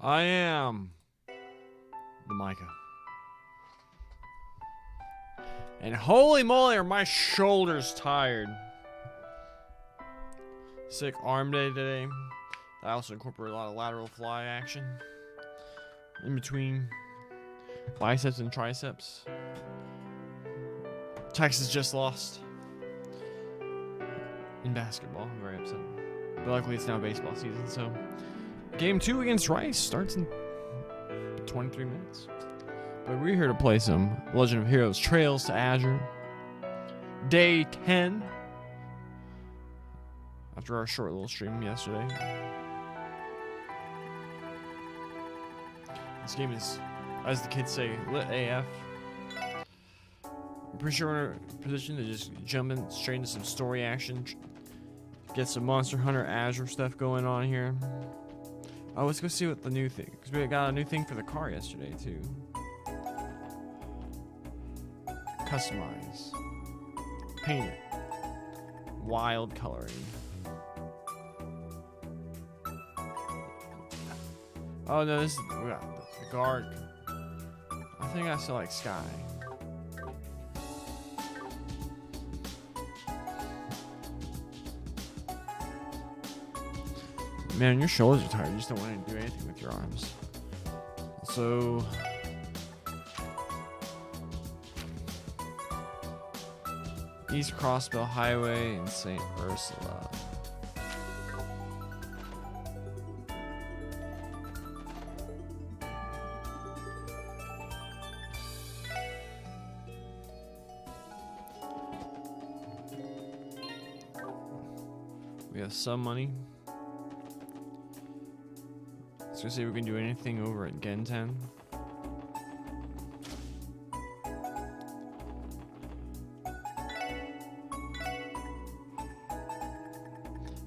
I am the Micah. And holy moly, are my shoulders tired. Sick arm day today. I also incorporate a lot of lateral fly action in between biceps and triceps. Texas just lost in basketball. I'm very upset. But luckily it's now baseball season, so game 2 against Rice starts in 23 minutes. But we're here to play some Legend of Heroes Trails to Azure. Day 10. After our short little stream yesterday. This game is, as the kids say, lit AF. I'm pretty sure we're in a position to just jump in straight into some story action. Get some Monster Hunter Azure stuff going on here. Oh, let's go see what the new thing, because we got a new thing for the car yesterday too. Customize. Paint it. Wild coloring. Oh no, this is, we got the guard. I think I still like sky. Man, your shoulders are tired. You just don't want to do anything with your arms. So East Crossbell Highway in St. Ursula. We have some money. Let's go see if we can do anything over at Genten.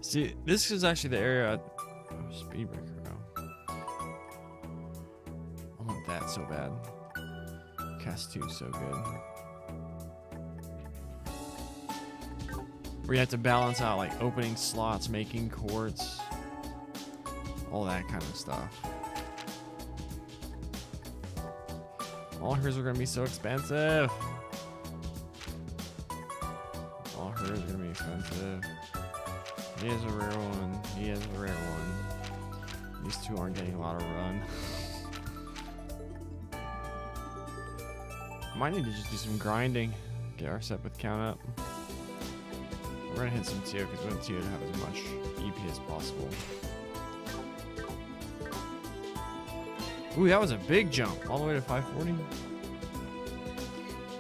See, this is actually the area. Oh, speed breaker. Oh. I want that so bad. Cast 2 is so good. Where you have to balance out like opening slots, making courts, all that kind of stuff. All hers are gonna be so expensive. All hers are gonna be expensive. He has a rare one. He has a rare one. These two aren't getting a lot of run. Might need to just do some grinding. Get our set with count up. We're gonna hit some TO because we want TO to have as much EP as possible. Ooh, that was a big jump. All the way to 540.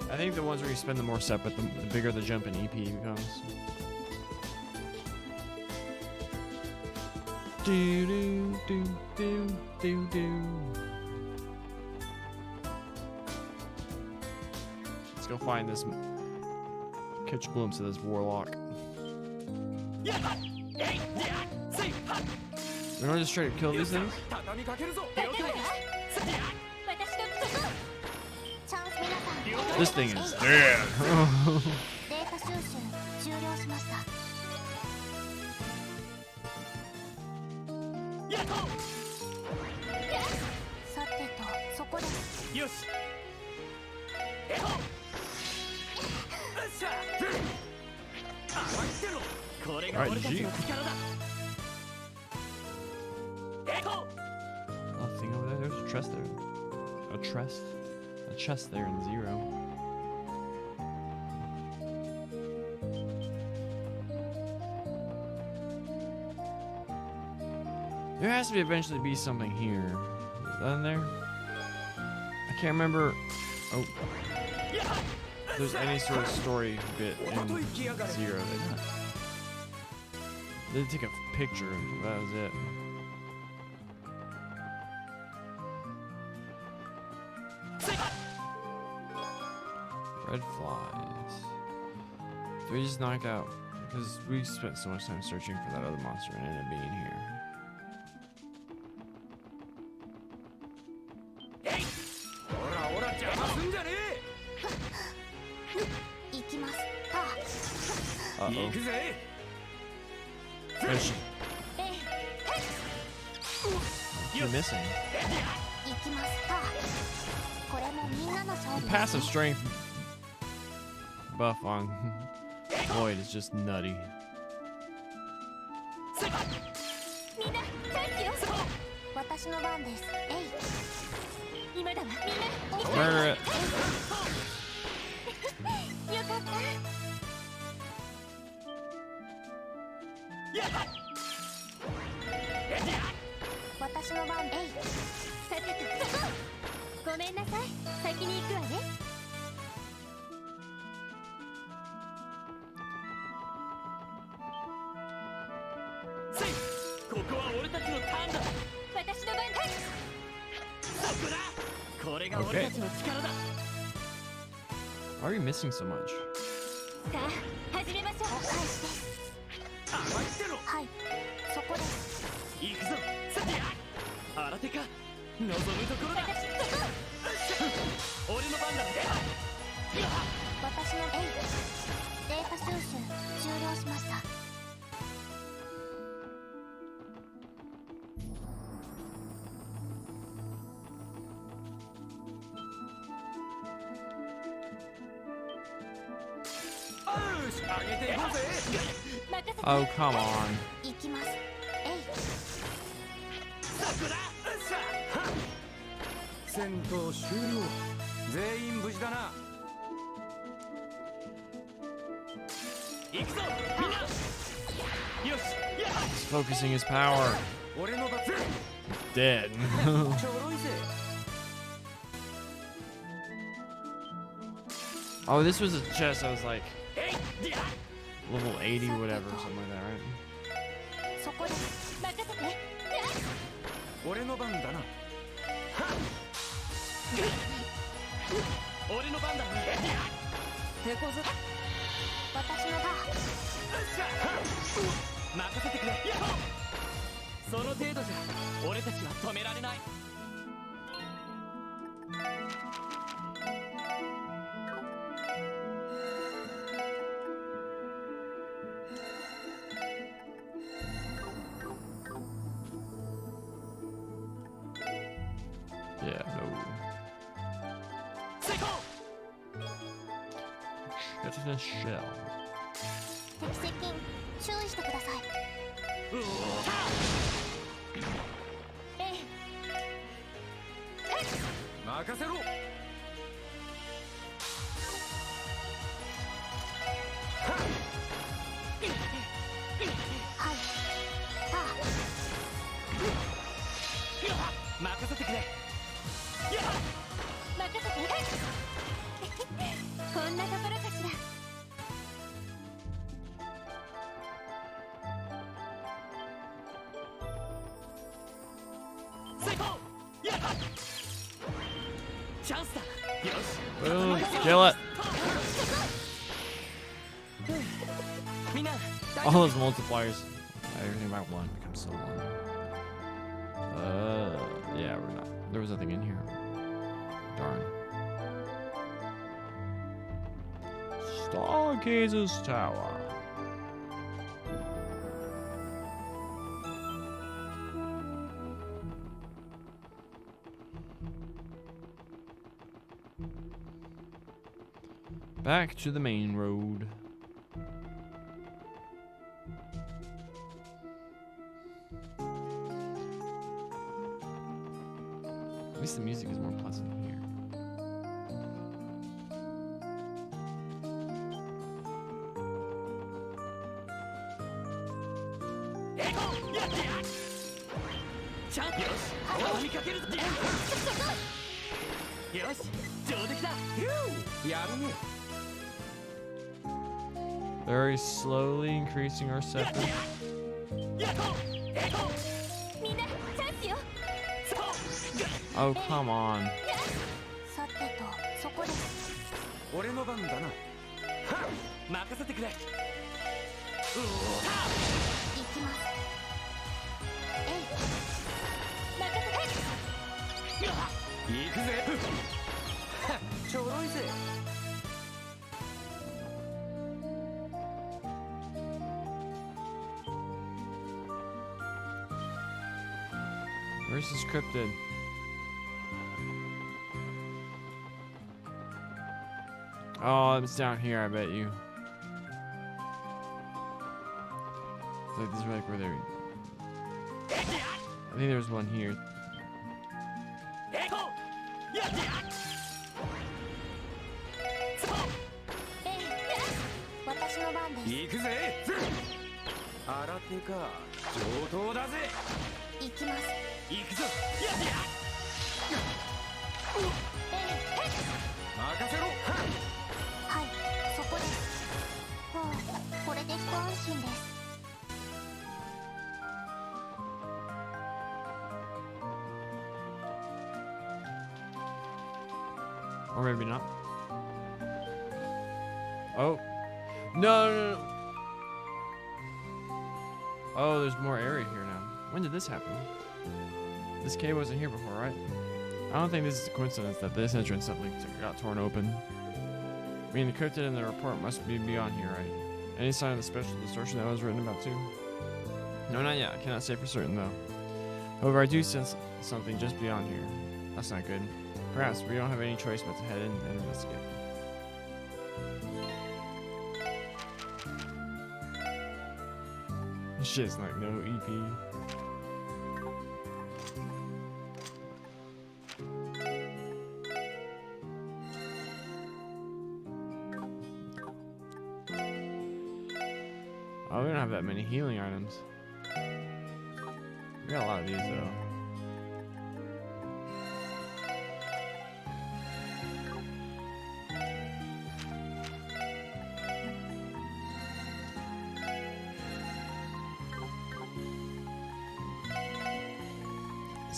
I think the ones where you spend the more set, but the bigger the jump in EP becomes. Do do do do do do. Let's go find this. Catch a glimpse of this warlock. We're gonna just straight up kill these things. This thing is dead. Alright, GG. Nothing over there. There's a chest there. A chest there in 0. There has to be eventually be something here. Is that in there? I can't remember. Oh. If there's any sort of story bit in 0 that they did take a picture. That was it. Red flies. So we just knocked out because we spent so much time searching for that other monster and ended up being here. Uh-oh. actually missing? 行きますか。これもみんなの勝利 The です passive ね。 strength buff on Lloyd is just nutty. みんなチャンスよ。私の番です。えい。今だわ。みんな。 Murder it. よかった。私の番。えい。さてと。ごめんなさい。先に行くわね。ここは俺たちのターンだ。私の番です。そこだ。これが俺たちの力だ。 Why are you missing so much? さあ始めましょう。お返しです。甘いってろ。はい。そこです。行くぞ。さてや。新手か。望むところだ。俺の番だ。私のえい。データ収集終了しました。 Oh, come on. 行きます。えい。戦闘終了。全員無事だな。行くぞ。みんな。よし。 He's focusing his power. 俺の番。 Dead. ちょろいぜ。 Oh, this was a chest. I was like level 80, whatever, something like that, right? そこです。任せて。俺の番だな。俺の番だ。手こず。私の番。任せてくれ。その程度じゃ俺たちは止められない。 Yeah, no. Shit in a shell. 敵接近注意してください。えい。任せろ。はい。さあ。任せてくれ。任せて。こんなところかしら。成功。チャンスだ。よし。 Boom, kill it. みんな。 All those multipliers. Everything about one becomes so one. Yeah, we're not. There was nothing in here. Darn. Stargazer's Tower. Back to the main road. At least the music is more pleasant here. Very slowly increasing our sector. みんなチャンスよ。 Oh, come on. さてとそこです。俺の番だな。任せてくれ。行きます。えい。任せて。行くぜ。ちょろいぜ。Where's this cryptid? Oh, it's down here, I bet you. It's like, this is like where they're... I think there's one here. 私の番です行くぜ新手か上等だぜ行きます行くぞ任せろはいそこですはあこれで一安心です Or maybe not. Oh. No. Oh, there's more area here now. When did this happen? This cave wasn't here before, right? I don't think this is a coincidence that this entrance suddenly got torn open. I mean, the cryptid in the report must be beyond here, right? Any sign of the special distortion that was written about too? No, not yet. I cannot say for certain, though. However, I do sense something just beyond here. That's not good. Perhaps we don't have any choice but to head in and investigate. This shit's like no EP. Oh, we don't have that many healing items. We got a lot of these though.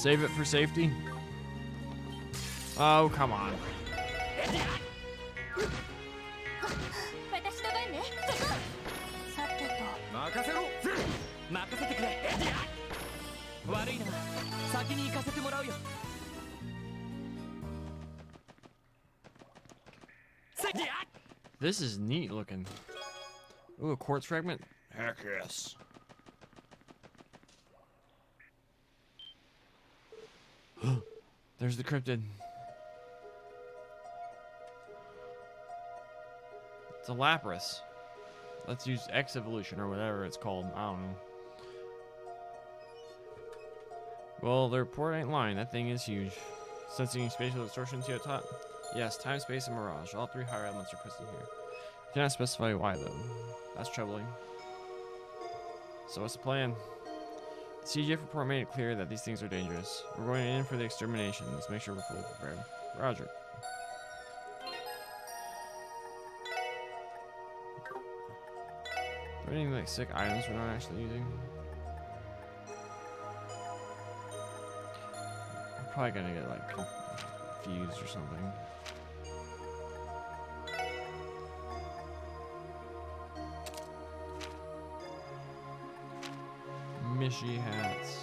Save it for safety. Oh, come on. 私の番ねさてと任せろ任せてくれ悪いな先に行かせてもらうよ This is neat looking. Ooh, a quartz fragment? Heck yes. There's the cryptid. It's a Lapras. Let's use X evolution or whatever it's called. I don't know. Well, the report ain't lying. That thing is huge. Sensing spatial distortions here at top? Yes, time, space, and mirage. All three higher elements are present here. Cannot specify why though. That's troubling. So what's the plan? The CGF report made it clear that these things are dangerous. We're going in for the extermination. Let's make sure we're fully prepared. Roger. Are there any like sick items we're not actually using? We're probably gonna get like confused or something. Mishy hats.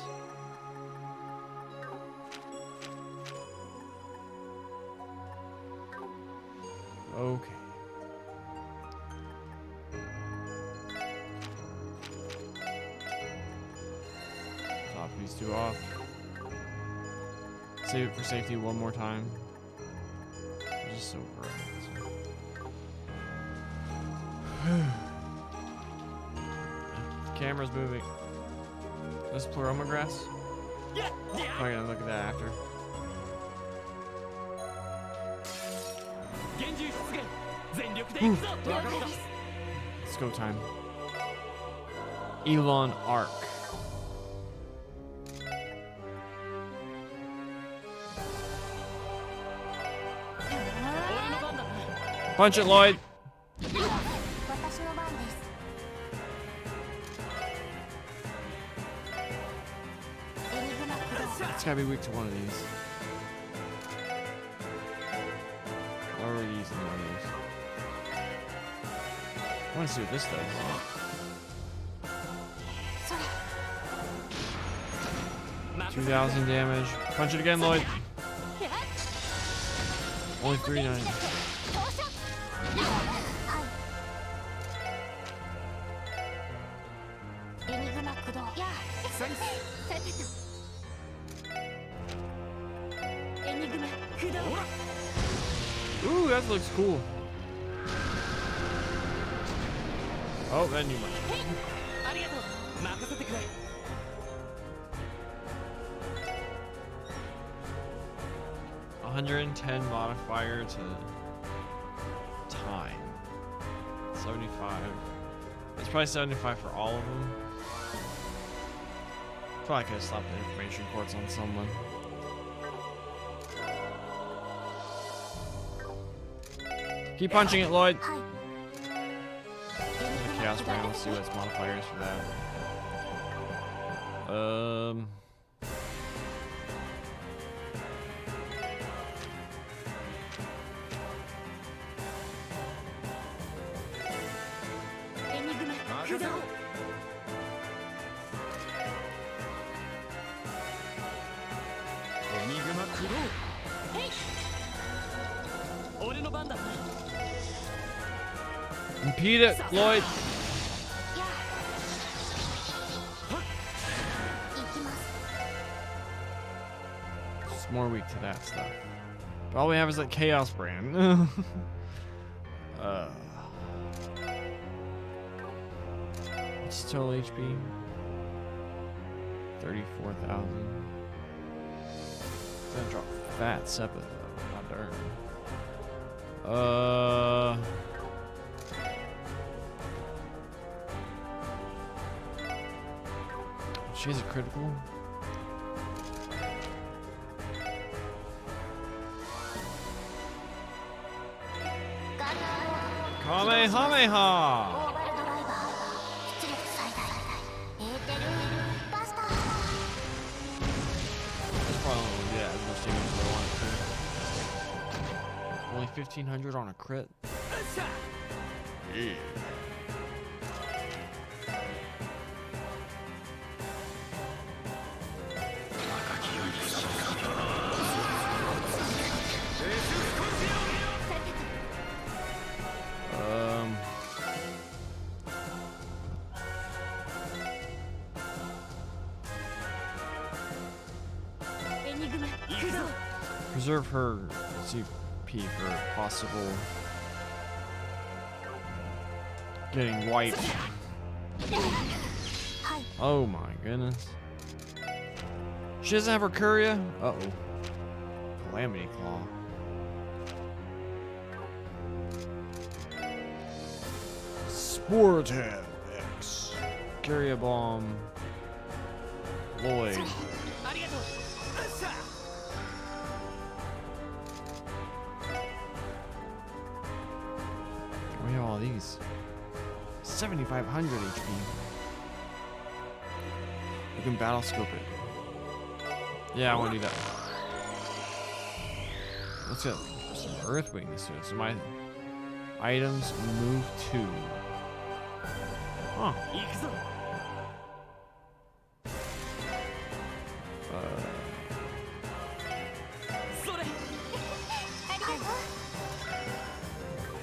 Okay. Top these two off. Save it for safety one more time. I'm just so bright. The camera's moving. This Pluroma grass? Probably gonna look at that after. Let's go time. Elon Arc. Punch it, Lloyd. 私の番ですエニグマ駆動 It's gotta be weak to one of these. Or are we using one of these? I wanna see what this does. それ 2,000 damage. Punch it again, Lloyd. Only 390. 投射はいエニグマ駆動やさてと Ooh, that looks cool. Oh, then you must. ありがとう任せてくれ 110 modifier to time. 75. It's probably 75 for all of them. Probably could have stopped the information quartz on someone. Keep punching it, Lloyd. The Chaos Brain, let's see what's modifiers for that. Impede it, Lloyd. It's more weak to that stuff. But all we have is that Chaos Brand. What's total HP? 34,000. Gonna drop fat Sepith though. Not darn. She's a critical. Kamehameha! That's probably only gonna get as much damage as I want it to. Only 1,500 on a crit. Yeah. Preserve her CP for possible getting wiped. Oh my goodness. She doesn't have her Curia? Uh-oh. Calamity Claw. Sportan X. Curia Bomb. Lloyd. We have all these. 7,500 HP. You can battle scope it. Yeah, I want to do that. Let's get some Earth Wings to it. So my items move to. Huh.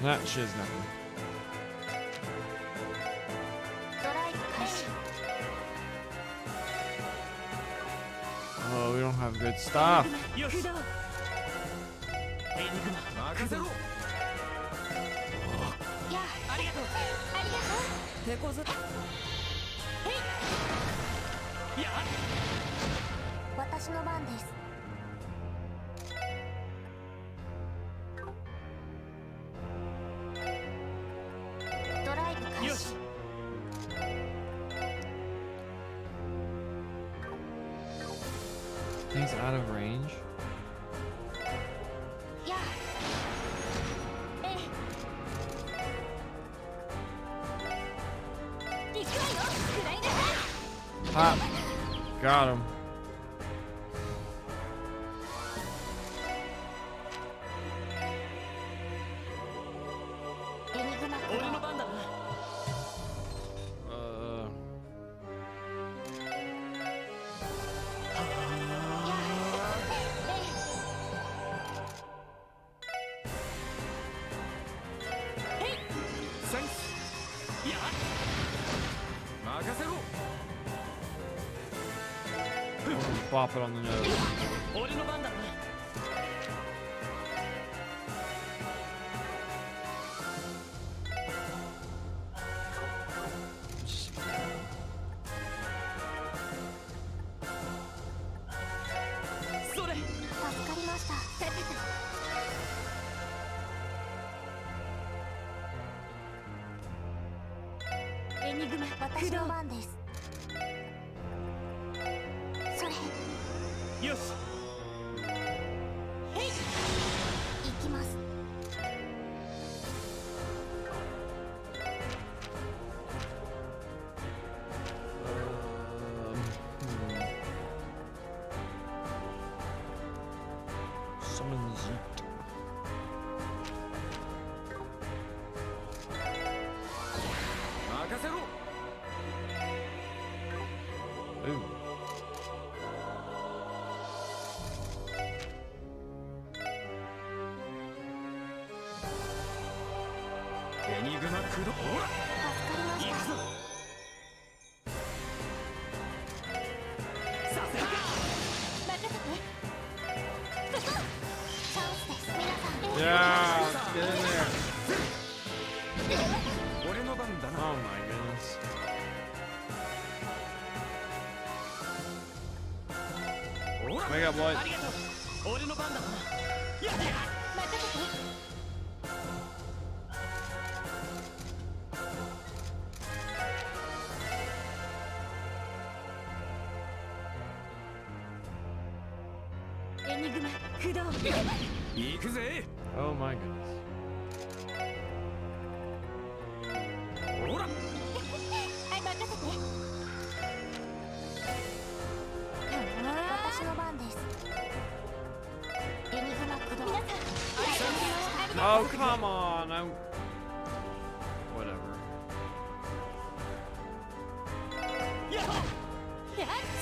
That shit is nothing. Oh, we don't have good stuff. Things out of range. Pop. Got him. Bop it on the nose. ニグマ私の番です。それよし行きます。Summon Zeet. 任せろ。 Ooh. エニグマ駆動。ほら助かりました。行くぞさせるか任せて。チャンスです。皆さん Yeah, get in there. 俺の番だな。 Oh my goodness. ほら Wake up, boys. ありがとう俺の番だなやっ任せて。エニグマ駆動。行くぜ。 Oh my goodness. ほらはい、任せて。私の番です。エニグマ駆動。皆さん、Oh, come on. Whatever. やっ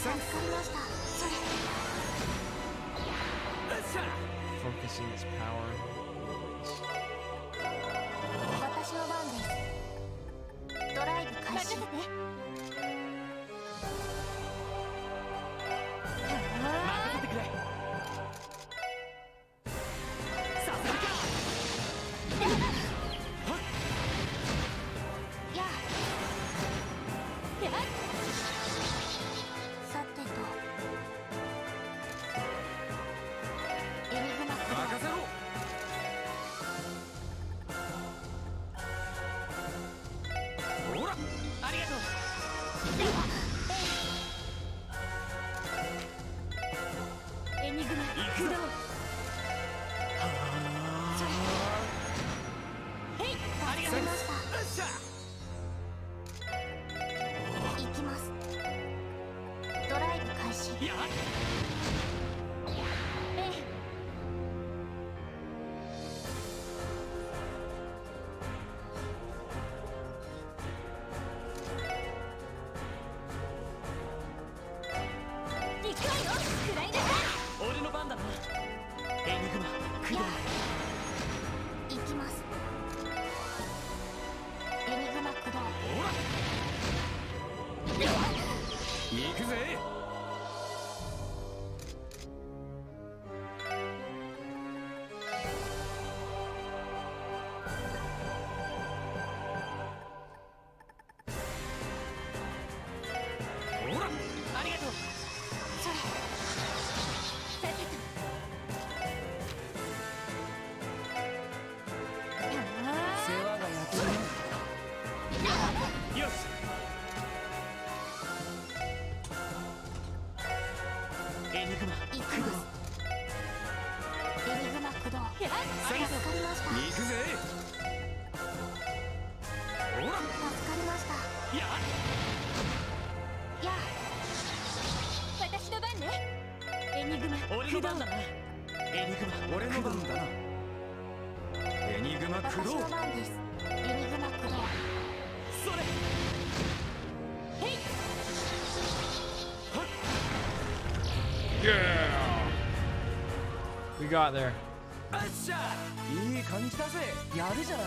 助かりました。それ Focusing its power. 私の番です。ドライブ開始。任せて。任せてくれさせるかやあ。さてと。エニグマ駆動。任せろ。ほらありがとうエニグマ行くぞ駆動。それへい、ありがとう助かりました。よっしゃ行きます。ドライブ開始。やっええ。行くわよ。くらいなさい。俺の番だなエニグマ駆動行きます。エニグマ駆動。ほら行くぜ。ほらありがとうそれさてと。世話が焼けるよしエニグマ行きます。エニグマ駆動。助かりました。行くぜ。ほら助かりました。ややあ。私の番ね。エニグマ俺の番だなエニグマ俺の番だな。エニグマ駆動。私の番です。エニグマ駆動。それへい。 Yeah. We got there. あっしゃいい感じだぜやるじゃない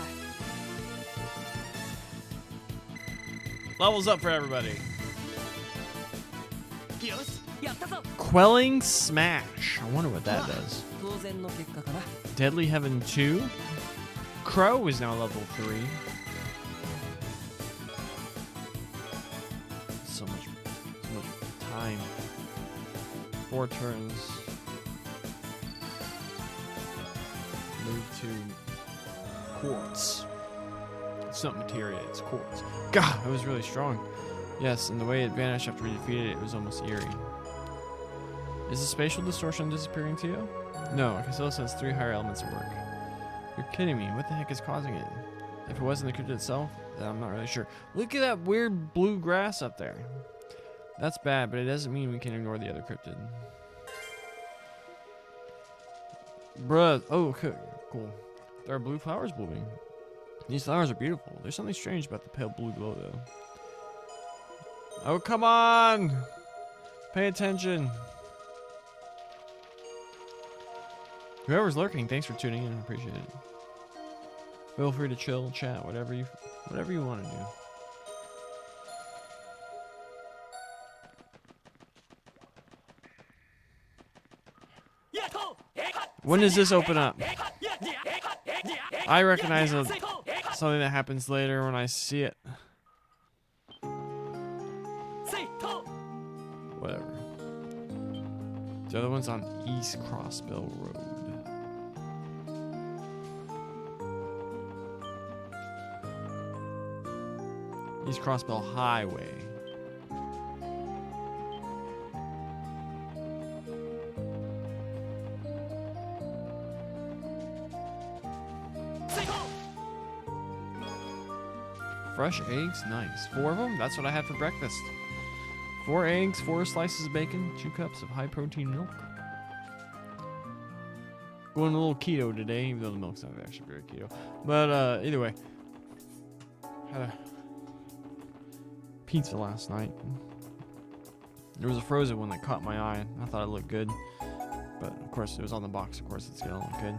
Levels up for everybody. よしやったぞ Quelling Smash. I wonder what that does. 当然の結果かな Deadly Heaven 2. Crow is now level 3. So much time. 4 turns. Move to Quartz. It's not materia, it's quartz. God, it was really strong. Yes, and the way it vanished after we defeated it, it was almost eerie. Is the spatial distortion disappearing to you? No, Casilla says 3 higher elements at work. You're kidding me. What the heck is causing it? If it wasn't the cryptid itself, then I'm not really sure. Look at that weird blue grass up there. That's bad, but it doesn't mean we can ignore the other cryptid. Bruh. Oh, okay. Cool. There are blue flowers blooming. These flowers are beautiful. There's something strange about the pale blue glow, though. Oh, come on! Pay attention. Whoever's lurking, thanks for tuning in. I appreciate it. Feel free to chill, chat, whatever you want to do. When does this open up? I recognize something that happens later when I see it. Whatever. The other one's on East Crossbill Road. East Crossbill Highway. Fresh eggs, nice. 4 of them? That's what I had for breakfast. 4 eggs, 4 slices of bacon, 2 cups of high protein milk. Going a little keto today, even though the milk's not actually very keto. But either way, had a pizza last night. There was a frozen one that caught my eye. I thought it looked good, but of course it was on the box. Of course it's gonna look good.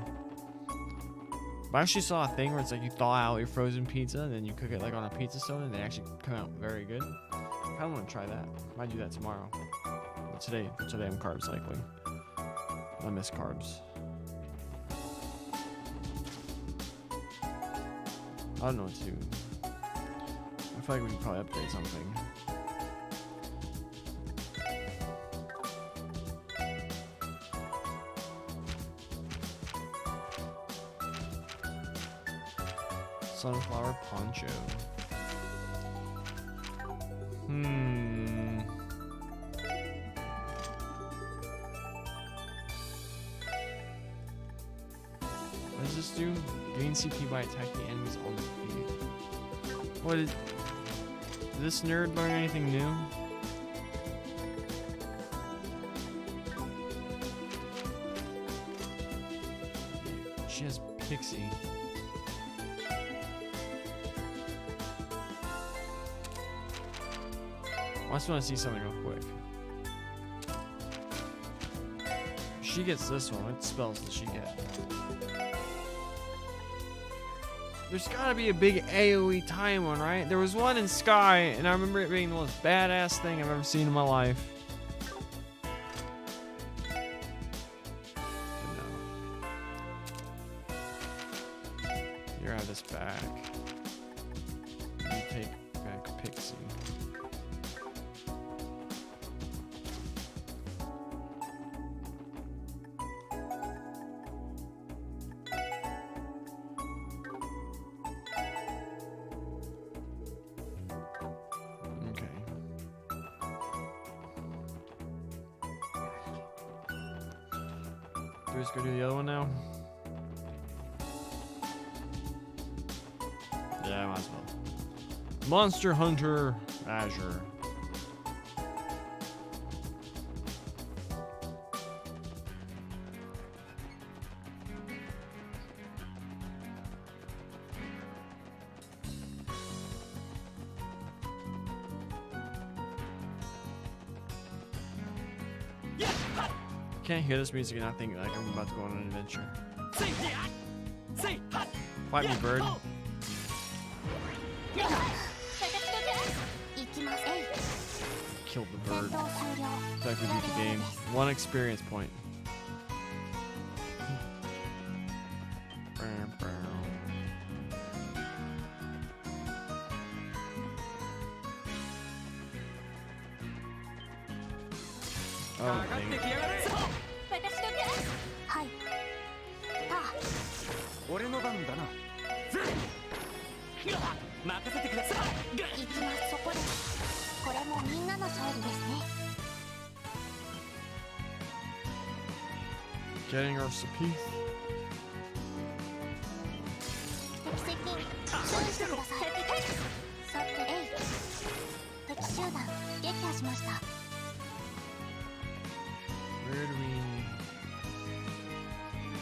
But I actually saw a thing where it's like you thaw out your frozen pizza and then you cook it like on a pizza stone and they actually come out very good. I kind of want to try that. Might do that tomorrow. But today I'm carb cycling. I miss carbs. I don't know what to do. I feel like we can probably upgrade something. Sunflower poncho. What does this do? Gain CP by attacking enemies on the field. What is... Did this nerd learn anything new? She has Pixie. I just want to see something real quick. If she gets this one. What spells does she get? There's gotta be a big AoE time one, right? There was one in Sky, and I remember it being the most badass thing I've ever seen in my life. But no. Here, have this back. You take back Pixie. Just go do the other one now. Yeah, might as well. Monster Hunter Azure. Can't hear this music and I think like I'm about to go on an adventure. Fight me, bird. Killed the bird. That could beat the game. 1 experience point. Oh, dang it. 任せてください。行きます。そこです。これもみんなの勝利ですね。 Getting our Sapith. 敵接近注意してください。さて敵集団撃破しました。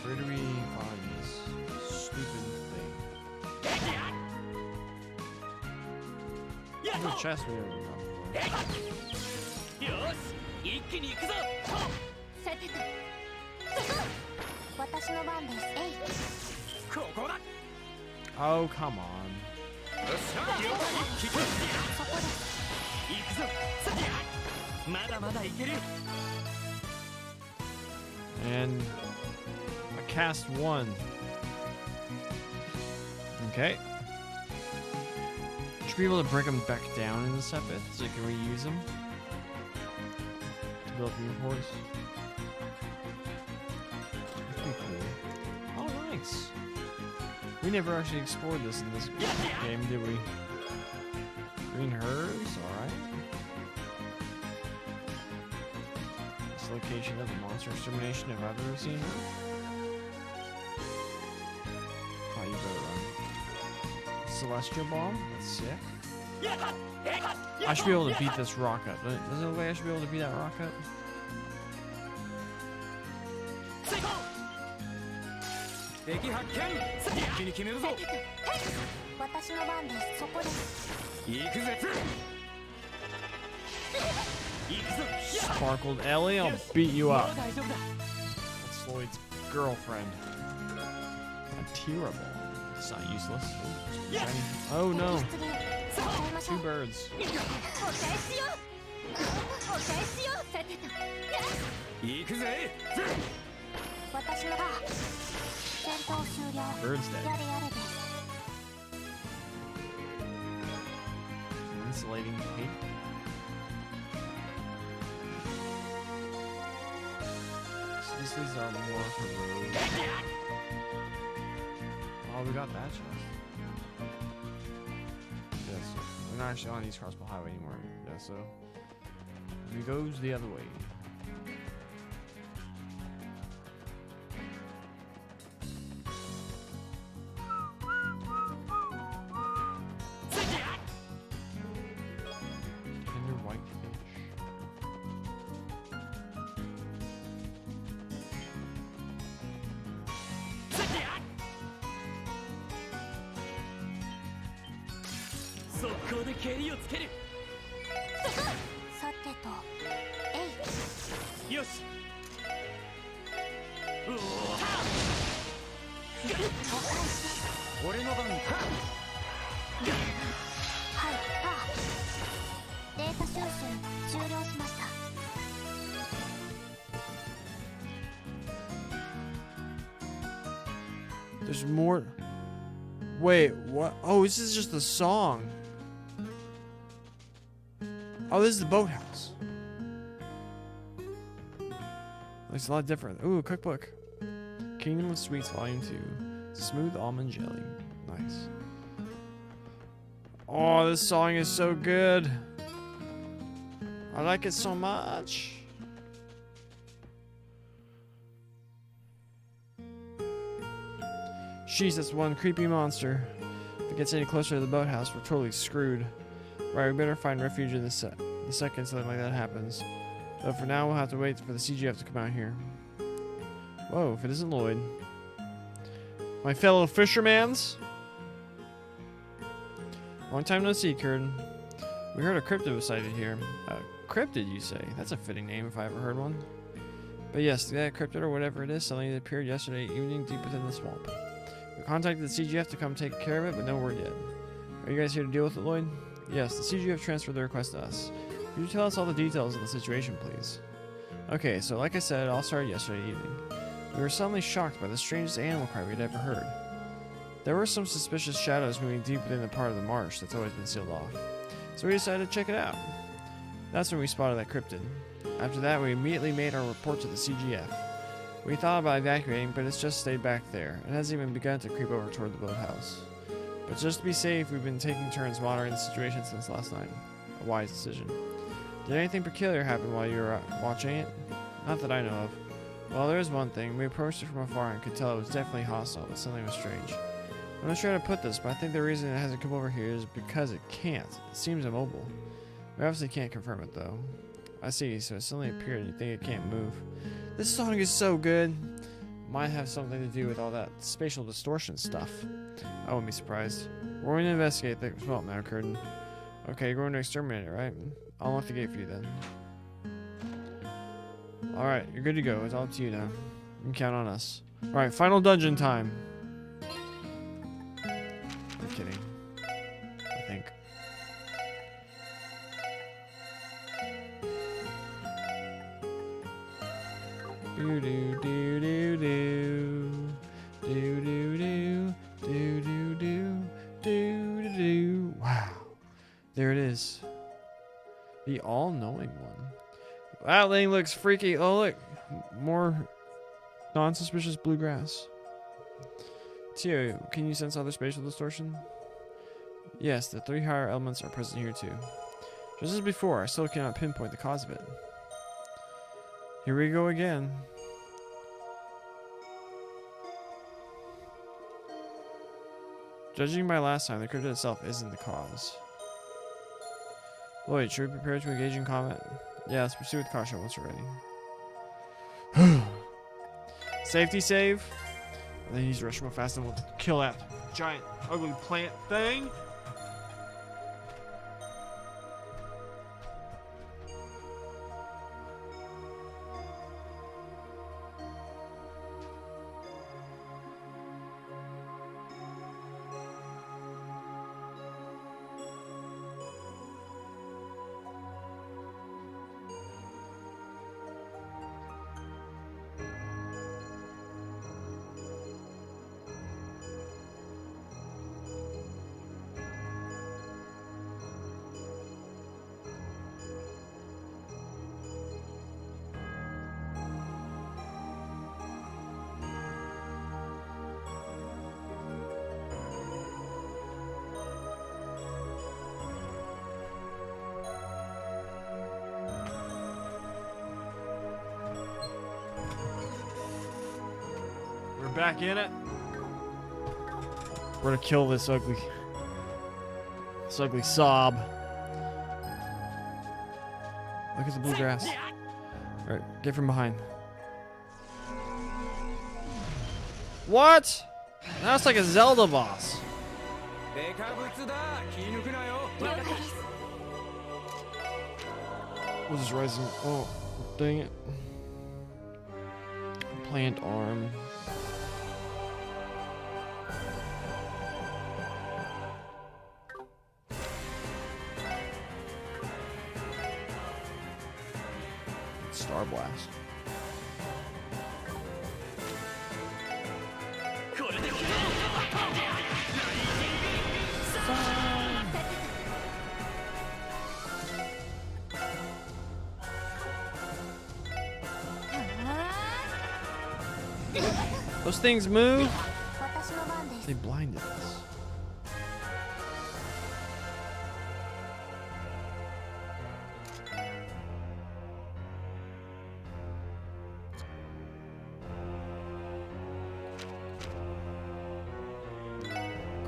Where do we find this stupid thing? There's a chest we already got. よし一気に行くぞ。さてと私の番です。ここだ。 Oh, come on. よっしゃ。そこです。行くぞ。さあまだまだいける。 And a cast 1. Okay. Should be able to break them back down in the Sepith so you can reuse them to build new horse. That'd be cool. Oh, nice. We never actually explored this in this game, did we? Green herbs, alright. This location of the monster extermination if I've ever seen it. Oh, you better run. Celestial bomb? That's sick. I should be able to beat this rock up. There's no way I should be able to beat that rock up. 敵発見。一気に決めるぞ。私の番です。そこです。行くぜ。行くぞ。 Sparkled Ellie, I'll beat you も up. う大丈夫だ。 That's Lloyd's girlfriend. A tearable. It's not useless. Shiny. Oh no. 出現使いましょ Two う。 birds. お返しよお返しよ。さてと行くぜ。私の戦闘終了。 Bird's dead. やれやれです。 Insulating tape. So these are more for roads. Oh, we got that chest. Yes. We're not actually on East Crossbow Highway anymore. Yeah, so he goes the other way. Tender whitefish. So 速攻で蹴りをつける。さてとよし。うおー。お返しです。俺の番か。はいパー。データ収集終了しました。 There's more. Wait, what? Oh, this is just the song. Oh, this is the boathouse. Looks a lot different. Ooh, cookbook. Kingdom of Sweets, Volume 2. Smooth almond jelly. Nice. Oh, this song is so good. I like it so much. Sheesh, that's one creepy monster. If it gets any closer to the boathouse, we're totally screwed. Right, we better find refuge in the second something like that happens. But for now, we'll have to wait for the CGF to come out here. Whoa, if it isn't Lloyd. My fellow fishermans? Long time no see, Curd. We heard a cryptid was sighted here. Cryptid, you say? That's a fitting name if I ever heard one. But yes, that cryptid or whatever it is suddenly appeared yesterday evening deep within the swamp. We contacted the CGF to come take care of it, but no word yet. Are you guys here to deal with it, Lloyd? Yes, the CGF transferred the request to us. Could you tell us all the details of the situation, please? Okay, so like I said, it all started yesterday evening. We were suddenly shocked by the strangest animal cry we'd ever heard. There were some suspicious shadows moving deep within the part of the marsh that's always been sealed off. So we decided to check it out. That's when we spotted that cryptid. After that, we immediately made our report to the CGF. We thought about evacuating, but it's just stayed back there. It hasn't even begun to creep over toward the boathouse. But just to be safe, we've been taking turns monitoring the situation since last night. A wise decision. Did anything peculiar happen while you were watching it? Not that I know of. Well, there is one thing. We approached it from afar and could tell it was definitely hostile, but something was strange. I'm not sure how to put this, but I think the reason it hasn't come over here is because it can't. It seems immobile. We obviously can't confirm it, though. I see, so it suddenly appeared and you think it can't move. This song is so good. Might have something to do with all that spatial distortion stuff. I wouldn't be surprised. We're going to investigate the well now, Curtin. Okay, you're going to exterminate it, right? I'll unlock the gate for you then. Alright, you're good to go. It's all up to you now. You can count on us. Alright, final dungeon time. I'm kidding. I think. Do do do do do. Do do do. Do do do. Do do do. Wow. There it is. The all-knowing one. That thing looks freaky. Oh, look. More non-suspicious bluegrass. Tio, can you sense other spatial distortion? Yes, the 3 higher elements are present here too. Just as before, I still cannot pinpoint the cause of it. Here we go again. Judging by last time, the cryptid itself isn't the cause. Lloyd, should we prepare to engage in combat? Yeah, let's pursue with caution once we're ready. Safety save. And then he's rushing real fast and we'll kill that giant, ugly plant thing. Back in it. We're gonna kill this ugly sob. Look at the bluegrass. Alright, get from behind. What? That's like a Zelda boss. What is rising? Oh, dang it. Plant arm. Star Blast. Those things move. They blinded us.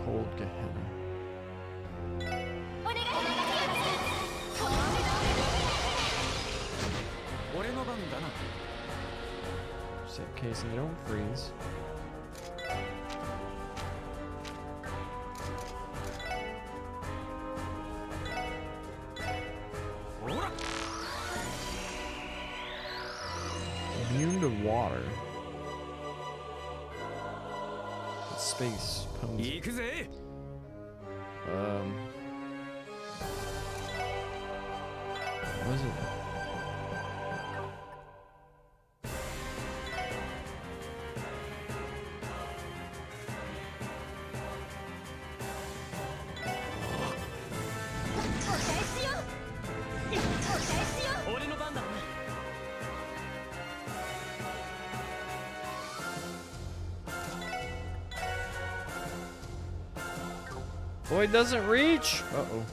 Cold Gehenna. Set case and they don't freeze. Immune to water. Space pose. What is it? Oh, he doesn't reach. Uh-oh.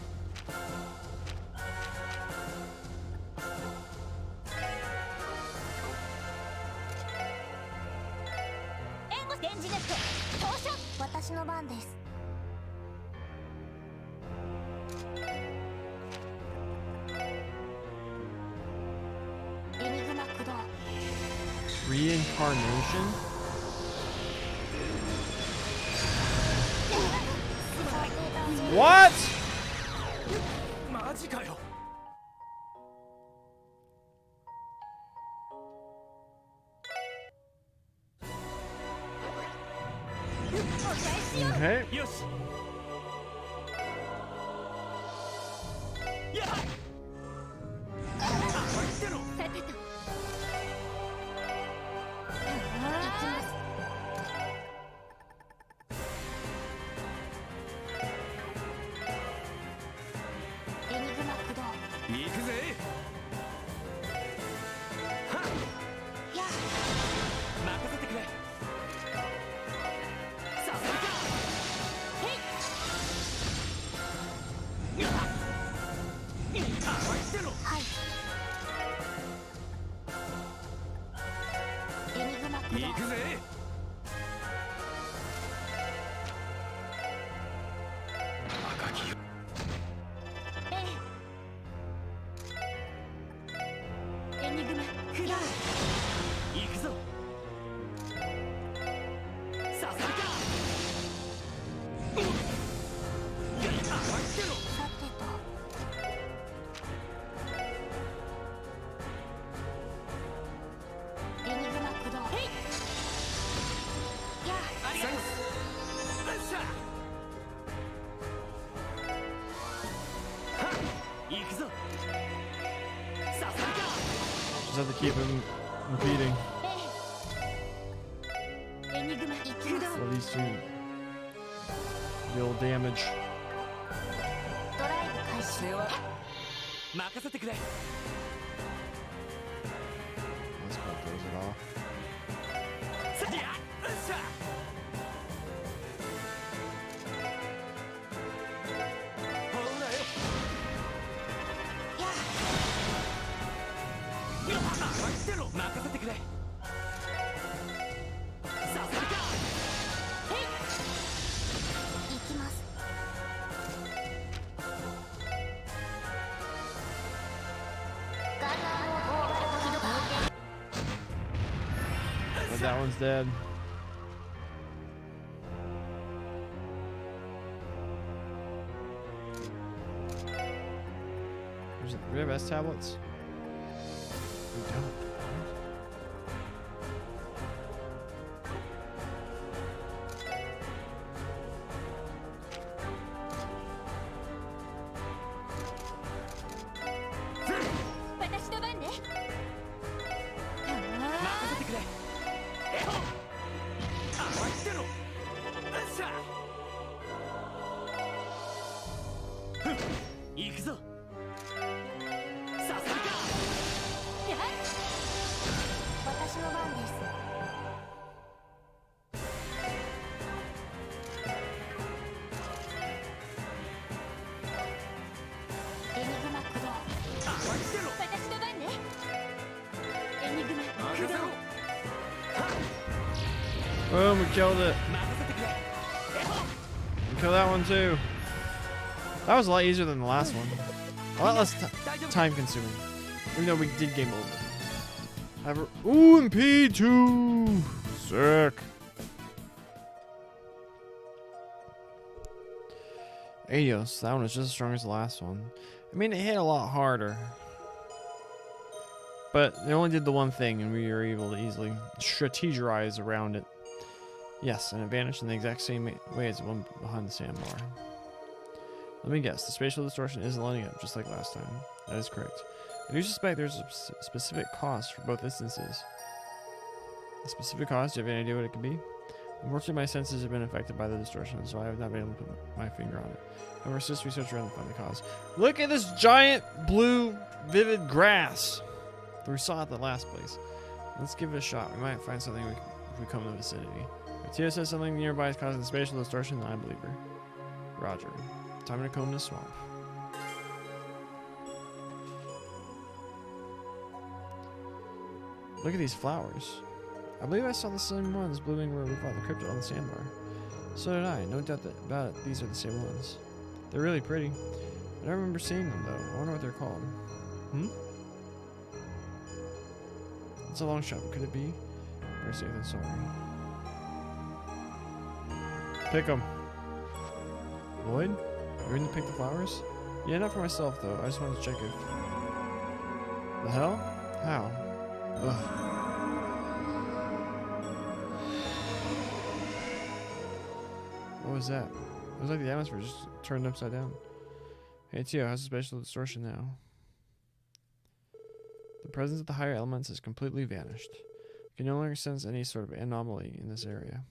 Reincarnation? What? マジかよ。Okay. よし。やっ。待ってろ。さてと。エニグマ駆動。行くぜ。はっ。やっ。任せてくれ。さすが。へい。やっ。待ってろ。はい。エニグマ駆動。行くぜ。赤きよ。ええ。エニグマ駆動。行くぞ。さすが。待ってろ。さてと。エニグマ駆動。へい。やありがとう。よっしゃ。はっ。行くぞ。さすが。 Just have to keep him repeating. エニグマ駆動。 So these two deal damage. ドライブ開始。では任せてくれ。 Let's cut those it off. さあ、よっしゃ。ほらよ。やよっ。待ってろ。任せてくれ。さすが。へい。行きます。ガンナーのオーバルド起動。 But that one's dead. Do we have S tablets? We don't. Boom, we killed it. We killed that one too. That was a lot easier than the last one. A lot less time consuming. Even though we did game over. Ooh, and P2! Sick. Adios, that one was just as strong as the last one. I mean, it hit a lot harder. But they only did the one thing, and we were able to easily strategize around it. Yes, and it vanished in the exact same way as the one behind the sandbar. Let me guess, the spatial distortion isn't lining up, just like last time. That is correct. I do suspect there's a specific cost for both instances. A specific cost? Do you have any idea what it could be? Unfortunately, my senses have been affected by the distortion, so I have not been able to put my finger on it. I will assist research around to find the cause. Look at this giant blue vivid grass that we saw at the last place. Let's give it a shot. We might find something if we come to the vicinity. If Tia says something nearby is causing the spatial distortion, then I believe her. Roger. Time to comb the swamp. Look at these flowers. I believe I saw the same ones blooming where we fought the cryptid on the sandbar. So did I. No doubt about it. These are the same ones. They're really pretty. I don't remember seeing them though. I wonder what they're called. It's a long shot. Could it be? Better safe than sorry. Pick them. Lloyd? Are you going to pick the flowers? Yeah, not for myself though. I just wanted to check if... The hell? How? Ugh. What was that? It was like the atmosphere just turned upside down. Hey Tio, how's the spatial distortion now? The presence of the higher elements has completely vanished. You can no longer sense any sort of anomaly in this area.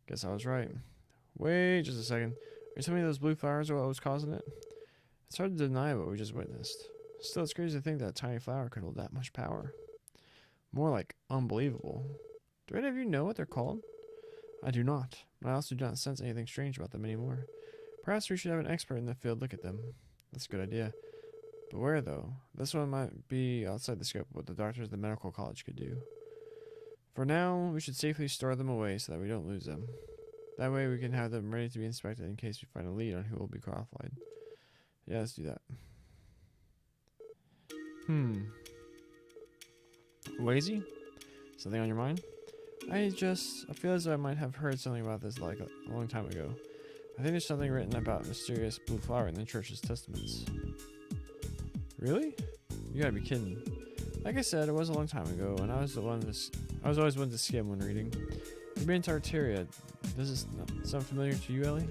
Guess I was right. Wait just a second. Are you telling me those blue flowers are what was causing it? It's hard to deny what we just witnessed. Still, it's crazy to think that a tiny flower could hold that much power. More like unbelievable. Do any of you know what they're called? I do not. But I also do not sense anything strange about them anymore. Perhaps we should have an expert in the field look at them. That's a good idea. But where, though? This one might be outside the scope of what the doctors at the medical college could do. For now, we should safely store them away so that we don't lose them. That way we can have them ready to be inspected in case we find a lead on who will be qualified. Yeah, let's do that. Lazy? Something on your mind? I feel as though I might have heard something about this like a long time ago. I think there's something written about a mysterious blue flower in the church's testaments. Really? You gotta be kidding. Like I said, it was a long time ago, and I was always one to skim when reading. You've been to Arteria. Does this sound familiar to you, Ellie?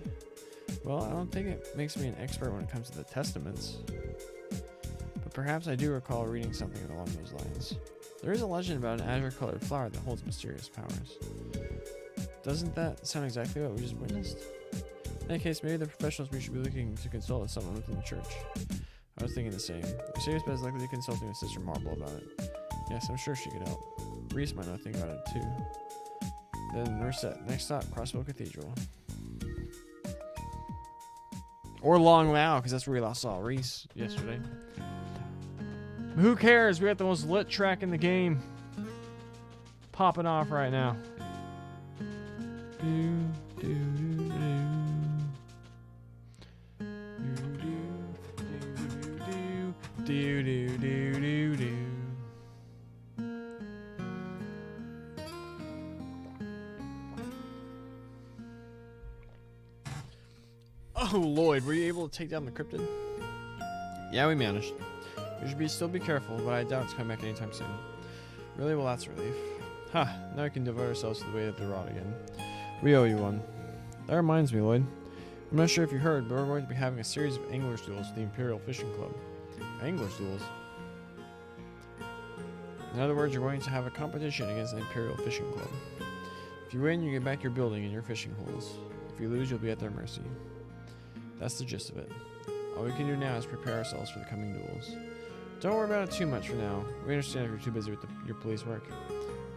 Well, I don't think it makes me an expert when it comes to the testaments. But perhaps I do recall reading something along those lines. There is a legend about an azure-colored flower that holds mysterious powers. Doesn't that sound exactly what we just witnessed? In that case, maybe the professionals we should be looking to consult is someone within the church. I was thinking the same. Your serious bet is likely to consulting with Sister Marble about it. Yes, I'm sure she could help. Reese might know think about it too. Then we're set. Next stop, Crossbow Cathedral. Or Long Wow, because that's where we last saw Reese yesterday. But who cares? We got the most lit track in the game. Popping off right now. Do, do, do, do. Do do do do do. Oh Lloyd, were you able to take down the cryptid? Yeah, we managed. We should still be careful, but I doubt it's coming back anytime soon. Really? Well, that's a relief. Ha! Now we can devote ourselves to the way of the rod again. We owe you one. That reminds me, Lloyd. I'm not sure if you heard, but we're going to be having a series of anglers duels with the Imperial Fishing Club. Anglers duels? In other words, you're going to have a competition against the Imperial Fishing Club. If you win, you get back your building and your fishing holes. If you lose, you'll be at their mercy. That's the gist of it. All we can do now is prepare ourselves for the coming duels. Don't worry about it too much for now. We understand if you're too busy with your police work.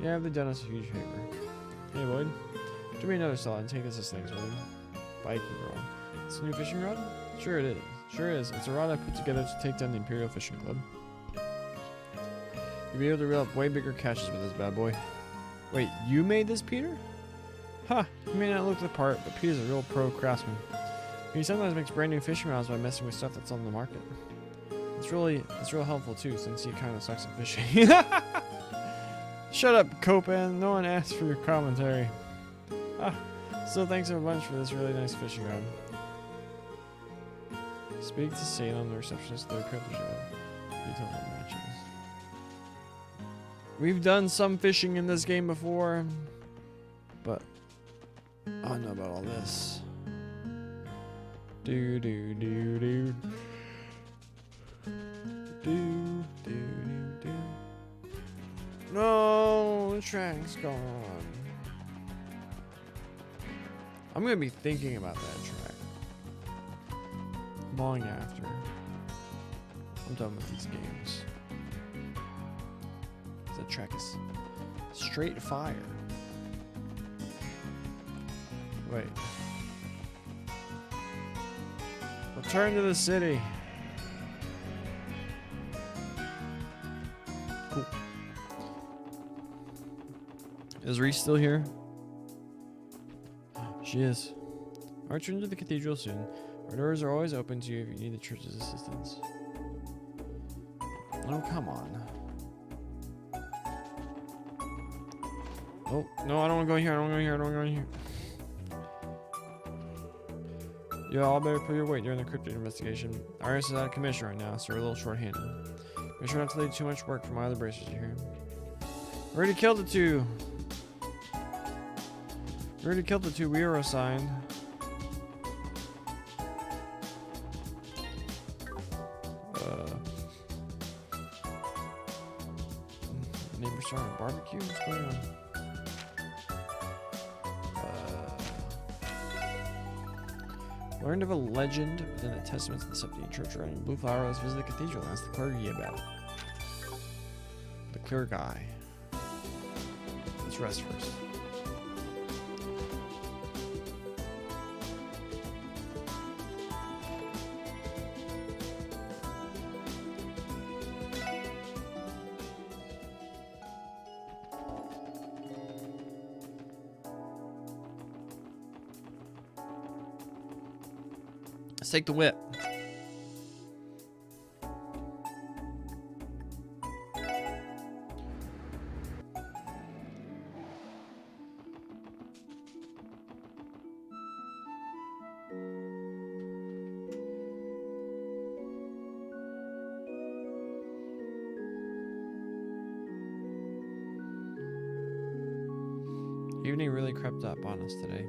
Yeah, they've done us a huge favor. Hey Lloyd, do me another solid and take this as thanks, William. Biking rod. It's a new fishing rod? Sure it is. Sure is. It's a rod I put together to take down the Imperial Fishing Club. You'll be able to reel up way bigger catches with this bad boy. Wait, you made this, Peter? Huh, you may not look the part, but Peter's a real pro craftsman. He sometimes makes brand new fishing rods by messing with stuff that's on the market. It's real helpful too, since he kind of sucks at fishing. Shut up, Copan. No one asked for your commentary. So thanks a bunch for this really nice fishing rod. Speak to Salem, the receptionist of the crypto show. Details on matches. We've done some fishing in this game before, but I don't know about all this. Do do do do. Do do do do. No, the track's gone. I'm gonna be thinking about that track long after I'm done with these games. That track is straight fire. Wait. What Return to the city. Cool. Is Reese still here? She is. I'll return to the cathedral soon. Our doors are always open to you if you need the church's assistance. Oh, come on. Oh, no, I don't want to go here. I don't want to go here. I don't want to go in here. You all better pull your weight during the cryptid investigation. Iris is out of commission right now, so we're a little short-handed. Make sure not to leave too much work for my other bracers here. We already killed the two. We already killed the two we were assigned. Neighbor starting a barbecue? What's going on? Learned of a legend within the testaments of the Septine Church regarding blue flower. Let's visit the cathedral and ask the clergy about it. The clear guy. Let's rest first. Let's take the whip. Evening really crept up on us today.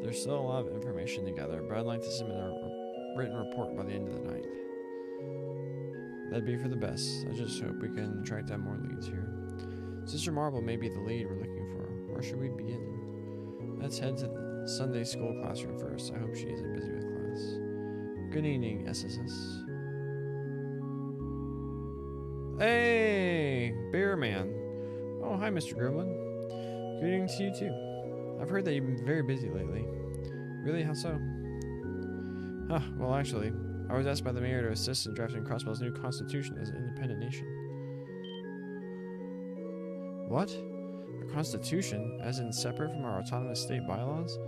There's still a lot of information to gather, but I'd like to submit a written report by the end of the night. That'd be for the best. I just hope we can track down more leads here. Sister Marble may be the lead we're looking for. Where should we begin? Let's head to the Sunday school classroom first. I hope she isn't busy with class. Good evening, SSS. Hey, Bear Man. Oh, hi, Mr. Gremlin. Good evening to you too. I've heard that you've been very busy lately. Really? How so? Huh, well actually, I was asked by the mayor to assist in drafting Crossbell's new constitution as an independent nation. What? A constitution? As in separate from our autonomous state bylaws?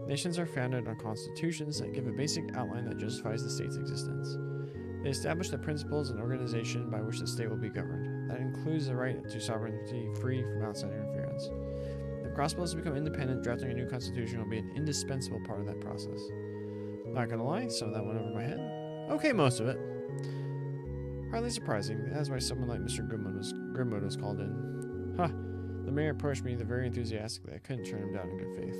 Nations are founded on constitutions that give a basic outline that justifies the state's existence. They establish the principles and organization by which the state will be governed. That includes the right to sovereignty free from outside interference. If Crossbell is to become independent, drafting a new constitution will be an indispensable part of that process. Not gonna lie, some of that went over my head. Okay, most of it. Hardly surprising, that's why someone like Mr. Grimwood was called in. Huh, the mayor approached me very enthusiastically. I couldn't turn him down in good faith.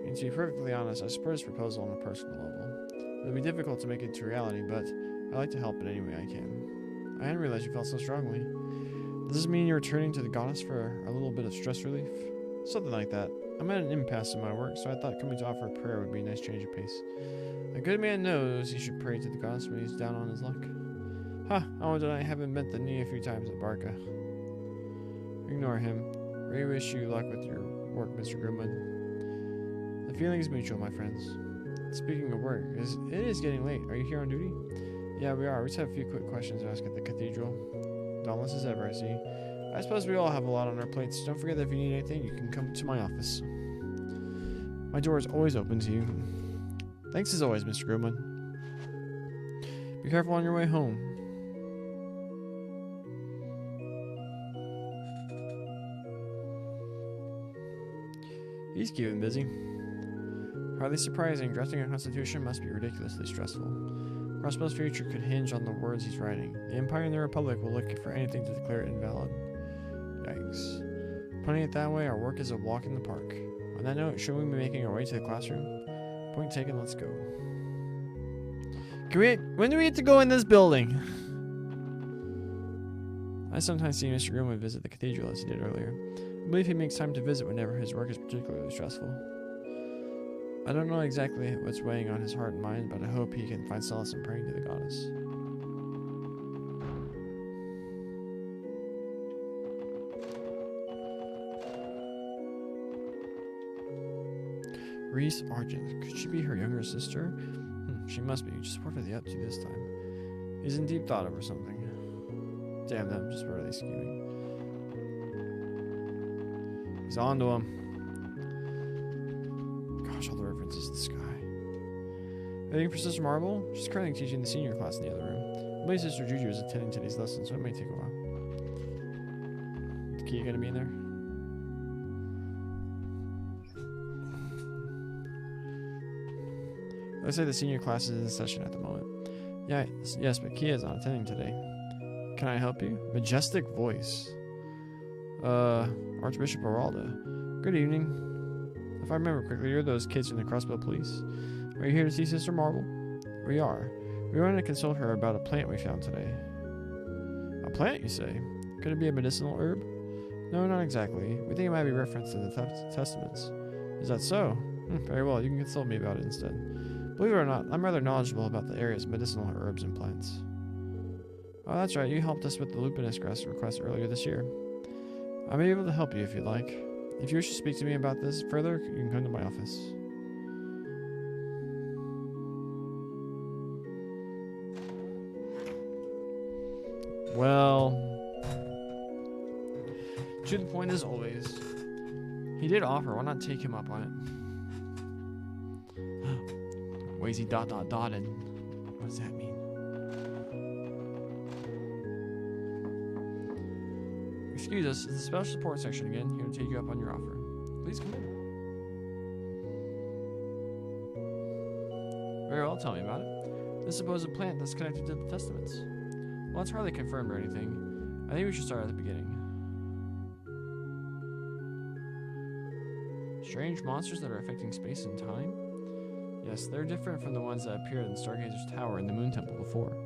And to be perfectly honest, I support his proposal on a personal level. It'll be difficult to make it to reality, but I'd like to help in any way I can. I hadn't realized you felt so strongly. Does this mean you're returning to the goddess for a little bit of stress relief? Something like that. I'm at an impasse in my work, so I thought coming to offer a prayer would be a nice change of pace. A good man knows he should pray to the goddess when he's down on his luck. Huh, I wonder I haven't bent the knee a few times at Barca. Ignore him. Really wish you luck with your work, Mr. Grimwood. The feeling is mutual, my friends. Speaking of work, it is getting late. Are you here on duty? Yeah, we are. We just have a few quick questions to ask at the cathedral. Dauntless as ever, I see. I suppose we all have a lot on our plates. Don't forget that if you need anything, you can come to my office. My door is always open to you. Thanks as always, Mr. Grimwood. Be careful on your way home. He's keeping busy. Hardly surprising, drafting a constitution must be ridiculously stressful. Crossbell's future could hinge on the words he's writing. The Empire and the Republic will look for anything to declare it invalid. Yikes. Putting it that way, our work is a walk in the park. On that note, should we be making our way to the classroom? Point taken, let's go. When do we get to go in this building? I sometimes see Mr. Grimwood visit the cathedral as he did earlier. I believe he makes time to visit whenever his work is particularly stressful. I don't know exactly what's weighing on his heart and mind, but I hope he can find solace in praying to the goddess. Reese Argent. Could she be her younger sister? She must be. Just what are they up to this time? He's in deep thought over something. Damn them, just what are they scheming? He's on to him. Gosh, all the references to the sky. Waiting for Sister Marble? She's currently teaching the senior class in the other room. I believe Sister Juju is attending today's lesson, so it may take a while. The key gonna be in there? Let's say the senior class is in session at the moment. Yeah, yes, but Kia is not attending today. Can I help you? Majestic voice. Archbishop Oralda. Good evening. If I remember correctly, you're those kids from the Crossbow Police. Are you here to see Sister Marble? We are. We wanted to consult her about a plant we found today. A plant, you say? Could it be a medicinal herb? No, not exactly. We think it might be referenced in the Testaments. Is that so? Very well, you can consult me about it instead. Believe it or not, I'm rather knowledgeable about the area's medicinal herbs and plants. Oh, that's right, you helped us with the lupinus grass request earlier this year. I may be able to help you if you'd like. If you wish to speak to me about this further, you can come to my office. Well, to the point as always. He did offer, why not take him up on it? Wazy ... and what does that mean? Excuse us, it's the special support section again, here to take you up on your offer. Please come in. Very well, tell me about it. This supposed plant that's connected to the Testaments. Well, it's hardly confirmed or anything. I think we should start at the beginning. Strange monsters that are affecting space and time? Yes, they're different from the ones that appeared in Stargazer's Tower and the Moon Temple before.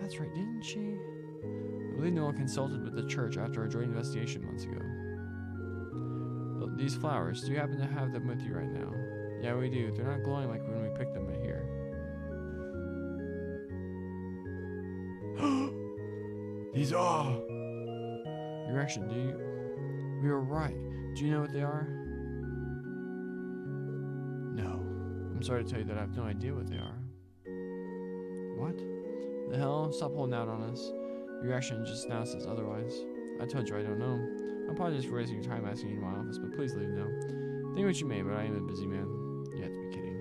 That's right, didn't she? I believe Noel consulted with the church after our joint investigation months ago. These flowers, do you happen to have them with you right now? Yeah, we do. They're not glowing like when we picked them here. These are... Your reaction, do you... We were right. Do you know what they are? No. I'm sorry to tell you that I have no idea what they are. What? The hell? Stop holding out on us. Your reaction just now says otherwise. I told you I don't know. I apologize for wasting your time asking you to my office, but please leave now. Think what you may, but I am a busy man. You have to be kidding.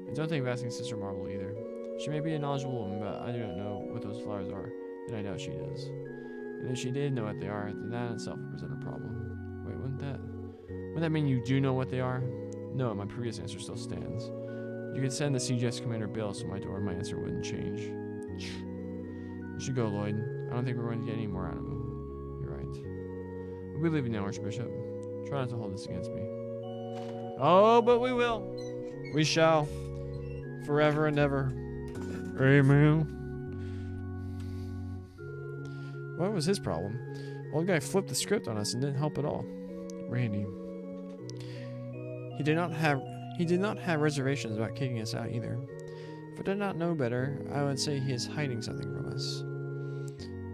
And don't think of asking Sister Marble either. She may be a knowledgeable woman, but I do not know what those flowers are, and I doubt she does. And if she did know what they are, then that in itself would present a problem. Wait, wouldn't that mean you do know what they are? No, my previous answer still stands. You could send the CGS Commander Bill so my door and my answer wouldn't change. You should go, Lloyd. I don't think we're going to get any more out of him. You're right. We'll be leaving now, Archbishop. Try not to hold this against me. Oh, but we will. We shall. Forever and ever. Amen. What was his problem? Old guy flipped the script on us and didn't help at all. Randy. He did not have reservations about kicking us out either. If I did not know better, I would say he is hiding something from us.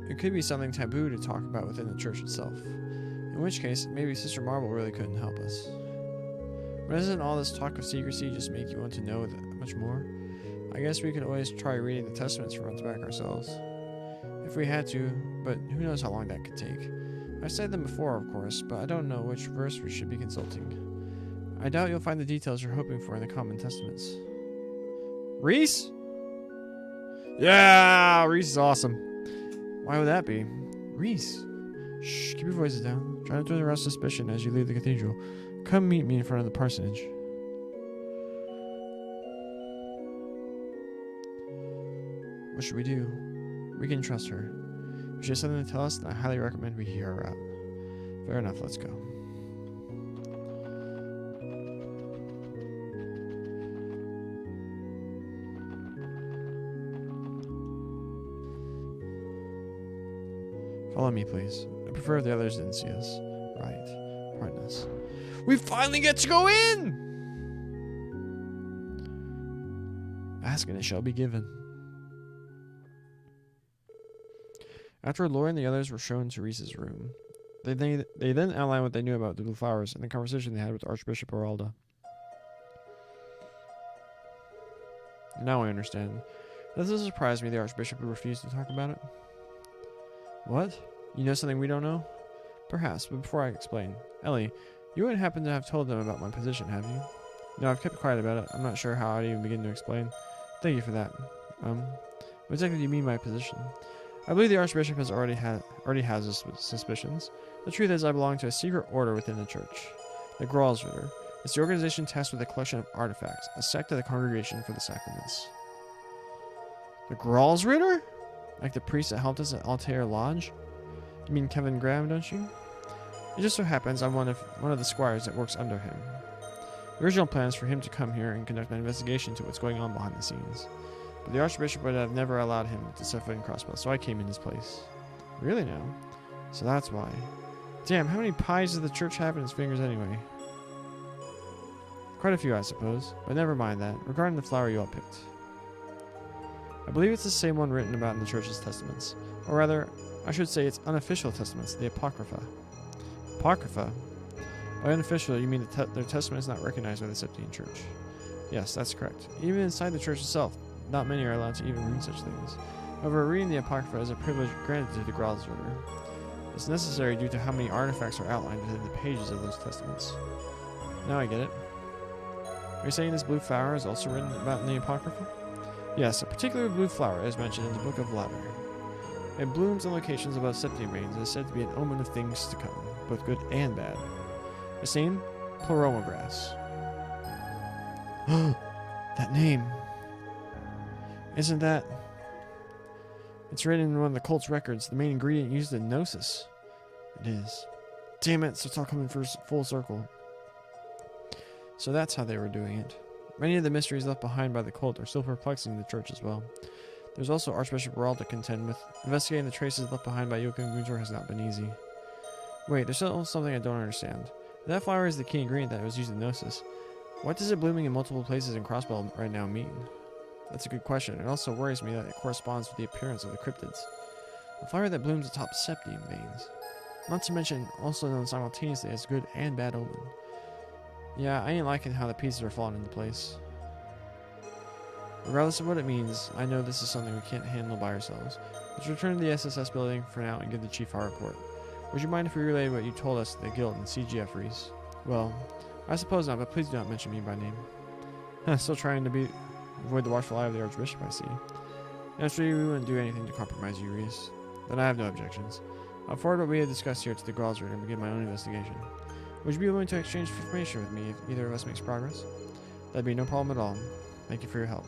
It could be something taboo to talk about within the church itself. In which case, maybe Sister Marble really couldn't help us. But doesn't all this talk of secrecy just make you want to know that much more? I guess we could always try reading the Testaments front to back ourselves. If we had to, but who knows how long that could take. I've said them before, of course, but I don't know which verse we should be consulting. I doubt you'll find the details you're hoping for in the Common Testaments. Reese? Yeah, Reese is awesome. Why would that be? Reese. Shh, keep your voices down. Try not to arouse suspicion as you leave the cathedral. Come meet me in front of the parsonage. What should we do? We can trust her. If she has something to tell us, then I highly recommend we hear her out. Fair enough, let's go. Follow me, please. I prefer if the others didn't see us. Right. Pardon us. We finally get to go in! Ask and it shall be given. After Laura and the others were shown to Reese's room, they then outlined what they knew about the blue flowers and the conversation they had with Archbishop Oralda. Now I understand. Does this surprise me the Archbishop would refuse to talk about it? What? You know something we don't know? Perhaps, but before I explain. Ellie, you wouldn't happen to have told them about my position, have you? No, I've kept quiet about it. I'm not sure how I'd even begin to explain. Thank you for that. What exactly do you mean by position? I believe the Archbishop already has his suspicions. The truth is, I belong to a secret order within the church. The Gralsritter. It's the organization tasked with a collection of artifacts, a sect of the Congregation for the Sacraments. The Gralsritter? Like the priest that helped us at Altair Lodge? You mean Kevin Graham, don't you? It just so happens I'm one of the squires that works under him. The original plan is for him to come here and conduct an investigation into what's going on behind the scenes. But the Archbishop would have never allowed him to set foot in Crossbow, so I came in his place. Really now? So that's why. Damn, how many pies does the church have in its fingers anyway? Quite a few, I suppose. But never mind that. Regarding the flower you all picked. I believe it's the same one written about in the church's testaments. Or rather, I should say its unofficial testaments, the Apocrypha. Apocrypha? By unofficial, you mean their testament is not recognized by the Septine Church. Yes, that's correct. Even inside the church itself, not many are allowed to even read such things. However, reading the Apocrypha is a privilege granted to the Gralsritter. It's necessary due to how many artifacts are outlined within the pages of those testaments. Now I get it. Are you saying this blue flower is also written about in the Apocrypha? Yes, a particular blue flower is mentioned in the Book of Ladder. It blooms in locations above Septine rains and is said to be an omen of things to come, both good and bad. Its name? Pleroma grass. That name. Isn't that... It's written in one of the cult's records, the main ingredient used in Gnosis. It is. Damn it, so it's all coming full circle. So that's how they were doing it. Many of the mysteries left behind by the cult are still perplexing the church as well. There's also Archbishop Rahl to contend with. Investigating the traces left behind by Joachim Gunter has not been easy. Wait, there's still something I don't understand. If that flower is the key ingredient that was used in Gnosis, what does it blooming in multiple places in Crossbell right now mean? That's a good question. It also worries me that it corresponds with the appearance of the cryptids. A flower that blooms atop Septine veins. Not to mention, also known simultaneously as good and bad omen. Yeah, I ain't liking how the pieces are falling into place. Regardless of what it means, I know this is something we can't handle by ourselves. Let's return to the SSS building for now and give the chief our report. Would you mind if we relayed what you told us to the guild and CG Jeffries? Well, I suppose not, but please do not mention me by name. Still trying to avoid the watchful eye of the Archbishop, I see. Naturally, we wouldn't do anything to compromise you, Reese. Then I have no objections. I'll forward what we have discussed here to the Gralsritter and begin my own investigation. Would you be willing to exchange information with me if either of us makes progress? That'd be no problem at all. Thank you for your help.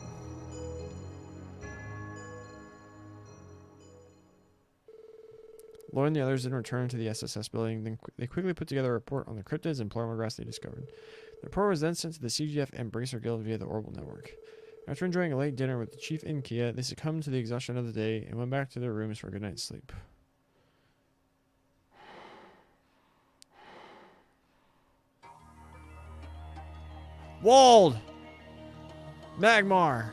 Lloyd and the others then returned to the SSS building. Then they quickly put together a report on the cryptids and Pleroma they discovered. The report was then sent to the CGF Embracer Guild via the Orbital Network. After enjoying a late dinner with the chief and Kia, they succumbed to the exhaustion of the day and went back to their rooms for a good night's sleep. Walled! Magmar!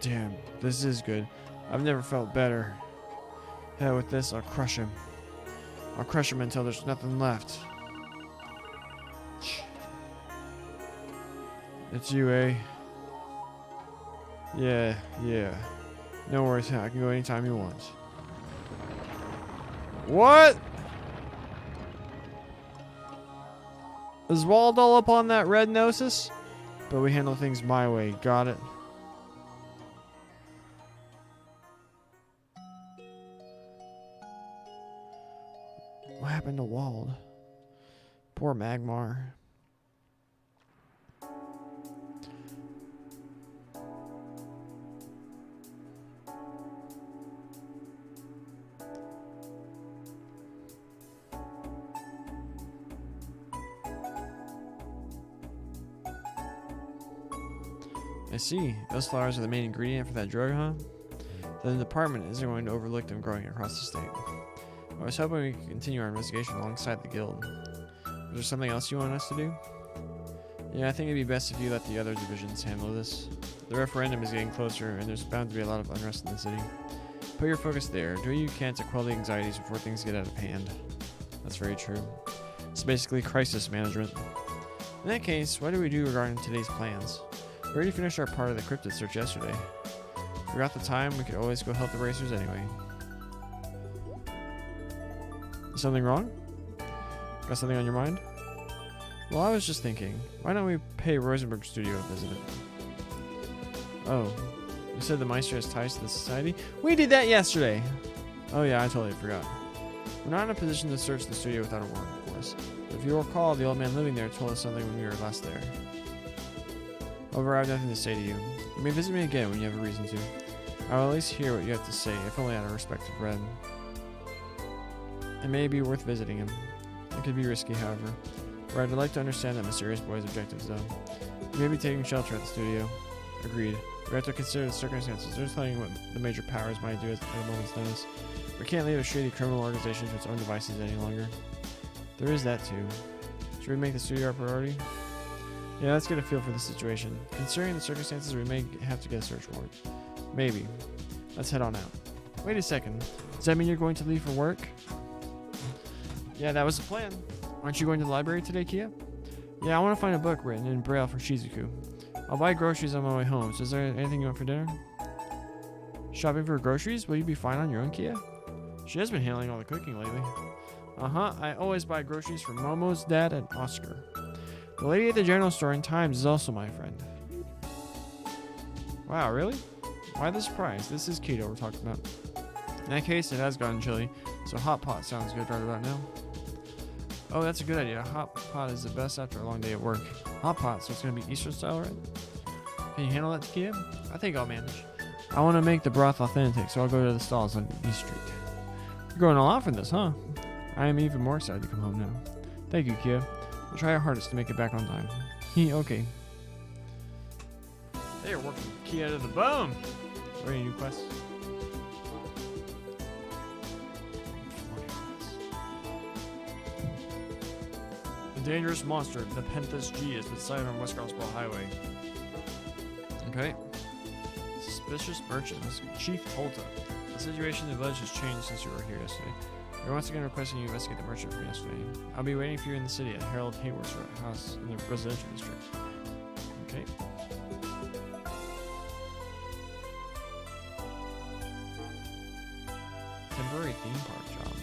Damn, this is good. I've never felt better. Hell with this, I'll crush him. I'll crush him until there's nothing left. It's you, eh? Yeah. No worries, I can go anytime you want. What? Is Wald all up on that red Gnosis? But we handle things my way, got it? What happened to Wald? Poor Magmar. I see. Those flowers are the main ingredient for that drug, huh? Then the department isn't going to overlook them growing across the state. I was hoping we could continue our investigation alongside the guild. Is there something else you want us to do? Yeah, I think it'd be best if you let the other divisions handle this. The referendum is getting closer, and there's bound to be a lot of unrest in the city. Put your focus there. Do what you can to quell the anxieties before things get out of hand. That's very true. It's basically crisis management. In that case, what do we do regarding today's plans? We already finished our part of the cryptid search yesterday. Forgot the time, we could always go help the racers anyway. Something wrong? Got something on your mind? Well, I was just thinking, why don't we pay Rosenberg Studio a visit? Oh, you said the Meister has ties to the society? We did that yesterday! Oh yeah, I totally forgot. We're not in a position to search the studio without a warrant, of course. But if you recall, the old man living there told us something when we were last there. However, I have nothing to say to you. You may visit me again when you have a reason to. I will at least hear what you have to say, if only out of respect for Red. It may be worth visiting him. It could be risky, however. Red, I'd like to understand that mysterious boy's objectives, though. You may be taking shelter at the studio. Agreed. We have to consider the circumstances. There's nothing what the major powers might do at a moment's notice. We can't leave a shady criminal organization to its own devices any longer. There is that, too. Should we make the studio our priority? Yeah, let's get a feel for the situation. Considering the circumstances, we may have to get a search warrant. Maybe. Let's head on out. Wait a second. Does that mean you're going to leave for work? Yeah, that was the plan. Aren't you going to the library today, Kia? Yeah, I want to find a book written in Braille for Shizuku. I'll buy groceries on my way home, so is there anything you want for dinner? Shopping for groceries? Will you be fine on your own, Kia? She has been handling all the cooking lately. Uh-huh, I always buy groceries for Momo's dad and Oscar. The lady at the general store in Times is also my friend. Wow, really? Why the surprise? This is keto we're talking about. In that case, it has gotten chilly, so hot pot sounds good right about now. Oh, that's a good idea. Hot pot is the best after a long day at work. Hot pot, so it's going to be Eastern style, right? Can you handle that, Kia? I think I'll manage. I want to make the broth authentic, so I'll go to the stalls on East Street. You're going all out for this, huh? I am even more excited to come home now. Thank you, Kia. We'll try our hardest to make it back on time. Okay. They are working Kia to the bone. Are any new quests? A dangerous monster, the Penthus G, has been sighted on West Crossbell Highway. Okay. Suspicious merchants. Chief Holta. The situation in the village has changed since you were here yesterday. We're once again requesting you investigate the merchant from yesterday. I'll be waiting for you in the city at Harold Hayworth's house in the residential district. Okay. Temporary theme park job.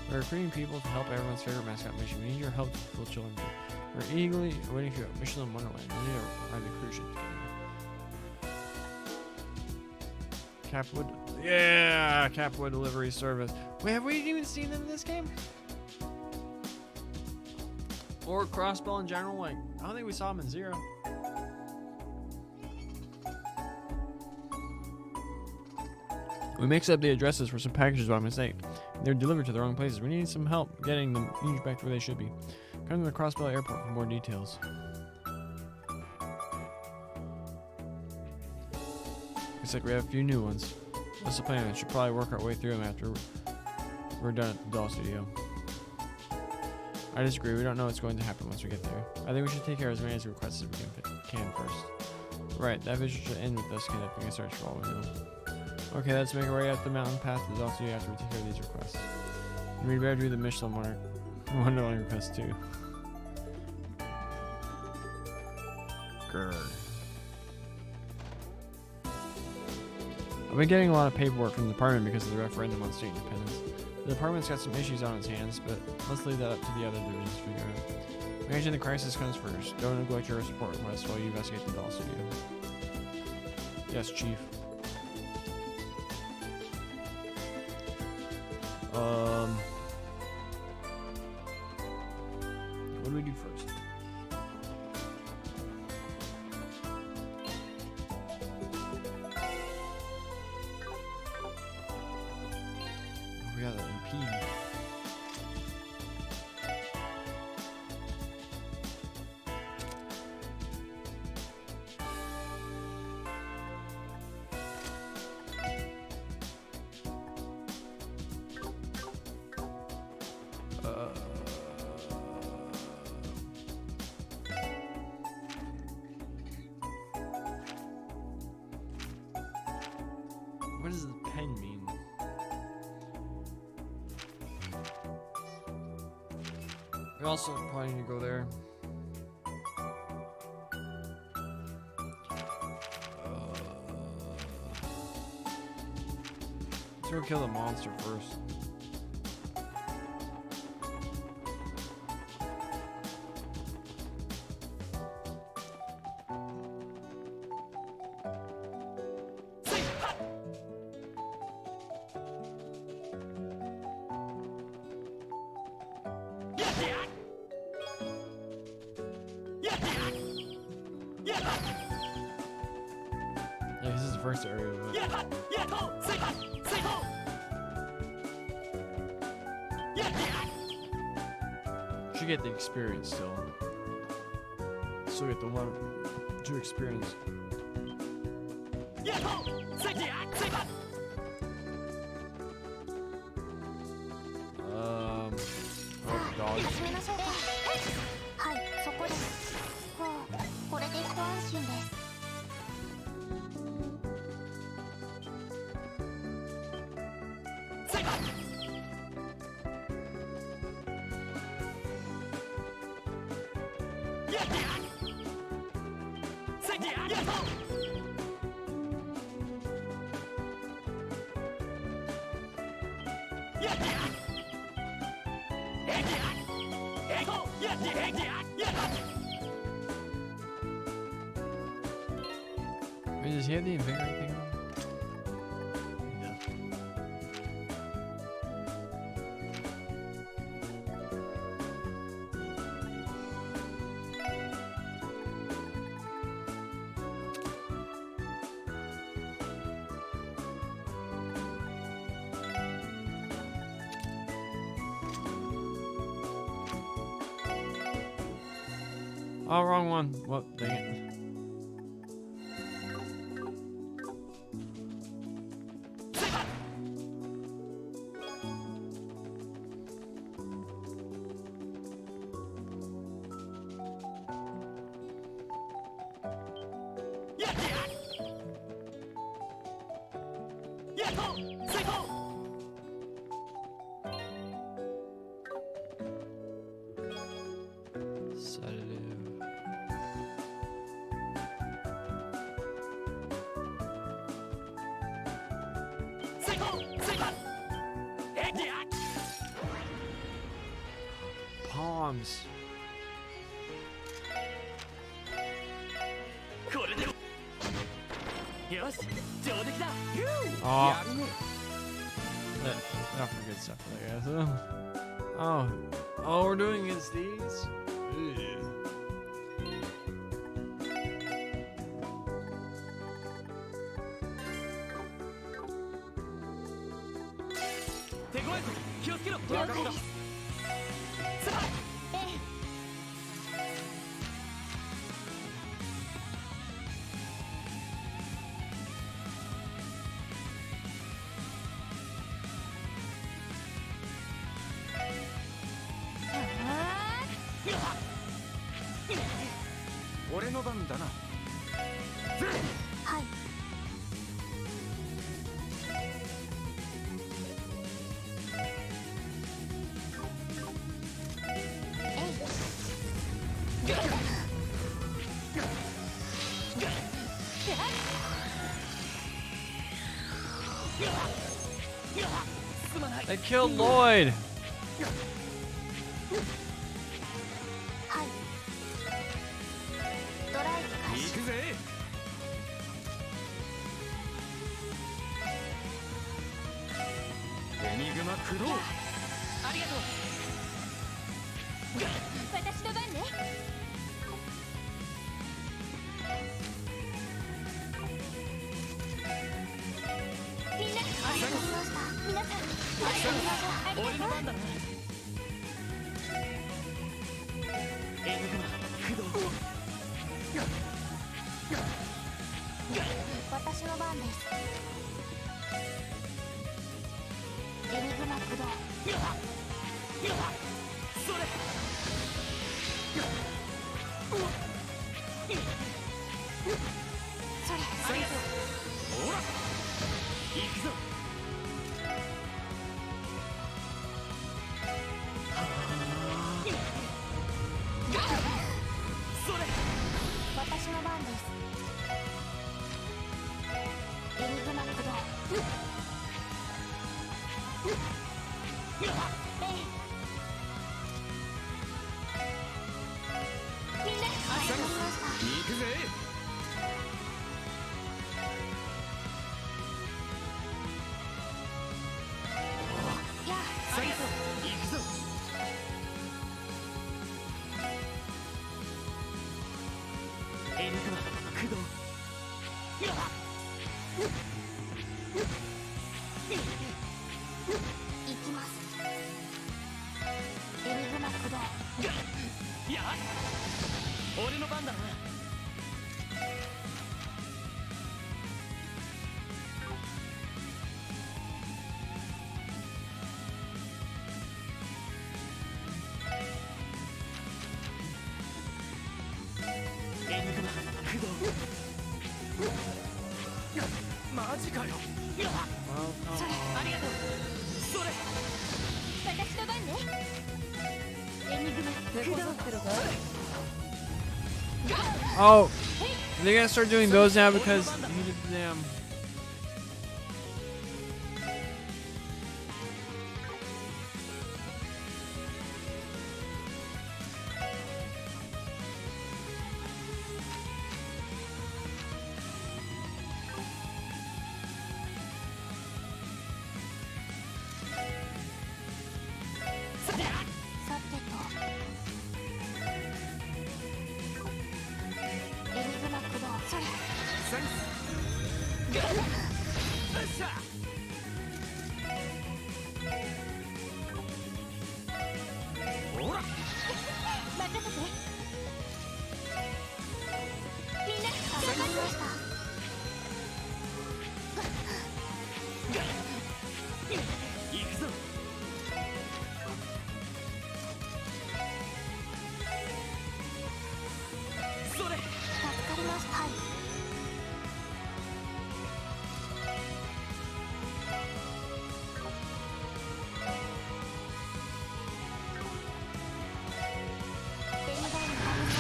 We're recruiting people to help everyone's favorite mascot mission. We need your help to fulfill children's dreams. We're eagerly waiting for you at Michelin Wonderland. We need to ride the cruise ship together. Capwood. Yeah, Capwood delivery service. Wait, have we even seen them in this game? Or Crossbell in general? Like, I don't think we saw them in Zero. We mixed up the addresses for some packages by mistake. They're delivered to the wrong places. We need some help getting them each back to where they should be. Come to the Crossbell Airport for more details. Looks like we have a few new ones. What's the plan? We should probably work our way through them after we're done at the doll studio. I disagree. We don't know what's going to happen once we get there. I think we should take care of as many as requests as we can first. Right, that vision should end with us conducting a search for all we know. Okay, let's make our way up the mountain path to the doll studio after we take care of these requests. And we better do the Michelin Wonderland request too. Grr. I've been getting a lot of paperwork from the department because of the referendum on state independence. The department's got some issues on its hands, but let's leave that up to the other divisions to figure out. Managing the crisis comes first. Don't neglect your support requests while you investigate the doll studio. Yes, Chief. What do we do first? We got an MP. What does the pen mean? We also probably need to go there. Let's go kill the monster first. Yeah, this is the first area of it. Should get the experience still. Still get the 1, 2 experience. Oh, 始 dodge. めましょうか。はい、そこです。はあ、これで一安心です。Wait, does he have the invigorate thing on? Oh, wrong one. Well, dang it. Sedative. Palms. これでよし上出来だ Oh, やるね not for good stuff, I guess. Oh, all we're doing is these. Ugh. 手ごわいぞ気をつけろ了解です。ええ。俺の番だな。はい。They killed Lloyd. はい。ドライブ開始。行くぜ。エニグマ駆動。ありがとう私の番ね。みんなありがとうございました。皆さんありがとう。俺の番だなエニグマ駆動私の番です。エニグマ駆動。それそれ。ありがとうほら行くぞそれ私の番です。エニグマ駆動。みんなわかりました行くぜ。やありがとう。行くぞ。エニグマ駆動。行きますエニグマ駆動やっ俺の番だな。エニグマ駆動。マジかよ。それありがとう。それ私の番ねエニグマ駆動 Oh, they gotta start doing those now because he did the damn.さてとエニグマ駆動それセンス。よっしゃ。ほら。任せてみんなわかりました行くぞ。それ助かりましたはいエニガイのダメージ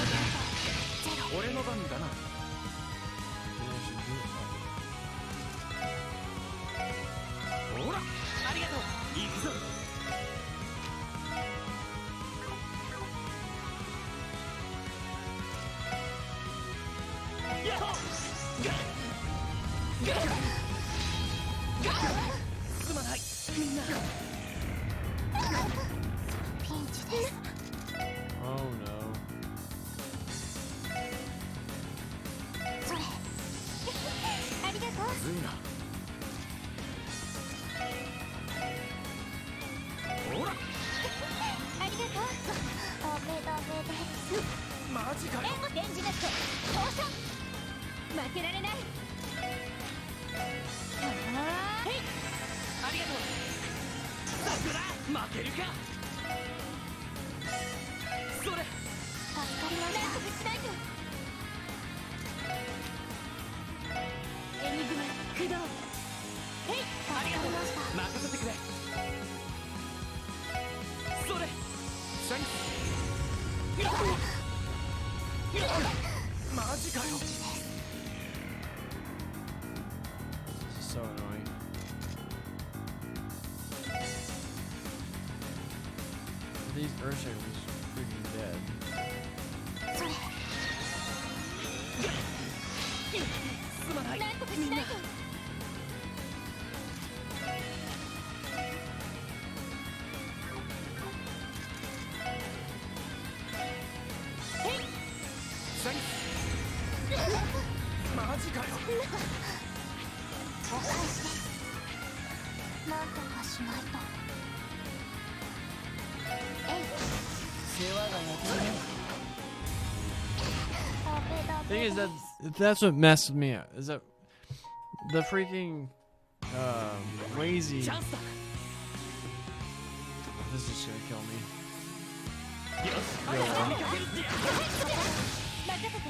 ゼロ俺の番だな。ほら。ありがとう。行くぞ。やっほすまないみんな。ピンチです Oh no. それありがとうずいな。ほら。ありがとうダメダメですマジかよ。レンジネット投射負けられないありがとう。桜負けるか。それ助かりましたなんとかしないとエニグマ駆動ありがとう。助かりました任せてくれ。それセンス。マジかよ。 This is so annoying. These Earthshakers are freaking dead. それすまないなんとかしないとセンス。マジかよ。お返しですなんとかしないとえい世話が焼けない。ダメダ Thing メ is that that's what messed me up. Is that the freaking lazy? チャンスだ。 This is just gonna kill me. よし、追いかけるってやる。任せて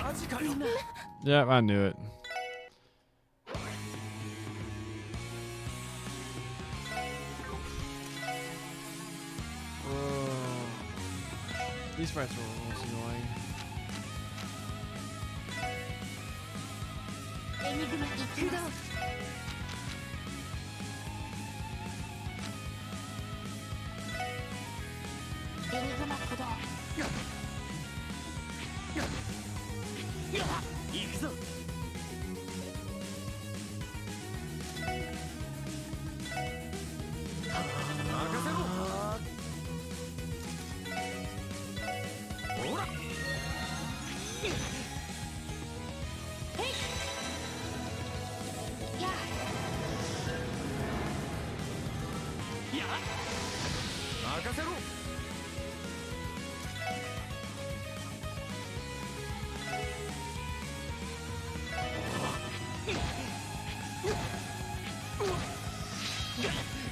マジかよ。 Yep, I knew it. These fights were almost annoying. エニグマ行きます。エニグマ駆動。行くぞ。任せろ。ほら。やや任せろ。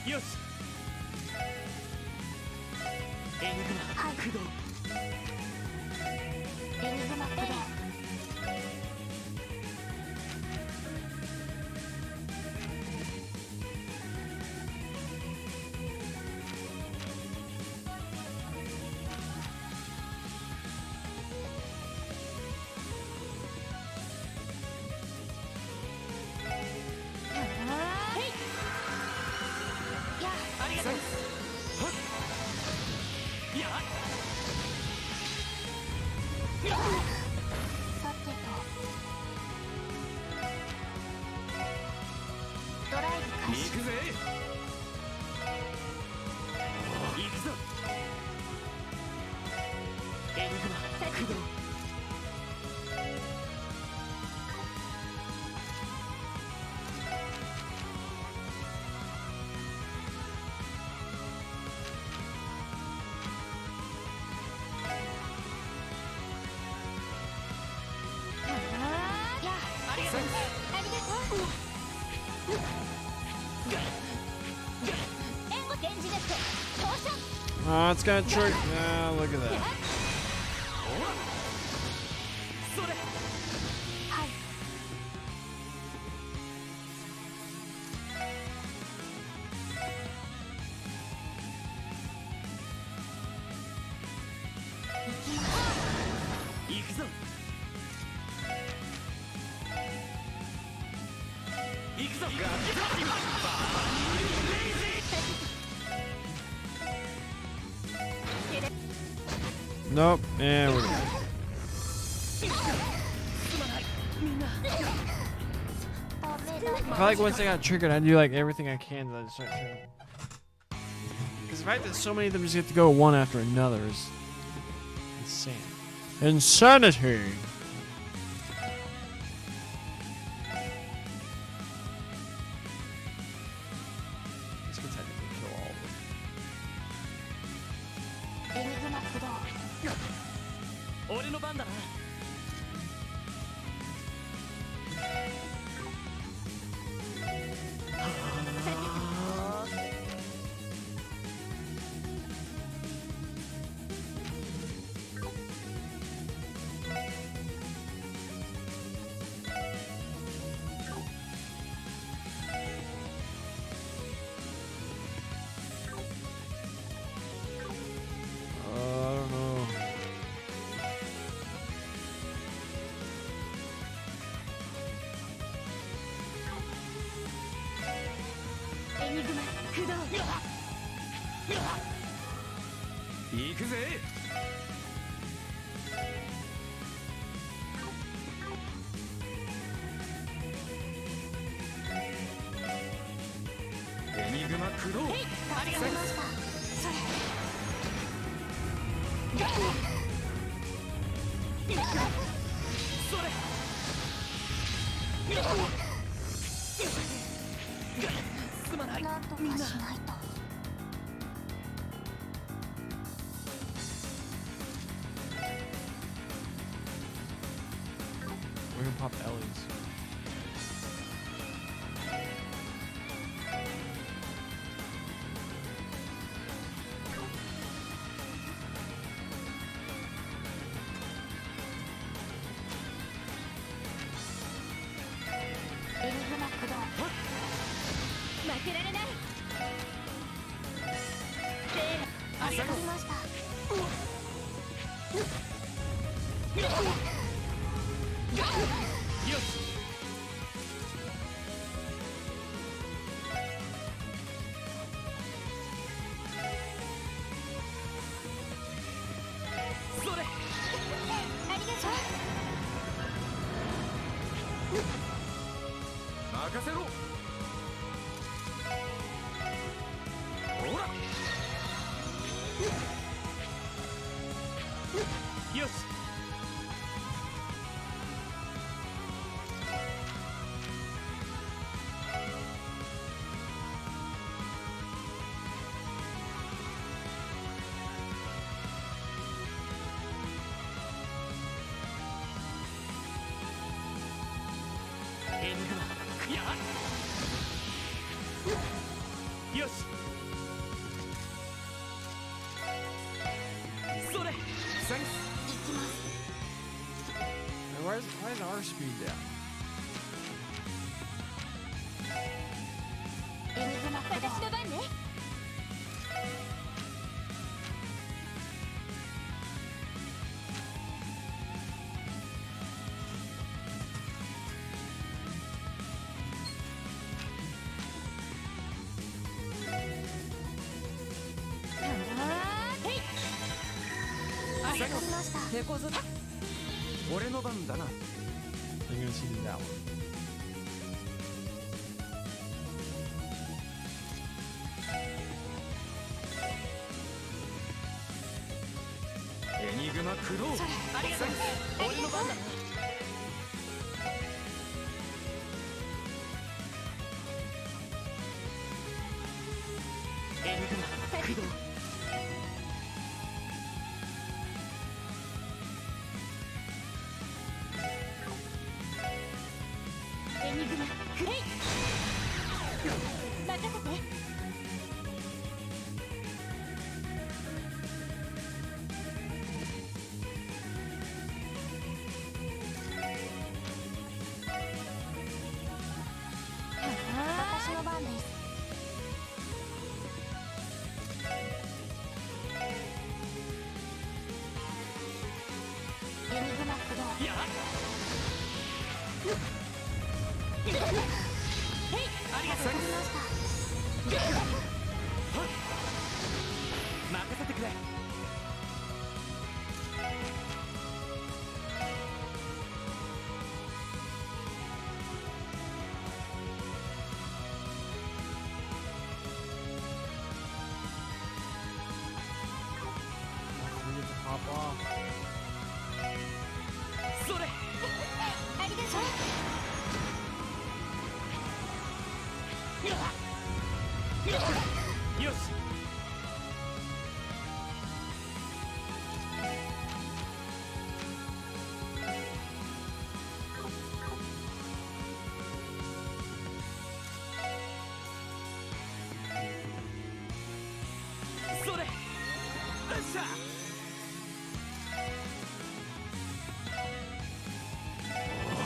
よし。エニグマ駆動。エニグマ駆動。ありがとう。やさてとドライブ開始。行くぜ。行くぞ。エニグマ駆動。ありがとう。ありがとう。援護電磁ネット投射。 Oh, it's gonna trick. Ah, look at that. それ。はい。行くぞ。行くぞ。 Nope. And we're done. すまない。みんな。ダメだ。 I feel like once I got triggered, I do like everything I can to start triggering. Because the fact that so many of them just get to go one after another is insane. Insanity! This could technically kill all of them. エニグマ駆動。俺の番だな。I don't know. エニグマ駆動。行くぜ。エニグマ駆動。ありがとうございました。それ。それ。すまない。なんとかしないと。 We're gonna pop Ellie's. 任せろ。ほらよし。エングマやよし。それセンス。行きます。 Why is our speed down? エニグマ私の番ね。ありがとうございました。手こずだ。俺の番だな。 I'm gonna see that one. エニグマクロー。ありがとう。俺の番だ。エングマ駆動。エニグマクレイ任せて。私の番です。エニグマ駆動。やありがとう。わかりました。任せてくれ。We get to pop off. それありがとう。よし。それよっしゃ。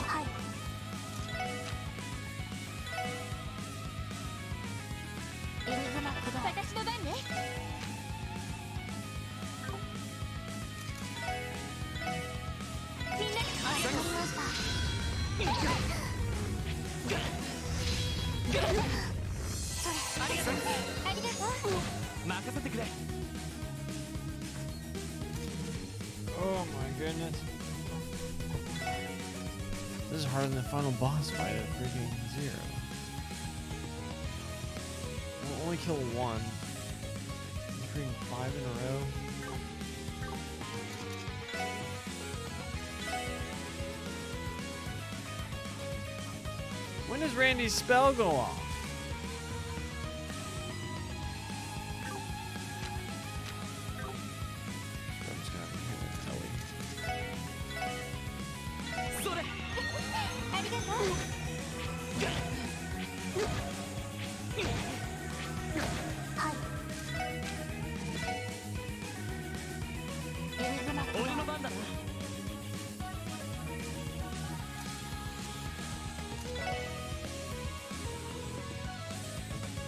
はい。エニグマ駆動。私の番ね。みんなわかりました。それありがとう。ありがとう。任せてくれ。 Oh my goodness. This is harder than the final boss fight of freaking Zero. We'll only kill one. Freaking 5 in a row. When does Randy's spell go off? I'm just gonna hit Ellie. それありがとう。はい。エニグマ駆動。俺の番だな。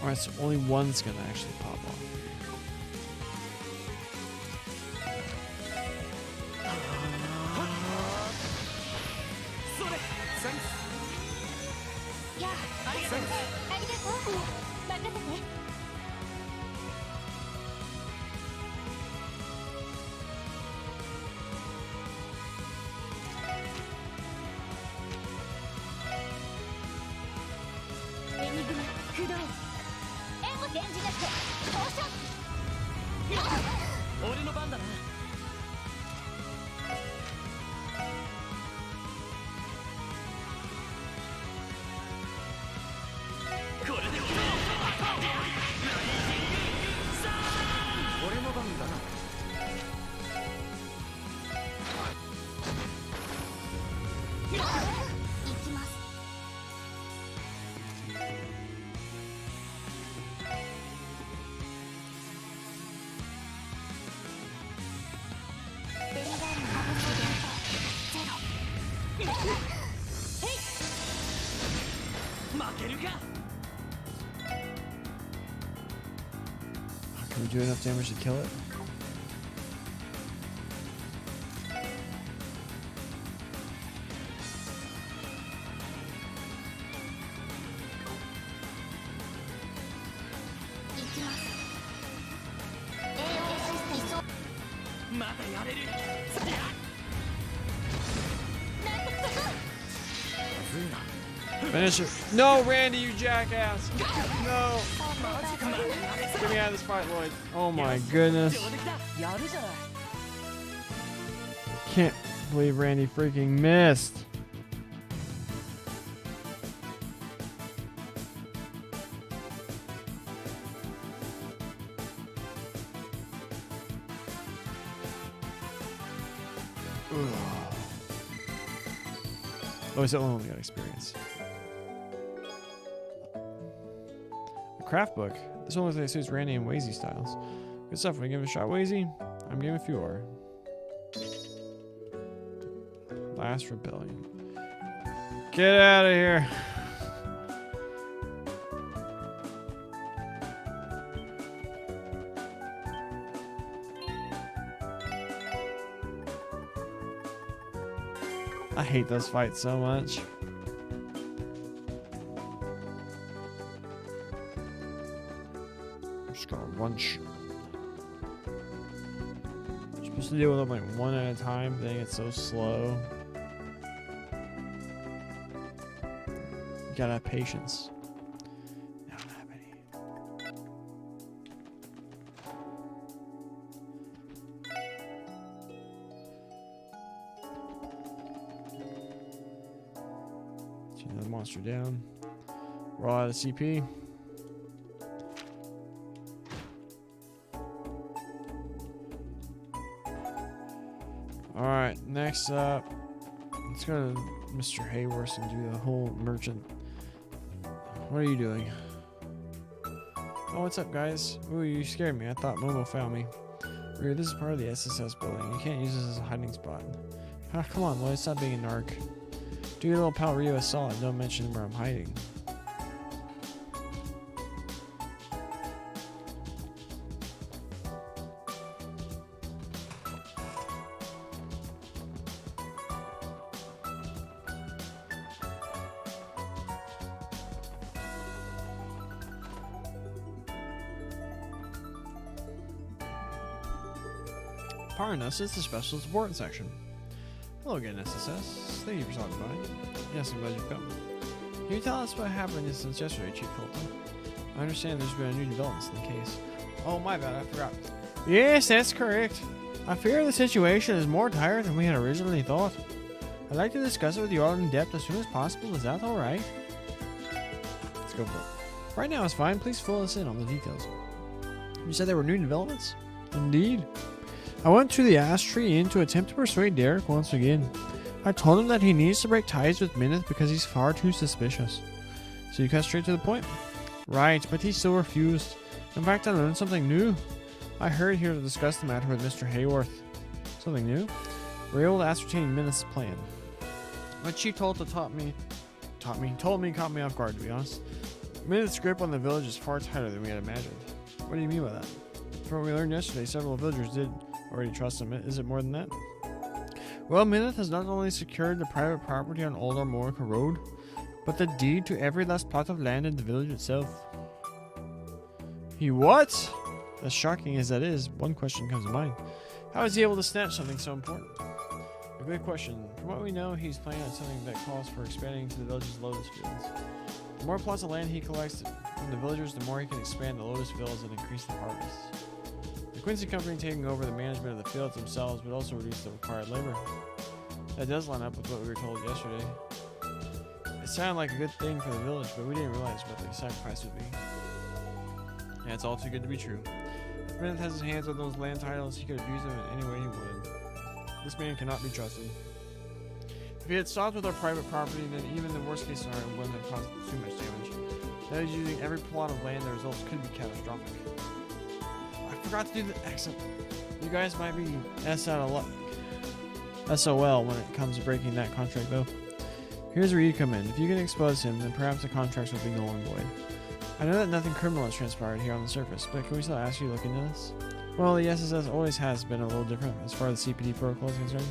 Alright, so only one's gonna actually pop off. それセンス。やあ。ありがとう。ありがとう。任せて。レンジネット交渉俺の番だな。これで俺の番だな。行きます。ベリガーのハブスゼロ。負けるか。 Can we do enough damage to kill it? Finish it. No, Randy, you jackass. No. Get me out of this fight, Lloyd. Oh my goodness. やるじゃない。 Can't believe Randy freaking missed. Oh, he's only got experience. A craft book. This one looks like it suits Randy and Wazy styles. Good stuff. Want to give it a shot, Wazy? I'm game if you are. Last Rebellion. Get out of here. I hate those fights so much. I'm just gonna one shot. You're supposed to deal with them like one at a time, then it's so slow. You gotta have patience. I don't have any. Get another monster down. We're all out of CP. Alright, next up, let's go to Mr. Hayworth and do the whole merchant. What are you doing? Oh, what's up, guys? Ooh, you scared me. I thought Momo found me. Weird, this is part of the SSS building. You can't use this as a hiding spot. Ah, come on, Lloyd, stop being a narc. Do your little pal Rio a solid. Don't mention where I'm hiding. Pardon us, it's the special support section. Hello again, SSS. Thank you for stopping by. Yes, I'm glad you've come. Can you tell us what happened since yesterday, Chief Hilton? I understand there's been a new development in the case. Oh, my bad, I forgot. Yes, that's correct. I fear the situation is more dire than we had originally thought. I'd like to discuss it with you all in depth as soon as possible. Is that alright? Let's go for it. Right now it's fine. Please fill us in on the details. You said there were new developments? Indeed. I went to the ash tree inn to attempt to persuade Derek once again. I told him that he needs to break ties with Minith because he's far too suspicious. So you cut straight to the point? Right, but he still refused. In fact, I learned something new. I hurried here to discuss the matter with Mr. Hayworth. Something new? We were able to ascertain Minith's plan. What she told me caught me off guard, to be honest. Minith's grip on the village is far tighter than we had imagined. What do you mean by that? From what we learned yesterday, several villagers did already trust him. Is it more than that? Well, Minith has not only secured the private property on Old Armorica Road, but the deed to every last plot of land in the village itself. He what? As shocking as that is, one question comes to mind. How is he able to snatch something so important? A good question. From what we know, he's planning on something that calls for expanding to the village's lotus fields. The more plots of land he collects, the from the villagers, the more he can expand the lotus fields and increase the harvest. The Quincy Company taking over the management of the fields themselves would also reduce the required labor. That does line up with what we were told yesterday. It sounded like a good thing for the village, but we didn't realize what the sacrifice would be. Yeah, it's all too good to be true. If Bennett has his hands on those land titles, he could abuse them in any way he wanted. This man cannot be trusted. If he had stopped with our private property, then even the worst case scenario wouldn't have caused too much damage. Now he's using every plot of land, the results could be catastrophic. I forgot to do the accent. You guys might be SOL when it comes to breaking that contract though. Here's where you come in. If you can expose him, then perhaps the contracts will be null and void. I know that nothing criminal has transpired here on the surface, but can we still ask you to look into this? Well, the SSS always has been a little different as far as the CPD protocol is concerned.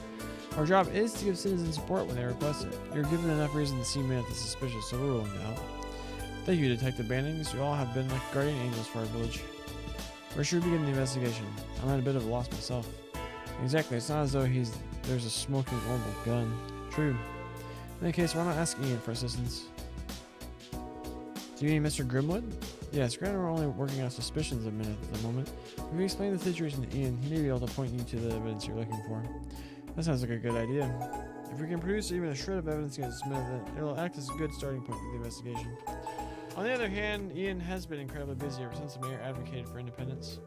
Our job is to give citizens support when they request it. You're given enough reason to see Minute as suspicious, so we're ruling it out. Thank you, Detective Bannings. You all have been like guardian angels for our village. Where should we begin the investigation? I'm at a bit of a loss myself. Exactly, it's not as though there's a smoking orbital gun. True. In any case, why not ask Ian for assistance? Do you mean Mr. Grimwood? Yes, granted we're only working on suspicions of Minute at the moment. If you explain the situation to Ian, he may be able to point you to the evidence you're looking for. That sounds like a good idea. If we can produce even a shred of evidence against Minute, then it'll act as a good starting point for the investigation. On the other hand, Ian has been incredibly busy ever since the mayor advocated for independence.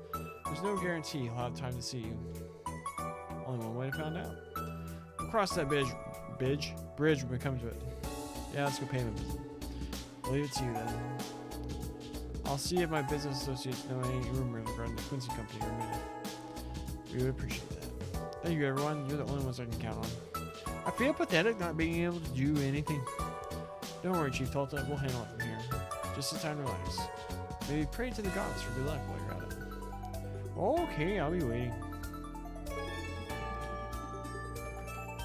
There's no guarantee he'll have time to see you. Only one way to find out. We'll cross that bridge when we come to it. Yeah, let's go pay him a visit. I'll leave it to you then. I'll see if my business associates know any rumors regarding the Quincy Company or Minute. We would appreciate that. Thank you, everyone. You're the only ones I can count on. I feel pathetic not being able to do anything. Don't worry, Chief Tulta. We'll handle it from here. Just sit tight and relax. Maybe pray to the gods for good luck while you're at it. Okay, I'll be waiting.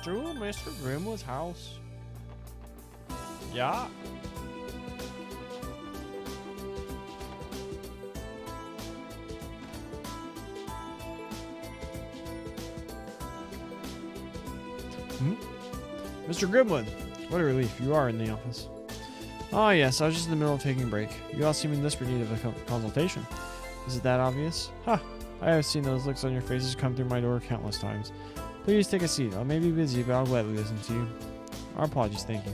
To Mr. Grimwood's house. Yeah. Mr. Grimwood, what a relief. You are in the office. Oh yes, I was just in the middle of taking a break. You all seem in desperate need of a consultation. Is it that obvious? Ha! I have seen those looks on your faces come through my door countless times. Please take a seat. I may be busy, but I'll gladly listen to you. Our apologies, thank you.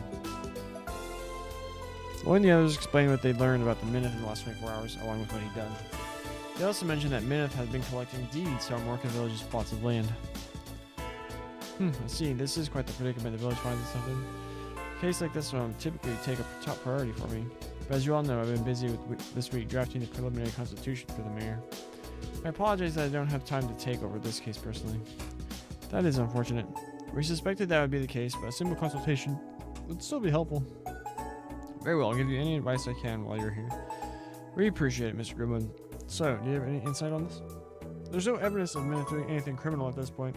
One of the others explained what they'd learned about the Minute in the last 24 hours, along with what he'd done. They also mentioned that Minute had been collecting deeds on Morka Village's plots of land. I see. This is quite the predicament the village finds itself in. A case like this one would typically take a top priority for me. But as you all know, I've been busy this week drafting the preliminary constitution for the mayor. I apologize that I don't have time to take over this case personally. That is unfortunate. We suspected that would be the case, but a simple consultation would still be helpful. Very well, I'll give you any advice I can while you're here. We appreciate it, Mr. Grimwood. So, do you have any insight on this? There's no evidence of Minute doing anything criminal at this point.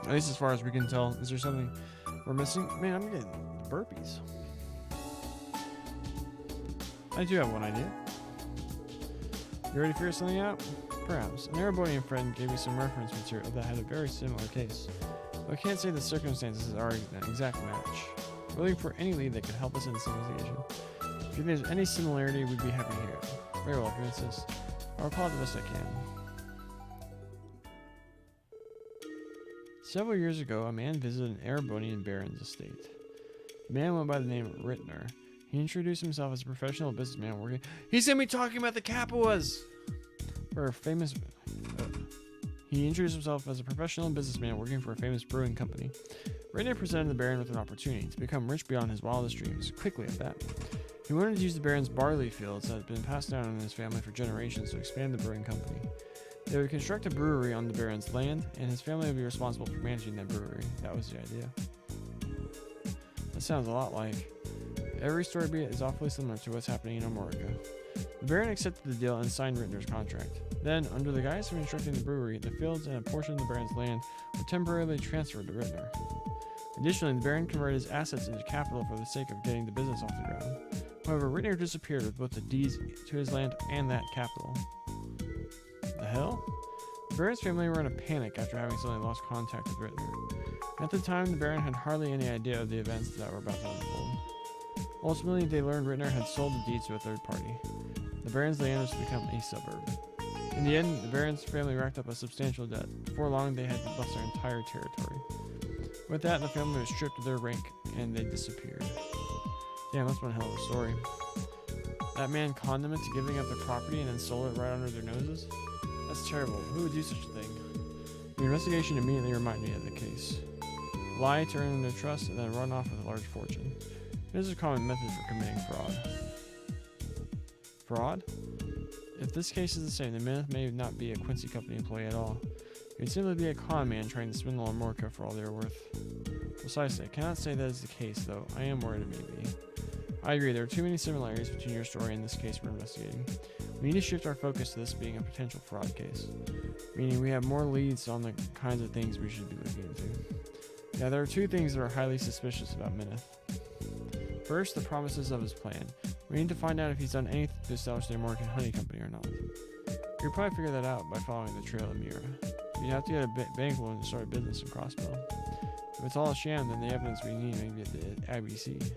At least as far as we can tell. Is there something we're missing? Man, I'm getting burpees. I do have one idea. You ready to figure something out? Perhaps. An Erebonian friend gave me some reference material that had a very similar case. But I can't say the circumstances are an exact match. We're looking for any lead that could help us in this investigation. If there's any similarity, we'd be happy to hear it. Very well, if you insist. I'll call it the best I can. Several years ago, a man visited an Erebonian baron's estate. The man went by the name of Rittner. He introduced himself as a professional businessman working. He's gonna be talking about the Capuas! For a famous. He introduced himself as a professional businessman working for a famous brewing company. Rittner presented the baron with an opportunity to become rich beyond his wildest dreams, quickly at that. He wanted to use the baron's barley fields that had been passed down in his family for generations to expand the brewing company. They would construct a brewery on the baron's land, and his family would be responsible for managing that brewery. That was the idea. That sounds a lot like. Every story beat is awfully similar to what's happening in Omorica. The baron accepted the deal and signed Rittner's contract. Then, under the guise of constructing the brewery, the fields and a portion of the baron's land were temporarily transferred to Rittner. Additionally, the baron converted his assets into capital for the sake of getting the business off the ground. However, Rittner disappeared with both the deeds to his land and that capital. The hell? The baron's family were in a panic after having suddenly lost contact with Rittner. At the time, the baron had hardly any idea of the events that were about to unfold. Ultimately, they learned Rittner had sold the deeds to a third party. The Baron's land was to become a suburb. In the end, the Baron's family racked up a substantial debt. Before long, they had lost their entire territory. With that, the family was stripped of their rank, and they disappeared. Damn, that's one hell of a story. That man conned them into giving up their property and then sold it right under their noses? That's terrible. Who would do such a thing? The investigation immediately reminded me of the case. Lie to earn their trust and then run off with a large fortune. It is a common method for committing fraud. Fraud? If this case is the same, then Mineth may not be a Quincy Company employee at all. He would simply be a con man trying to swindle on Morka for all they are worth. Precisely. I cannot say that is the case, though. I am worried it may be. I agree, there are too many similarities between your story and this case we're investigating. We need to shift our focus to this being a potential fraud case. Meaning we have more leads on the kinds of things we should be looking into. Yeah, there are two things that are highly suspicious about Mineth. First, the promises of his plan. We need to find out if he's done anything to establish the American Honey Company or not. You'll probably figure that out by following the trail of Mira. You'd have to get a bank loan to start a business in Crossbow. If it's all a sham, then the evidence we need may be at the IBC.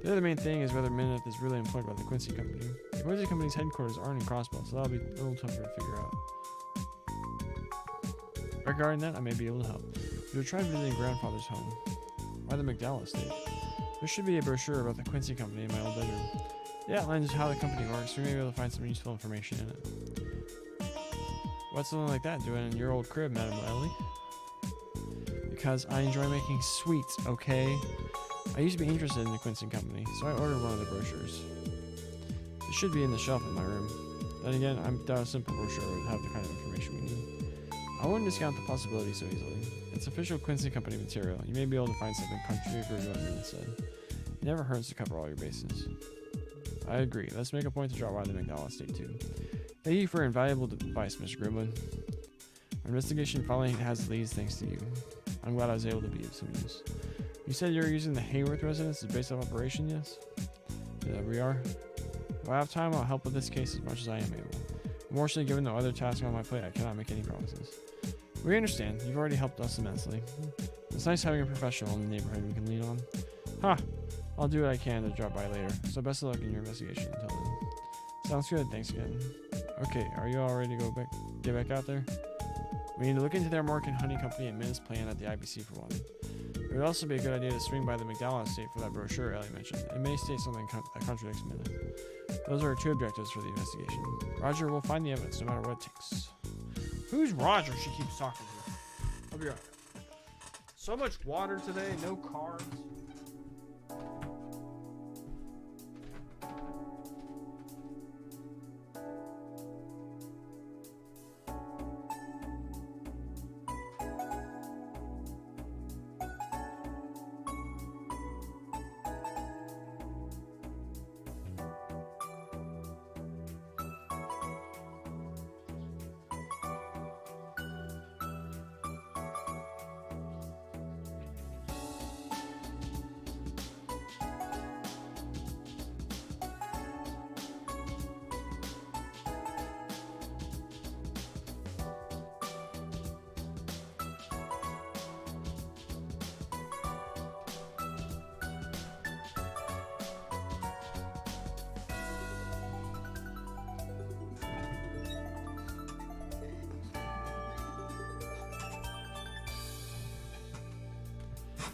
The other main thing is whether Mineth is really employed by the Quincy Company. The Quincy Company's headquarters aren't in Crossbow, so that'll be a little tougher to figure out. Regarding that, I may be able to help. We'll try visiting grandfather's home. Why the McDowell estate? There should be a brochure about the Quincy Company in my old bedroom. It outlines how the company works, so we may be able to find some useful information in it. What's something like that doing in your old crib, Madam Ellie? Because I enjoy making sweets, okay? I used to be interested in the Quincy Company, so I ordered one of the brochures. It should be in the shelf in my room. Then again, I doubt a simple brochure would have the kind of information we need. I wouldn't discount the possibility so easily. It's official Quincy Company material. You may be able to find something contradictory to what Mineth said. It never hurts to cover all your bases. I agree. Let's make a point to drop by the McDowell estate too. Thank you for your invaluable advice, Mr. Grimwood. Our investigation finally has leads thanks to you. I'm glad I was able to be of some use. You said you're using the Hayworth residence as base of operation, yes? Yeah, we are. If I have time, I'll help with this case as much as I am able. Unfortunately, given the other tasks on my plate, I cannot make any promises. We understand. You've already helped us immensely. It's nice having a professional in the neighborhood we can lean on. Ha! I'll do what I can to drop by later, so best of luck in your investigation until then. Sounds good, thanks again. Okay, are you all ready to get back out there? We need to look into the American Honey Company and Mineth's plan at the IBC for one. It would also be a good idea to swing by the McDowell estate for that brochure Ellie mentioned. It may state something that contradicts Mineth. Those are our two objectives for the investigation. Roger will find the evidence no matter what it takes. Who's Roger? She keeps talking to. I'll be right back. So much water today, no cars.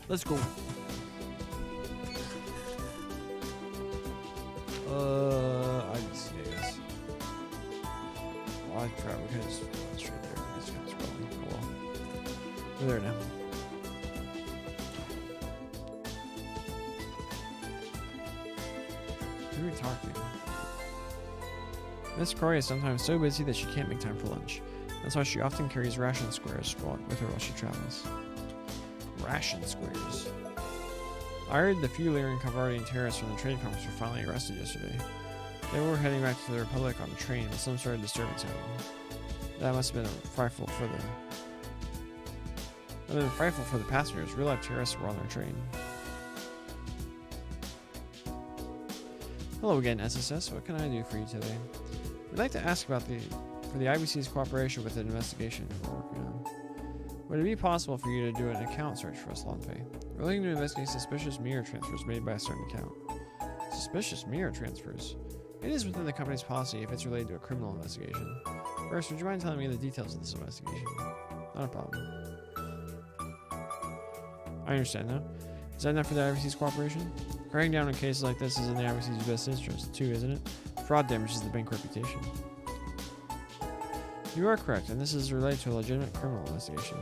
Let's go. IBC, I guess. Oh, I forgot. We could just go straight there. We just kept scrolling. Oh well. We're there now. Who are we talking to? Miss Corey is sometimes so busy that she can't make time for lunch. That's why she often carries ration squares with her while she travels. Ration squares. I heard the few Lyrian Cavardian terrorists from the trade conference were finally arrested yesterday. They were heading back to the Republic on the train when some sort of disturbance happened. That must have been frightful for the passengers. Real life terrorists were on their train. Hello again, SSS. What can I do for you today? We'd like to ask about the IBC's cooperation with the investigation we're working on. Would it be possible for you to do an account search for us, Lonpei? We're looking to investigate suspicious mirror transfers made by a certain account. Suspicious mirror transfers. It is within the company's policy if it's related to a criminal investigation. First, would you mind telling me the details of this investigation? Not a problem. I understand now. Is that enough for the IBC's cooperation? Cracking down on cases like this is in the IBC's best interest, too, isn't it? Fraud damages the bank reputation. You are correct, and this is related to a legitimate criminal investigation.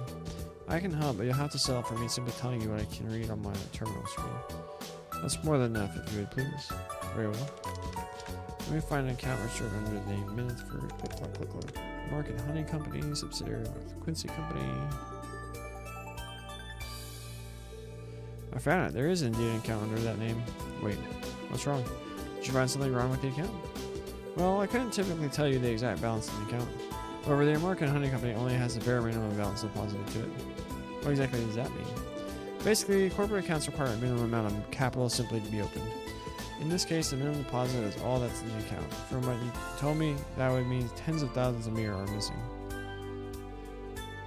I can help, but you'll have to settle for me simply telling you what I can read on my terminal screen. That's more than enough, if you would please. Very well. Let me find an account registered under the name Minutes for Market Honey Company, subsidiary of Quincy Company. I found it. There is indeed an account under that name. Wait, what's wrong? Did you find something wrong with the account? Well, I couldn't typically tell you the exact balance in the account. However, the American Honey Company only has the bare minimum balance deposited to it. What exactly does that mean? Basically, corporate accounts require a minimum amount of capital simply to be opened. In this case, the minimum deposit is all that's in the account. From what you told me, that would mean tens of thousands of mirror are missing.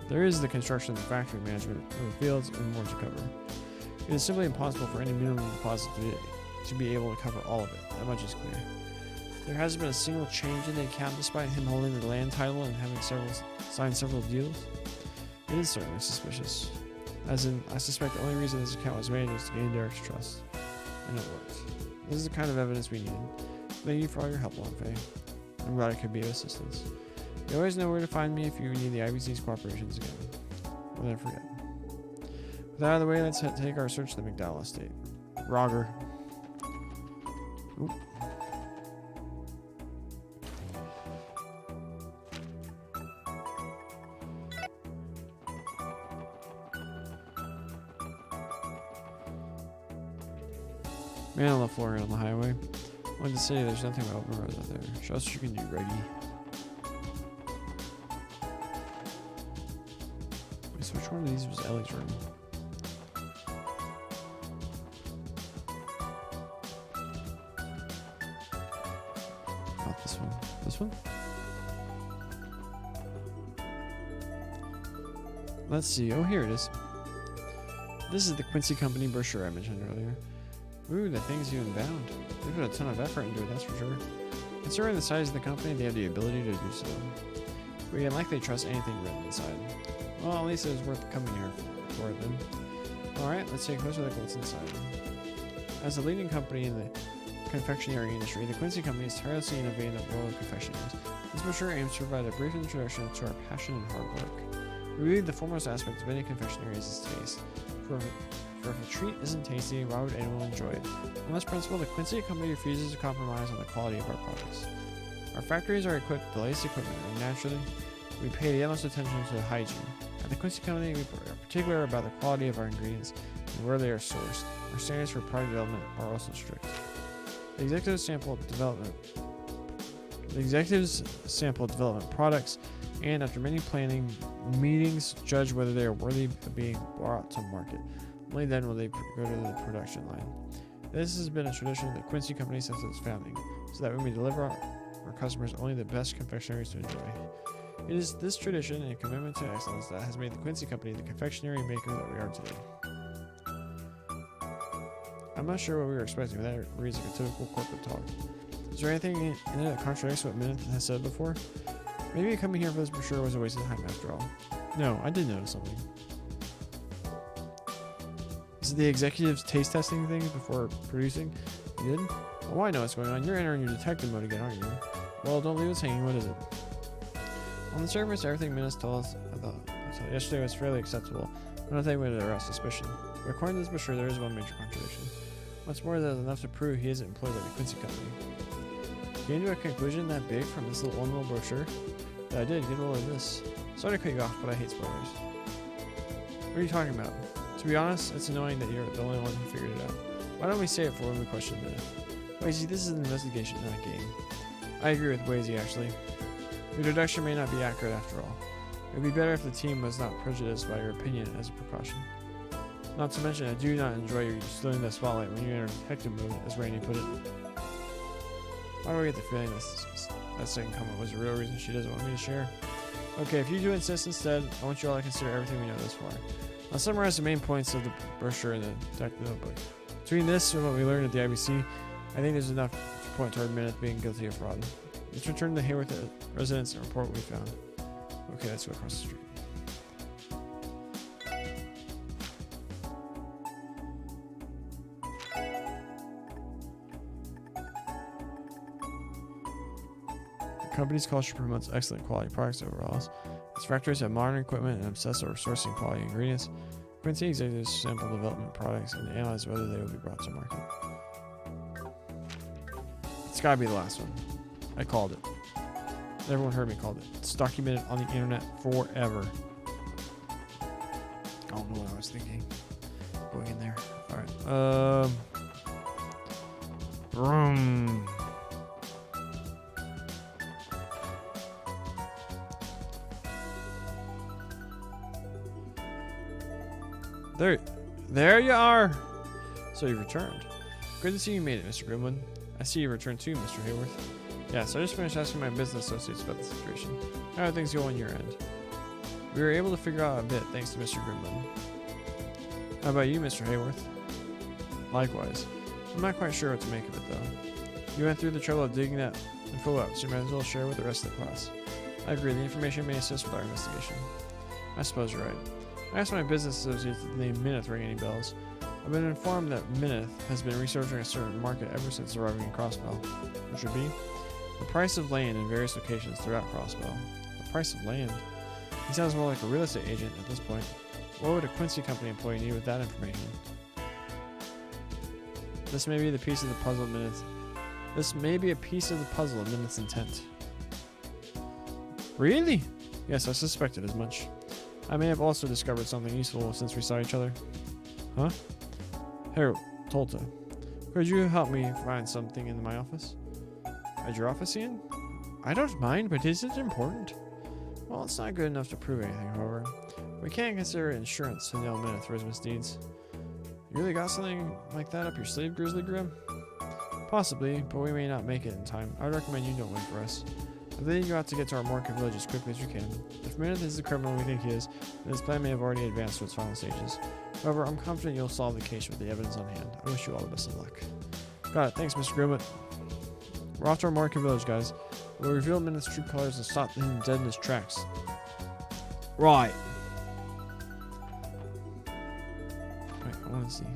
There is the construction of the factory management of the fields and more to cover. It is simply impossible for any minimum deposit to be able to cover all of it. That much is clear. There hasn't been a single change in the account despite him holding the land title and having signed several deals. It is certainly suspicious. As in, I suspect the only reason this account was made was to gain Derek's trust. And it worked. This is the kind of evidence we needed. Thank you for all your help, Longfei. I'm glad I could be of assistance. You always know where to find me if you need the IBC's cooperations again. I'll never forget. With that out of the way, let's take our search to the McDowell estate. Roger. Oop. Man on the floor on the highway. I wanted to say there's nothing but open roads out there. Show us what you can do, Reggie. Wait, so which one of these was Ellie's room? Not this one. This one? Let's see. Oh, here it is. This is the Quincy Company brochure I mentioned earlier. Ooh, the thing's even bound. They put a ton of effort into it, that's for sure. Considering the size of the company, they have the ability to do so. We can likely trust anything written inside. Well, at least it was worth coming here for it then. Alright, let's take a closer look at what's inside. As a leading company in the confectionery industry, the Quincy Company is tirelessly innovating the world of confectionaries. This brochure aims to provide a brief introduction to our passion and hard work. We believe the foremost aspect of any confectionery is its taste. For if a treat isn't tasty, why would anyone enjoy it? On this principle, the Quincy Company refuses to compromise on the quality of our products. Our factories are equipped with the latest equipment, and naturally, we pay the utmost attention to the hygiene. At the Quincy Company, we are particular about the quality of our ingredients and where they are sourced. Our standards for product development are also strict. The executives sample development products, and after many planning meetings, judge whether they are worthy of being brought to market. Only then will they go to the production line. This has been a tradition of the Quincy Company since its founding, so that we may deliver our customers only the best confectionaries to enjoy. It is this tradition and commitment to excellence that has made the Quincy Company the confectionery maker that we are today. I'm not sure what we were expecting, but that reads like a typical corporate talk. Is there anything in it that contradicts what Minute has said before? Maybe coming here for this brochure was a waste of time after all. No, I did notice something. Is it the executives taste testing things before producing? You did? Oh, I know what's going on. You're entering your detective mode again, aren't you? Well, don't leave us hanging. What is it? On the surface, everything Minus told us until yesterday was fairly acceptable, but nothing would arouse suspicion. But according to this brochure, there is one major contradiction. What's more, that is enough to prove he isn't employed by the Quincy Company. Came to a conclusion that big from this one little brochure? Yeah, I did. Get a load of this. Sorry to cut you off, but I hate spoilers. What are you talking about? To be honest, it's annoying that you're the only one who figured it out. Why don't we say it for when we question it? Wazy, this is an investigation, not a game. I agree with Wazy, actually. Your deduction may not be accurate after all. It would be better if the team was not prejudiced by your opinion as a precaution. Not to mention, I do not enjoy you stealing the spotlight when you enter detective mode, as Randy put it. Why do I get the feeling that second comment was the real reason she doesn't want me to share? Okay, if you do insist instead, I want you all to consider everything we know thus far. I'll summarize the main points of the brochure in the detective notebook. Between this and what we learned at the IBC, I think there's enough to point toward Mineth being guilty of fraud. Let's return to the Hayworth residence and report what we found. Okay, let's go across the street. The company's culture promotes excellent quality products overall. Its factories have modern equipment and obsess over sourcing quality ingredients. Quincy executives sample development products and analyze whether they will be brought to market. It's gotta be the last one. I called it. Everyone heard me called it. It's documented on the internet forever. I don't know what I was thinking. Going in there. Alright. Vroom. There you are. So you've returned. Good to see you made it, Mr. Grimwood. I see you returned too, Mr. Hayworth. Yeah, so I just finished asking my business associates about the situation. How are things going on your end? We were able to figure out a bit thanks to Mr. Grimwood. How about you, Mr. Hayworth? Likewise. I'm not quite sure what to make of it, though. You went through the trouble of digging that info up, so you might as well share with the rest of the class. I agree, the information may assist with our investigation. I suppose you're right. I asked my business associates if the name Mineth ring any bells. I've been informed that Mineth has been researching a certain market ever since arriving in Crossbell, which would be the price of land in various locations throughout Crossbell. The price of land? He sounds more like a real estate agent at this point. What would a Quincy Company employee need with that information? This may be the piece of the puzzle of Mineth. This may be a piece of the puzzle of Mineth's intent. Really? Yes, I suspected as much. I may have also discovered something useful since we saw each other. Huh? Harold, Tolta, could you help me find something in my office? At your office, Ian? I don't mind, but is it important? Well, it's not good enough to prove anything, however. We can't consider it insurance to nail Mineth for his misdeeds. You really got something like that up your sleeve, Grizzly Grim? Possibly, but we may not make it in time. I would recommend you don't wait for us. I think you ought to get to our Morka village as quickly as you can. If Mineth is the criminal we think he is, then his plan may have already advanced to its final stages. However, I'm confident you'll solve the case with the evidence on hand. I wish you all the best of luck. Got it. Thanks, Mr. Grimwood. We're off to our Morka village, guys. We'll reveal Mineth's true colors and stop him dead in his tracks. Right. Wait, I want to see.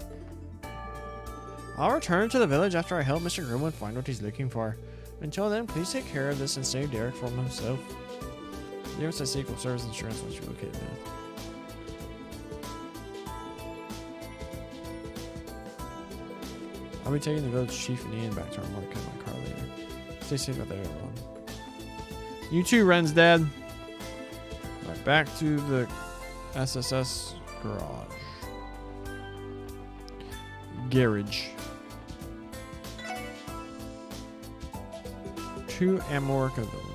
I'll return to the village after I help Mr. Grimwood find what he's looking for. Until then, please take care of this and save Derek from himself. The says seek will serve as insurance once you're located Mineth. I'll be taking the village chief and Ian back to our market in my car later. Stay safe out there, everyone. You too, Ren's dad. Right, back to the SSS garage. Garage. To Amorica Village.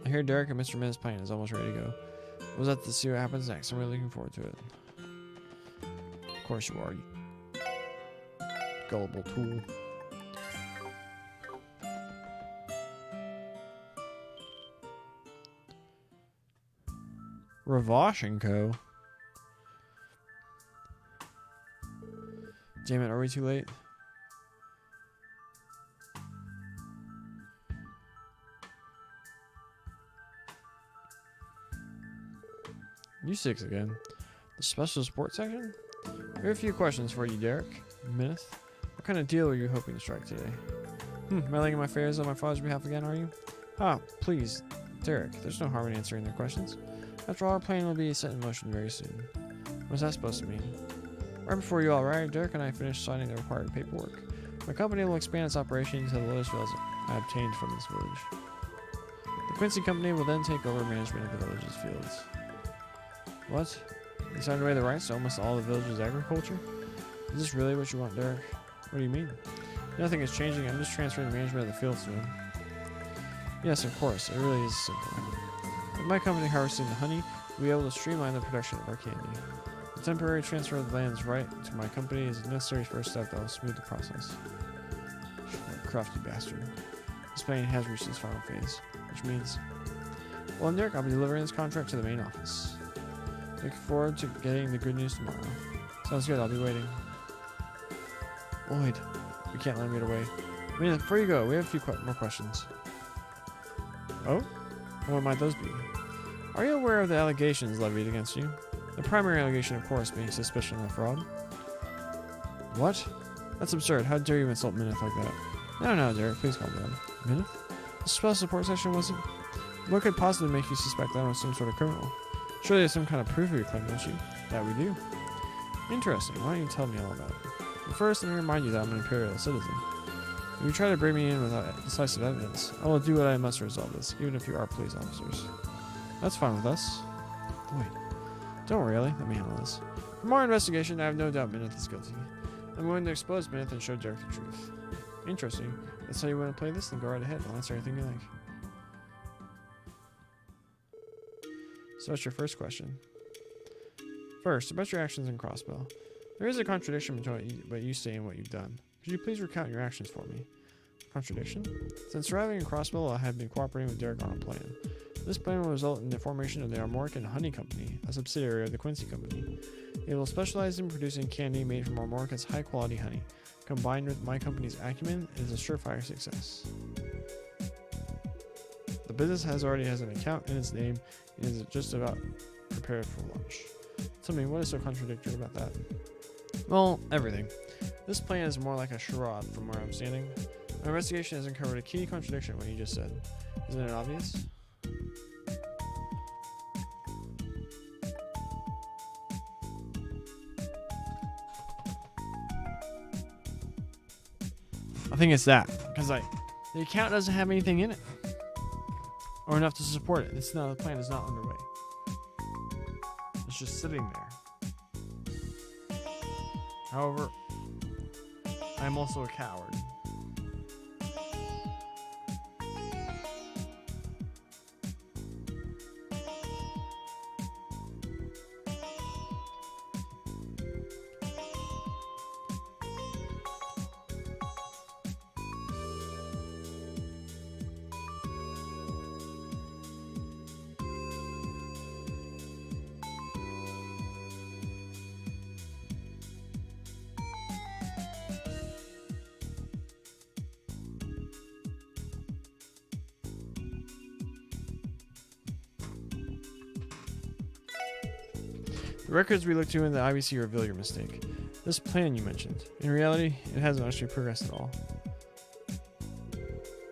I hear Derek and Mr. Mineth's plan is almost ready to go. We'll have to see what happens next. I'm really looking forward to it. Of course you are, you gullible tool. Ravash & Co. Damn it, are we too late? You six again. The special support section? We have a few questions for you, Derek. Mineth. What kind of deal are you hoping to strike today? Meddling in my affairs on my father's behalf again, are you? Ah, please, Derek, there's no harm in answering their questions. After all, our plan will be set in motion very soon. What's that supposed to mean? Right before you all arrived, Derek and I finished signing the required paperwork. My company will expand its operations to the lowest fields I obtained from this village. The Quincy Company will then take over management of the village's fields. What? You signed away the rights to almost all the village's agriculture? Is this really what you want, Derek? What do you mean? Nothing is changing. I'm just transferring the management of the fields to him. Yes, of course. It really is simple. With my company harvesting the honey, we'll be able to streamline the production of our candy. The temporary transfer of the land's right to my company is a necessary first step that will smooth the process. What a crafty bastard. This plan has reached its final phase, which means, well, Derek, I'll be delivering this contract to the main office. Looking forward to getting the good news tomorrow. Sounds good, I'll be waiting. Lloyd, we can't let him get away. I mean, before you go, we have a few more questions. Oh? What might those be? Are you aware of the allegations levied against you? The primary allegation, of course, being suspicion of fraud. What? That's absurd. How dare you insult Minith like that? No, Derek, please calm down. Minith? The spell support session wasn't... What could possibly make you suspect that I was some sort of criminal? Surely there's some kind of proof of your claim, don't you? That we do. Interesting. Why don't you tell me all about it? But first, let me remind you that I'm an Imperial citizen. If you try to bring me in without decisive evidence, I will do what I must to resolve this, even if you are police officers. That's fine with us. Wait. Don't worry, Ellie. Let me handle this. For more investigation, I have no doubt Minith is guilty. I'm going to expose Minith and show Derek the truth. Interesting. That's how you want to play this? Then go right ahead. I'll answer anything you like. So what's your first question? First, about your actions in Crossbell. There is a contradiction between what you say and what you've done. Could you please recount your actions for me? Contradiction? Since arriving in Crossbell, I have been cooperating with Derek on a plan. This plan will result in the formation of the Armoric and Honey Company, a subsidiary of the Quincy Company. It will specialize in producing candy made from Armoric's high-quality honey. Combined with my company's acumen, it is a surefire success. The business already has an account in its name and is just about prepared for launch. Tell me, what is so contradictory about that? Well, everything. This plan is more like a charade from where I'm standing. My investigation has uncovered a key contradiction in what you just said. Isn't it obvious? I think it's that, because the account doesn't have anything in it, or enough to support it. The plan is not underway. It's just sitting there. However, I'm also a coward. The records we looked to in the IBC reveal your mistake. This plan you mentioned, in reality, it hasn't actually progressed at all.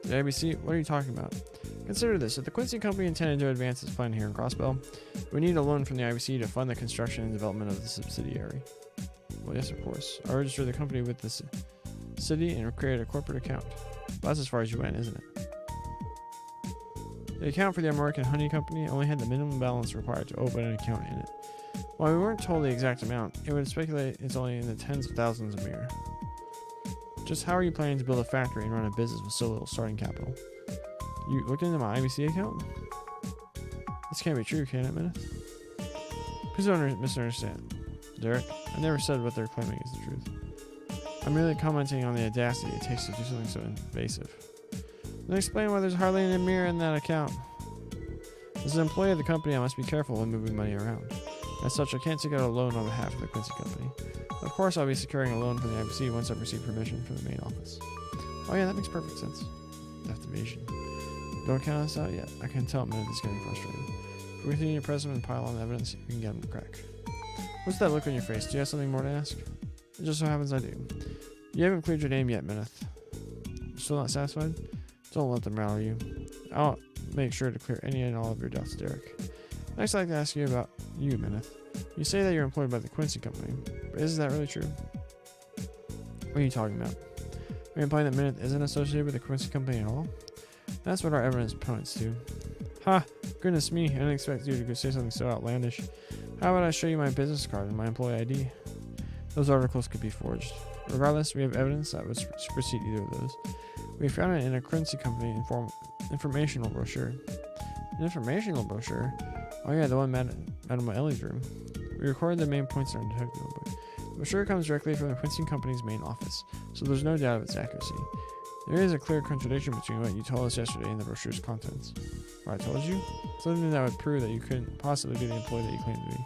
The IBC? What are you talking about? Consider this. If the Quincy Company intended to advance its plan here in Crossbell, we need a loan from the IBC to fund the construction and development of the subsidiary. Well, yes, of course. I registered the company with the city and created a corporate account. Well, that's as far as you went, isn't it? The account for the American Honey Company only had the minimum balance required to open an account in it. While we weren't told the exact amount, it would speculate it's only in the tens of thousands a year. Just how are you planning to build a factory and run a business with so little starting capital? You looked into my IBC account? This can't be true, can it, Minith? Please don't misunderstand. Derek, I never said what they're claiming is the truth. I'm merely commenting on the audacity it takes to do something so invasive. Then explain why there's hardly any mirror in that account. As an employee of the company, I must be careful when moving money around. As such, I can't take out a loan on behalf of the Quincy Company. Of course, I'll be securing a loan from the IBC once I've received permission from the main office. Oh yeah, that makes perfect sense. Theft evasion. Don't count us out yet. I can tell Minith is getting frustrated. If we continue to press him and pile on evidence, we can get him to crack. What's that look on your face? Do you have something more to ask? It just so happens I do. You haven't cleared your name yet, Minith. Still not satisfied? Don't let them rattle you. I'll make sure to clear any and all of your doubts, Derek. Next, I'd like to ask you about you, Minith. You say that you're employed by the Quincy Company, but is that really true? What are you talking about? Are you implying that Minith isn't associated with the Quincy Company at all? That's what our evidence points to. Ha! Goodness me, I didn't expect you to say something so outlandish. How about I show you my business card and my employee ID? Those articles could be forged. Regardless, we have evidence that would supersede either of those. We found it in a Quincy Company informational brochure. An informational brochure? Oh yeah, the one Madame Ellie's room. We recorded the main points in our detective notebook. The brochure comes directly from the Quincy Company's main office, so there's no doubt of its accuracy. There is a clear contradiction between what you told us yesterday and the brochure's contents. What I told you? Something that would prove that you couldn't possibly be the employee that you claim to be.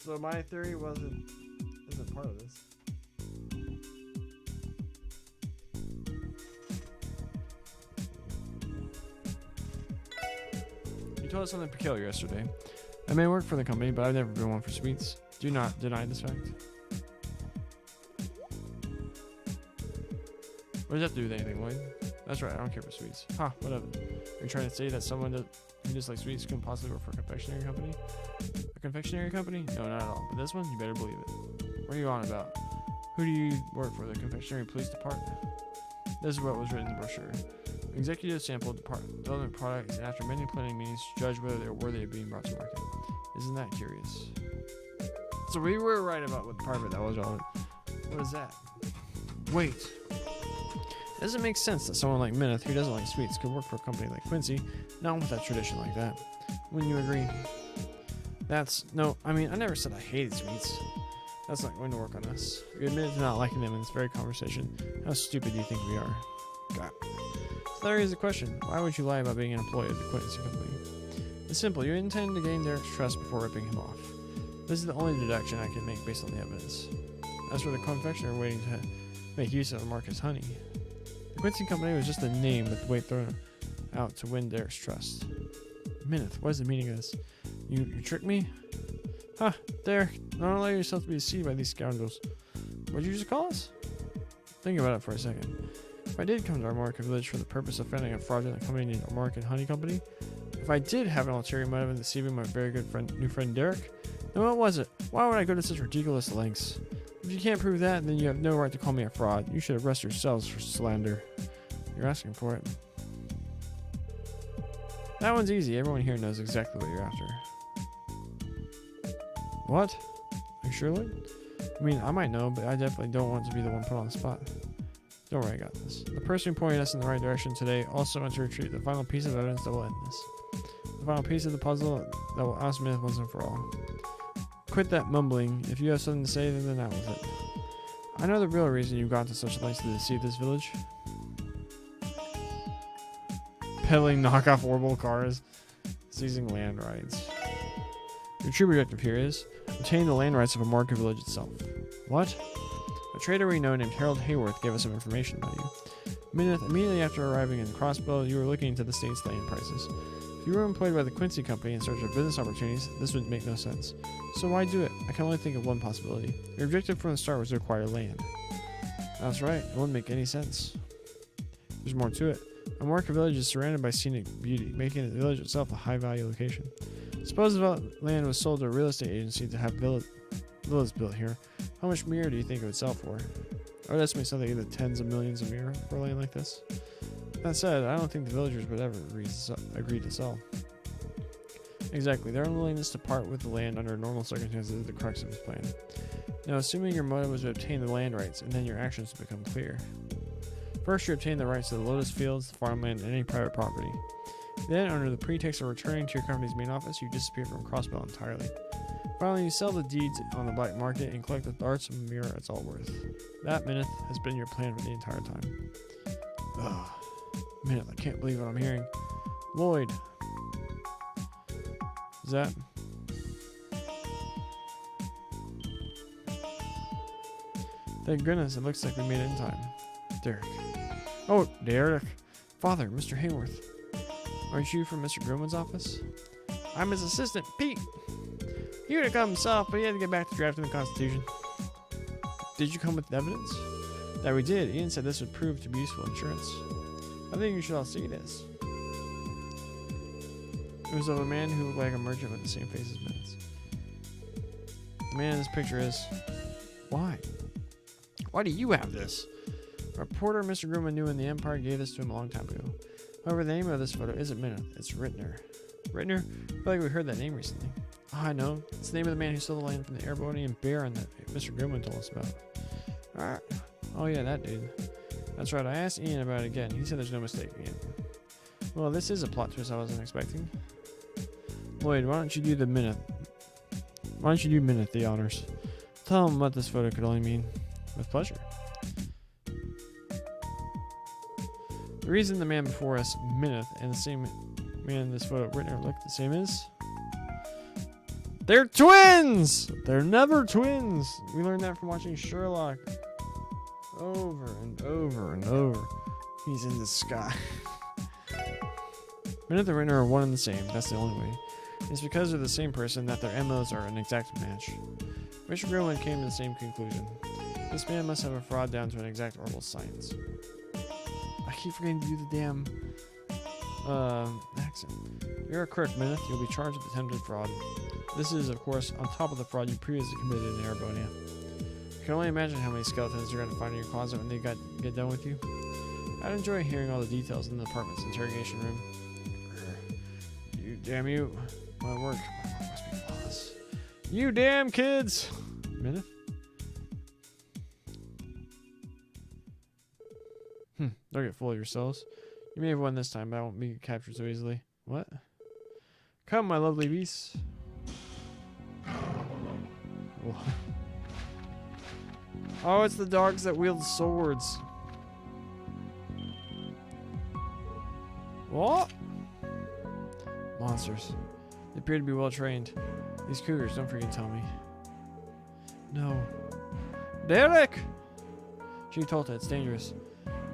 So my theory isn't part of this. You told us something peculiar yesterday. I may work for the company, but I've never been one for sweets. Do not deny this fact. What does that have to do with anything, Lloyd? That's right, I don't care for sweets. Ha, whatever. Are you trying to say that someone who dislikes sweets couldn't possibly work for a confectionery company? A confectionery company? No, not at all. But this one, you better believe it. What are you on about? Who do you work for? The confectionery police department? This is what was written in the brochure. Executive sample development products, and after many planning meetings, judge whether they're worthy of being brought to market. Isn't that curious? So we were right about what part of it that was all. What is that? Wait. It doesn't make sense that someone like Mineth, who doesn't like sweets, could work for a company like Quincy, not with that tradition like that. Wouldn't you agree? I never said I hated sweets. That's not going to work on us. We admitted to not liking them in this very conversation. How stupid do you think we are? God. So there is the question. Why would you lie about being an employee of the Quincy company? It's simple. You intend to gain Derek's trust before ripping him off. This is the only deduction I can make based on the evidence. As for the confectioner waiting to make use of Marcus Honey, the Quincy company was just a name with the weight thrown out to win Derek's trust. Mineth, what is the meaning of this? You tricked me? Huh, Derek, don't allow yourself to be deceived by these scoundrels. What'd you just call us? Think about it for a second. If I did come to Armorica Village for the purpose of founding a fraudulent company named Armorican Honey Company, if I did have an ulterior motive in deceiving my very good new friend Derek, then what was it? Why would I go to such ridiculous lengths? If you can't prove that, then you have no right to call me a fraud. You should arrest yourselves for slander. You're asking for it. That one's easy. Everyone here knows exactly what you're after. What? Are you sure, Lloyd? I mean, I might know, but I definitely don't want to be the one put on the spot. Don't worry, I got this. The person who pointed us in the right direction today also wants to retrieve the final piece of evidence that will end this. The final piece of the puzzle that will oust Mineth once and for all. Quit that mumbling. If you have something to say, then that was it. I know the real reason you got to such lengths to deceive this village. Peddling knockoff orbital cars. Seizing land rights. Your true objective here is obtain the land rights of Armorica Village itself. What? A trader we know named Harold Hayworth gave us some information about you. Mineth, immediately after arriving in Crossbow, you were looking into the state's land prices. If you were employed by the Quincy Company in search of business opportunities, this would make no sense. So why do it? I can only think of one possibility. Your objective from the start was to acquire land. That's right, it wouldn't make any sense. There's more to it. Armorica Village is surrounded by scenic beauty, making the village itself a high-value location. Suppose the land was sold to a real estate agency to have villas built here. How much mirror do you think it would sell for? I would estimate something in the tens of millions of mirror for land like this. That said, I don't think the villagers would ever agree to sell. Exactly, their unwillingness to part with the land under normal circumstances is the crux of his plan. Now, assuming your motive was to obtain the land rights, and then your actions become clear. First, you obtain the rights to the lotus fields, farmland, and any private property. Then, under the pretext of returning to your company's main office, you disappear from Crossbell entirely. Finally, you sell the deeds on the black market and collect the darts and mirror it's all worth. That, Mineth, has been your plan for the entire time. Ugh. Mineth, I can't believe what I'm hearing. Lloyd. Is that... Thank goodness, it looks like we made it in time. Derek. Oh, Derek. Father, Mr. Hayworth. Aren't you from Mr. Grumman's office? I'm his assistant, Pete. He would have come himself, but he had to get back to drafting the Constitution. Did you come with evidence? That we did. Ian said this would prove to be useful insurance. I think you should all see this. It was of a man who looked like a merchant with the same face as Mineth's. The man in this picture is... Why? Why do you have this? A reporter Mr. Grumman knew in the Empire gave this to him a long time ago. However, the name of this photo isn't Mineth, it's Rittner. Rittner? I feel like we heard that name recently. Oh, I know. It's the name of the man who stole the land from the Airbonian Baron that Mr. Grumman told us about. Alright. Oh yeah, that dude. That's right, I asked Ian about it again. He said there's no mistake again. Well, this is a plot twist I wasn't expecting. Lloyd, why don't you do Mineth the honors? Tell him what this photo could only mean. With pleasure. The reason the man before us, Mineth, and the same man in this photo, Rittner, look the same is... they're twins! They're never twins! We learned that from watching Sherlock. Over and over and over. He's in the sky. Mineth and Rittner are one and the same. That's the only way. It's because they're the same person that their MOs are an exact match. Mr. Grumman came to the same conclusion. This man must have a fraud down to an exact orbital science. I keep forgetting to do the damn accent. You're correct, Mineth. You'll be charged with attempted fraud. This is, of course, on top of the fraud you previously committed in Arabonia. You can only imagine how many skeletons you're going to find in your closet when they get done with you. I'd enjoy hearing all the details in the department's interrogation room. You damn you. My work must be flawless. You damn kids! Mineth? Don't get full of yourselves. You may have won this time, but I won't be captured so easily. What? Come, my lovely beasts. Oh, it's the dogs that wield swords. What? Monsters. They appear to be well trained. These cougars, don't freaking tell me. No. Derek! She told it, it's dangerous.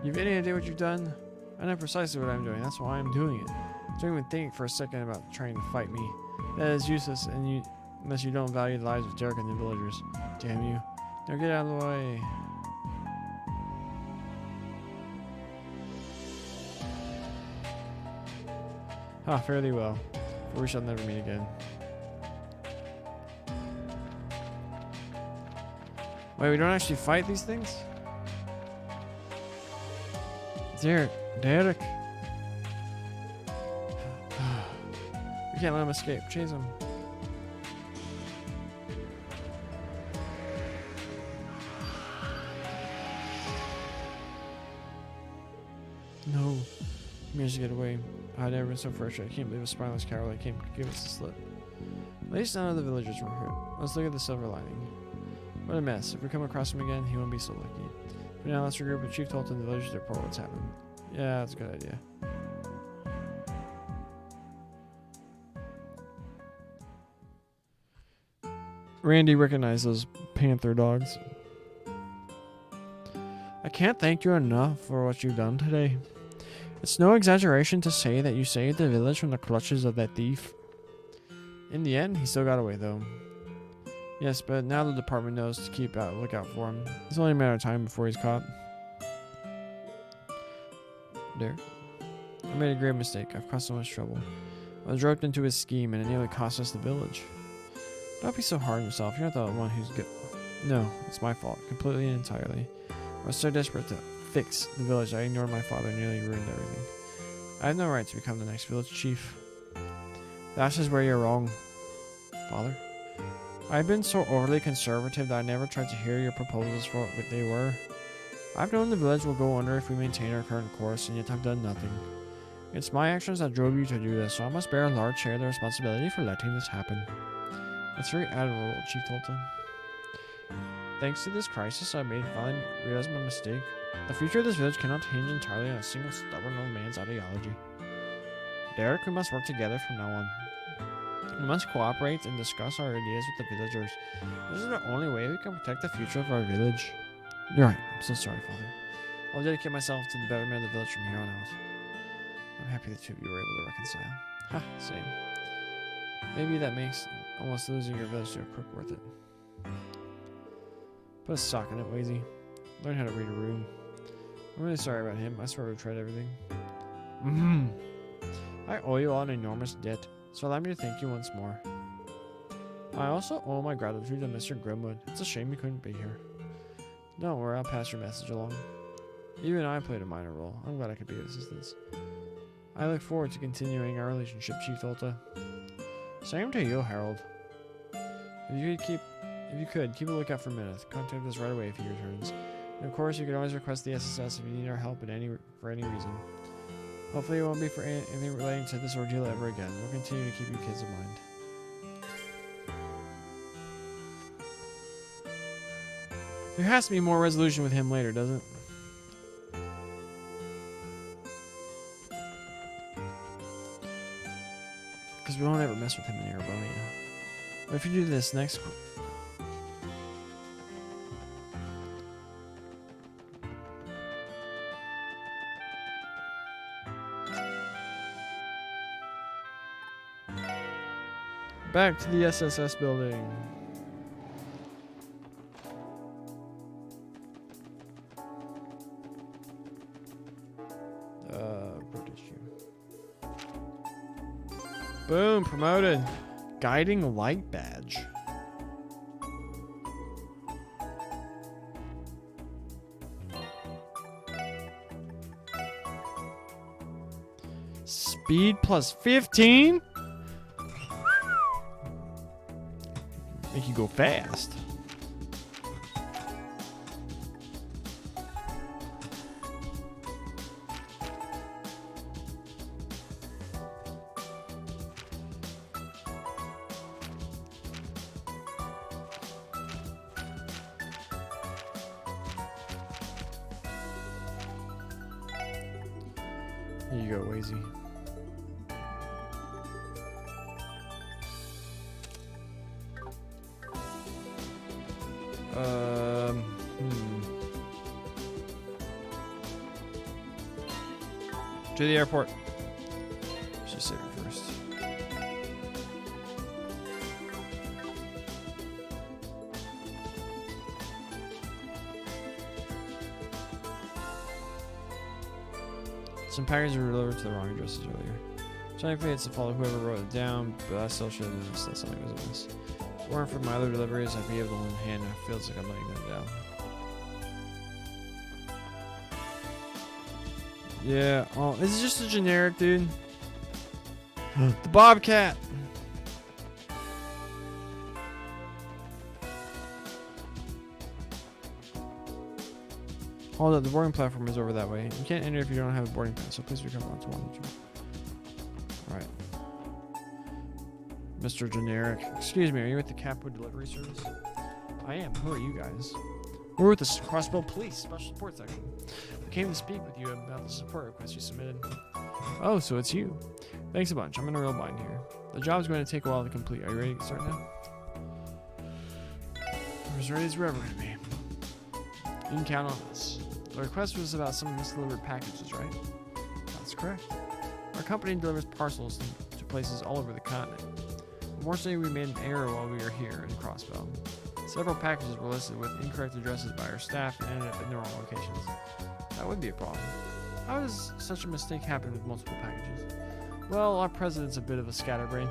You have any idea what you've done? I know precisely what I'm doing, that's why I'm doing it. Don't even think for a second about trying to fight me. That is useless unless you don't value the lives of Derek and the villagers. Damn you. Now get out of the way. Ah, fairly well. For we shall never meet again. Wait, we don't actually fight these things? Derek. We can't let him escape. Chase him. No. He managed to get away. I'd never been so frustrated. I can't believe a spineless coward like him could give us a slip. At least none of the villagers were hurt. Let's look at the silver lining. What a mess. If we come across him again, he won't be so lucky. For now, let's regroup with Chief Tolt and the villagers to report what's happened. Yeah, that's a good idea. Randy recognized those panther dogs. I can't thank you enough for what you've done today. It's no exaggeration to say that you saved the village from the clutches of that thief. In the end, he still got away though. Yes, but now the department knows to keep a lookout for him. It's only a matter of time before he's caught. There. I made a grave mistake. I've caused so much trouble. I was roped into his scheme and it nearly cost us the village. Don't be so hard on yourself. You're not the one who's good. No, it's my fault. Completely and entirely. I was so desperate to fix the village that I ignored my father and nearly ruined everything. I have no right to become the next village chief. That's just where you're wrong, Father. I've been so overly conservative that I never tried to hear your proposals for what they were. I've known the village will go under if we maintain our current course, and yet I've done nothing. It's my actions that drove you to do this, so I must bear a large share of the responsibility for letting this happen. That's very admirable, Chief Tolton. Thanks to this crisis, I finally realized my mistake. The future of this village cannot hinge entirely on a single stubborn old man's ideology. Derek, we must work together from now on. We must cooperate and discuss our ideas with the villagers. This is the only way we can protect the future of our village. You're right. I'm so sorry, Father. I'll dedicate myself to the betterment of the village from here on out. I'm happy the two of you were able to reconcile. Ha, same. Maybe that makes almost losing your village to a crook worth it. Put a sock in it, Wazy. Learn how to read a room. I'm really sorry about him. I swear we've tried everything. I owe you all an enormous debt, so allow me to thank you once more. I also owe my gratitude to Mr. Grimwood. It's a shame he couldn't be here. Don't worry, I'll pass your message along. Even I played a minor role. I'm glad I could be of assistance. I look forward to continuing our relationship, Chief Volta. Same to you, Harold. If you could, keep a lookout for Minith. Contact us right away if he returns. And of course, you can always request the SSS if you need our help for any reason. Hopefully it won't be for anything relating to this ordeal ever again. We'll continue to keep you kids in mind. There has to be more resolution with him later, doesn't it? Because we don't ever mess with him in Erebronia. But if you do this next... Back to the SSS building. Protest you. Boom, promoted. Guiding light badge. Speed plus 15? Make you go fast. Here you go, Wazy. To the airport. Should save it first. Some packages were delivered to the wrong addresses earlier. Technically, it's to follow whoever wrote it down, but I still should have noticed that something was amiss. If it weren't for my other deliveries, I'd be able to hold in hand. It feels like I'm letting them down. Yeah, oh, this is just a generic dude. The Bobcat! Hold up, the boarding platform is over that way. You can't enter if you don't have a boarding pass, so please become onto one. Alright. Mr. Generic. Excuse me, are you with the Capo Delivery Service? I am. Who are you guys? We're with the Crossbow Police Special Support Section. We came to speak with you about the support request you submitted. Oh, so it's you. Thanks a bunch. I'm in a real bind here. The job's going to take a while to complete. Are you ready to get started now? I'm as ready as we're ever going to be. You can count on us. The request was about some misdelivered packages, right? That's correct. Our company delivers parcels to places all over the continent. Unfortunately, we made an error while we were here in Crossbow. Several packages were listed with incorrect addresses by our staff and ended up in the wrong locations. That would be a problem. How does such a mistake happen with multiple packages? Well, our president's a bit of a scatterbrain.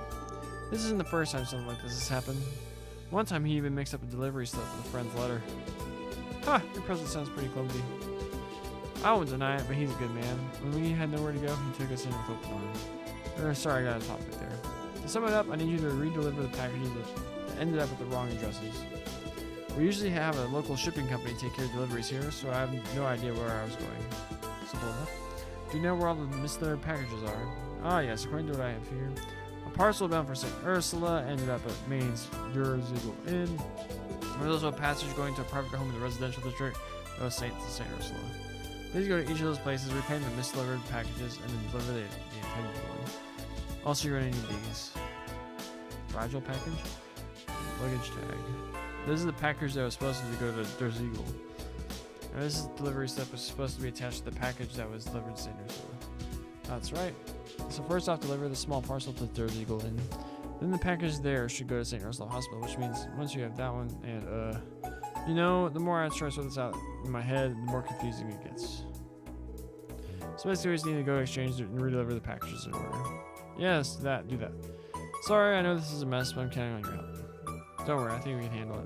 This isn't the first time something like this has happened. One time he even mixed up a delivery slip with a friend's letter. Huh, your president sounds pretty clumsy. I won't deny it, but he's a good man. When we had nowhere to go, he took us in with open arms. Sorry, I got a topic there. To sum it up, I need you to re-deliver the packages that ended up at the wrong addresses. We usually have a local shipping company take care of deliveries here, so I have no idea where I was going. Simple enough. Do you know where all the misdelivered packages are? Ah, yes, according to what I have here. A parcel bound for St. Ursula ended up at Maine's Durazigel Inn. There was also a passage going to a private home in the residential district that was St. Ursula. Please go to each of those places, reclaim the misdelivered packages, and then deliver the intended one. Also, you're going to need these. Fragile package? Luggage tag. This is the package that was supposed to go to Durazigel. Now this is the delivery step was supposed to be attached to the package that was delivered to St. Ursula. That's right. So first off, deliver the small parcel to Durazigel Inn. Then the package there should go to St. Ursula Hospital, which means once you have that one, and you know, the more I try to sort this out in my head, the more confusing it gets. So basically, we just need to go exchange and redeliver the packages in order. Yes, do that. Sorry, I know this is a mess, but I'm counting on your help. Don't worry, I think we can handle it.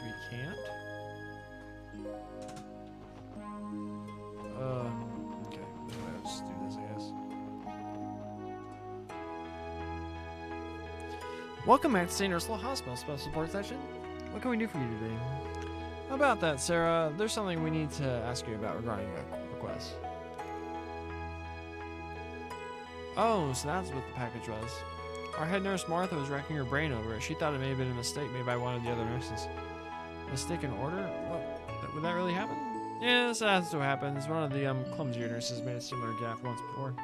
guess we can't. Okay. Let's do this, I guess. Welcome back to St. Ursula Hospital Special Support Session. What can we do for you today? How about that, Sarah? There's something we need to ask you about regarding a request. Oh, so that's what the package was. Our head nurse Martha was racking her brain over it. She thought it may have been a mistake made by one of the other nurses. A mistaken order? What? Would that really happen? Yes, that's what happens. One of the clumsier nurses made a similar gaffe once before.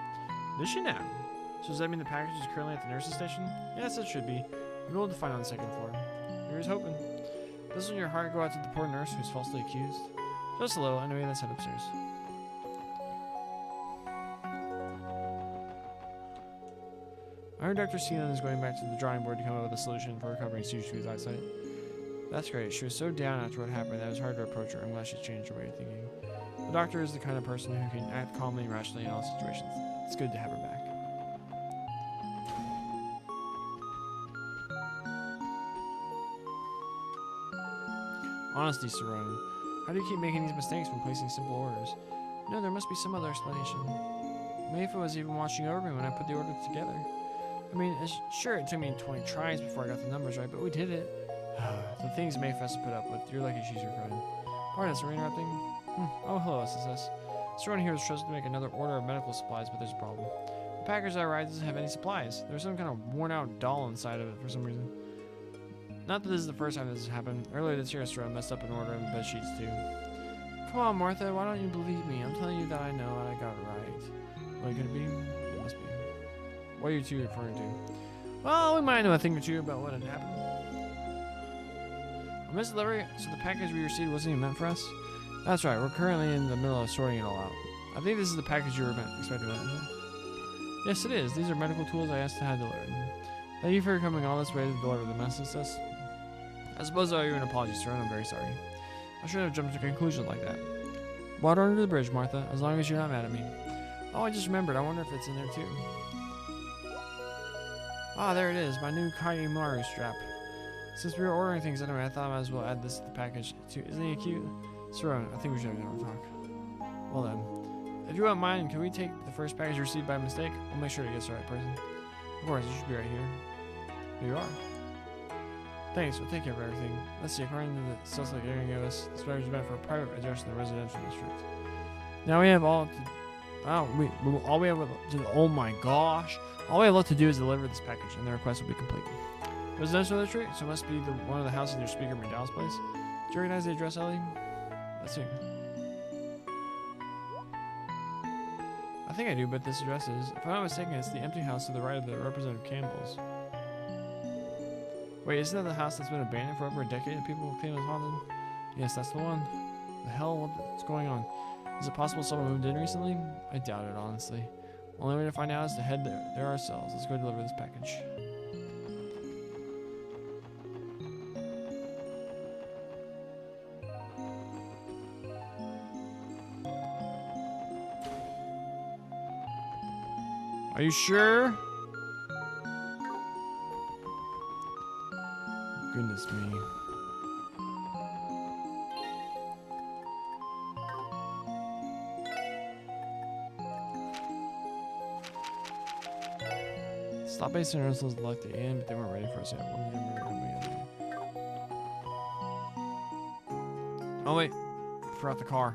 Did she now? So does that mean the package is currently at the nurse's station? Yes, it should be. We'll be able to find it on the second floor. Here's hoping. Doesn't your heart go out to the poor nurse who's falsely accused? Just a little. Anyway, let's head upstairs. I heard Dr. Seanan is going back to the drawing board to come up with a solution for recovering Siege to his eyesight. That's great. She was so down after what happened that it was hard to approach her. I'm glad she's changed her way of thinking. The doctor is the kind of person who can act calmly and rationally in all situations. It's good to have her back. Honesty, Saron. How do you keep making these mistakes when placing simple orders? No, there must be some other explanation. Mayfa was even watching over me when I put the order together. I mean, sure, it took me 20 tries before I got the numbers right, but we did it. The things Mayfa has to put up with. You're lucky she's your friend. Pardon us for interrupting. Oh, hello, SSS. Saron here is trusted to make another order of medical supplies, but there's a problem. The package that arrived doesn't have any supplies. There's some kind of worn-out doll inside of it for some reason. Not that this is the first time this has happened. Earlier this year, Saron messed up an order of bed sheets too. Come on, Martha, why don't you believe me? I'm telling you that I know and I got it right. What could it be? It must be. What are you two referring to? Well, we might know a thing or two about what had happened. Miss Delivery, so the package we received wasn't even meant for us? That's right, we're currently in the middle of sorting it all out. I think this is the package you were expecting. Yes, it is. These are medical tools I asked to have delivered. Thank you for coming all this way to deliver the messages. I suppose I owe you an apology, sir, and I'm very sorry. I shouldn't have jumped to a conclusion like that. Water under the bridge, Martha, as long as you're not mad at me. Oh, I just remembered. I wonder if it's in there too. Ah, there it is, my new Kaimaru strap. Since we were ordering things anyway, I thought I might as well add this to the package too. Isn't he cute? Saron, I think we should have another talk. Well then, if you won't mind, can we take the first package received by mistake? We'll make sure it gets the right person. Of course, it should be right here. Here you are. Thanks, we'll take care of everything. Let's see, according to the sales like Aaron gave us, this package is meant for a private address in the residential district. Now we have all to, all we have to, oh my gosh. All we have left to do is deliver this package and the request will be complete. Residential district, so it must be one of the houses near Speaker McDowell's place. Do you recognize the address, Ellie? Let's see. I think I do, but this address is, if I'm not mistaken, it's the empty house to the right of the Representative Campbell's. Wait, isn't that the house that's been abandoned for over a decade and people claim it's haunted? Yes, that's the one. The hell? What's going on? Is it possible someone moved in recently? I doubt it, honestly. Only way to find out is to head there ourselves. Let's go deliver this package. Are you sure? Goodness me. Stop basing ourselves like the end, but they weren't ready for us yet. Oh wait, forgot the car.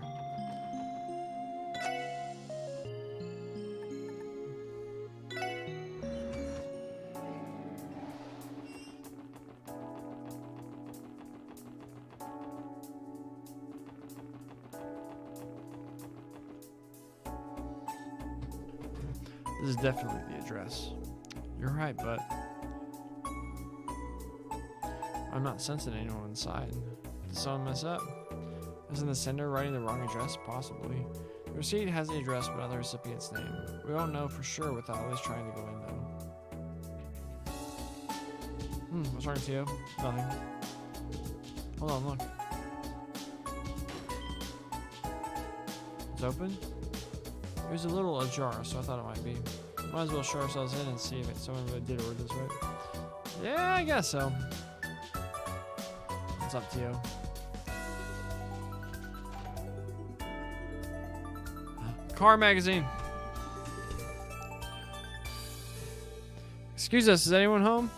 This is definitely the address. You're right, but I'm not sensing anyone inside. Did someone mess up? Isn't the sender writing the wrong address? Possibly. The receipt has the address but not the recipient's name. We don't know for sure without at least trying to go in though. What's wrong, Tio? Nothing. Hold on, look. It's open? It was a little ajar, so I thought it might be. Might as well show ourselves in and see if someone really did order this right. Yeah, I guess so. What's up, Tio? Car magazine. Excuse us, is anyone home?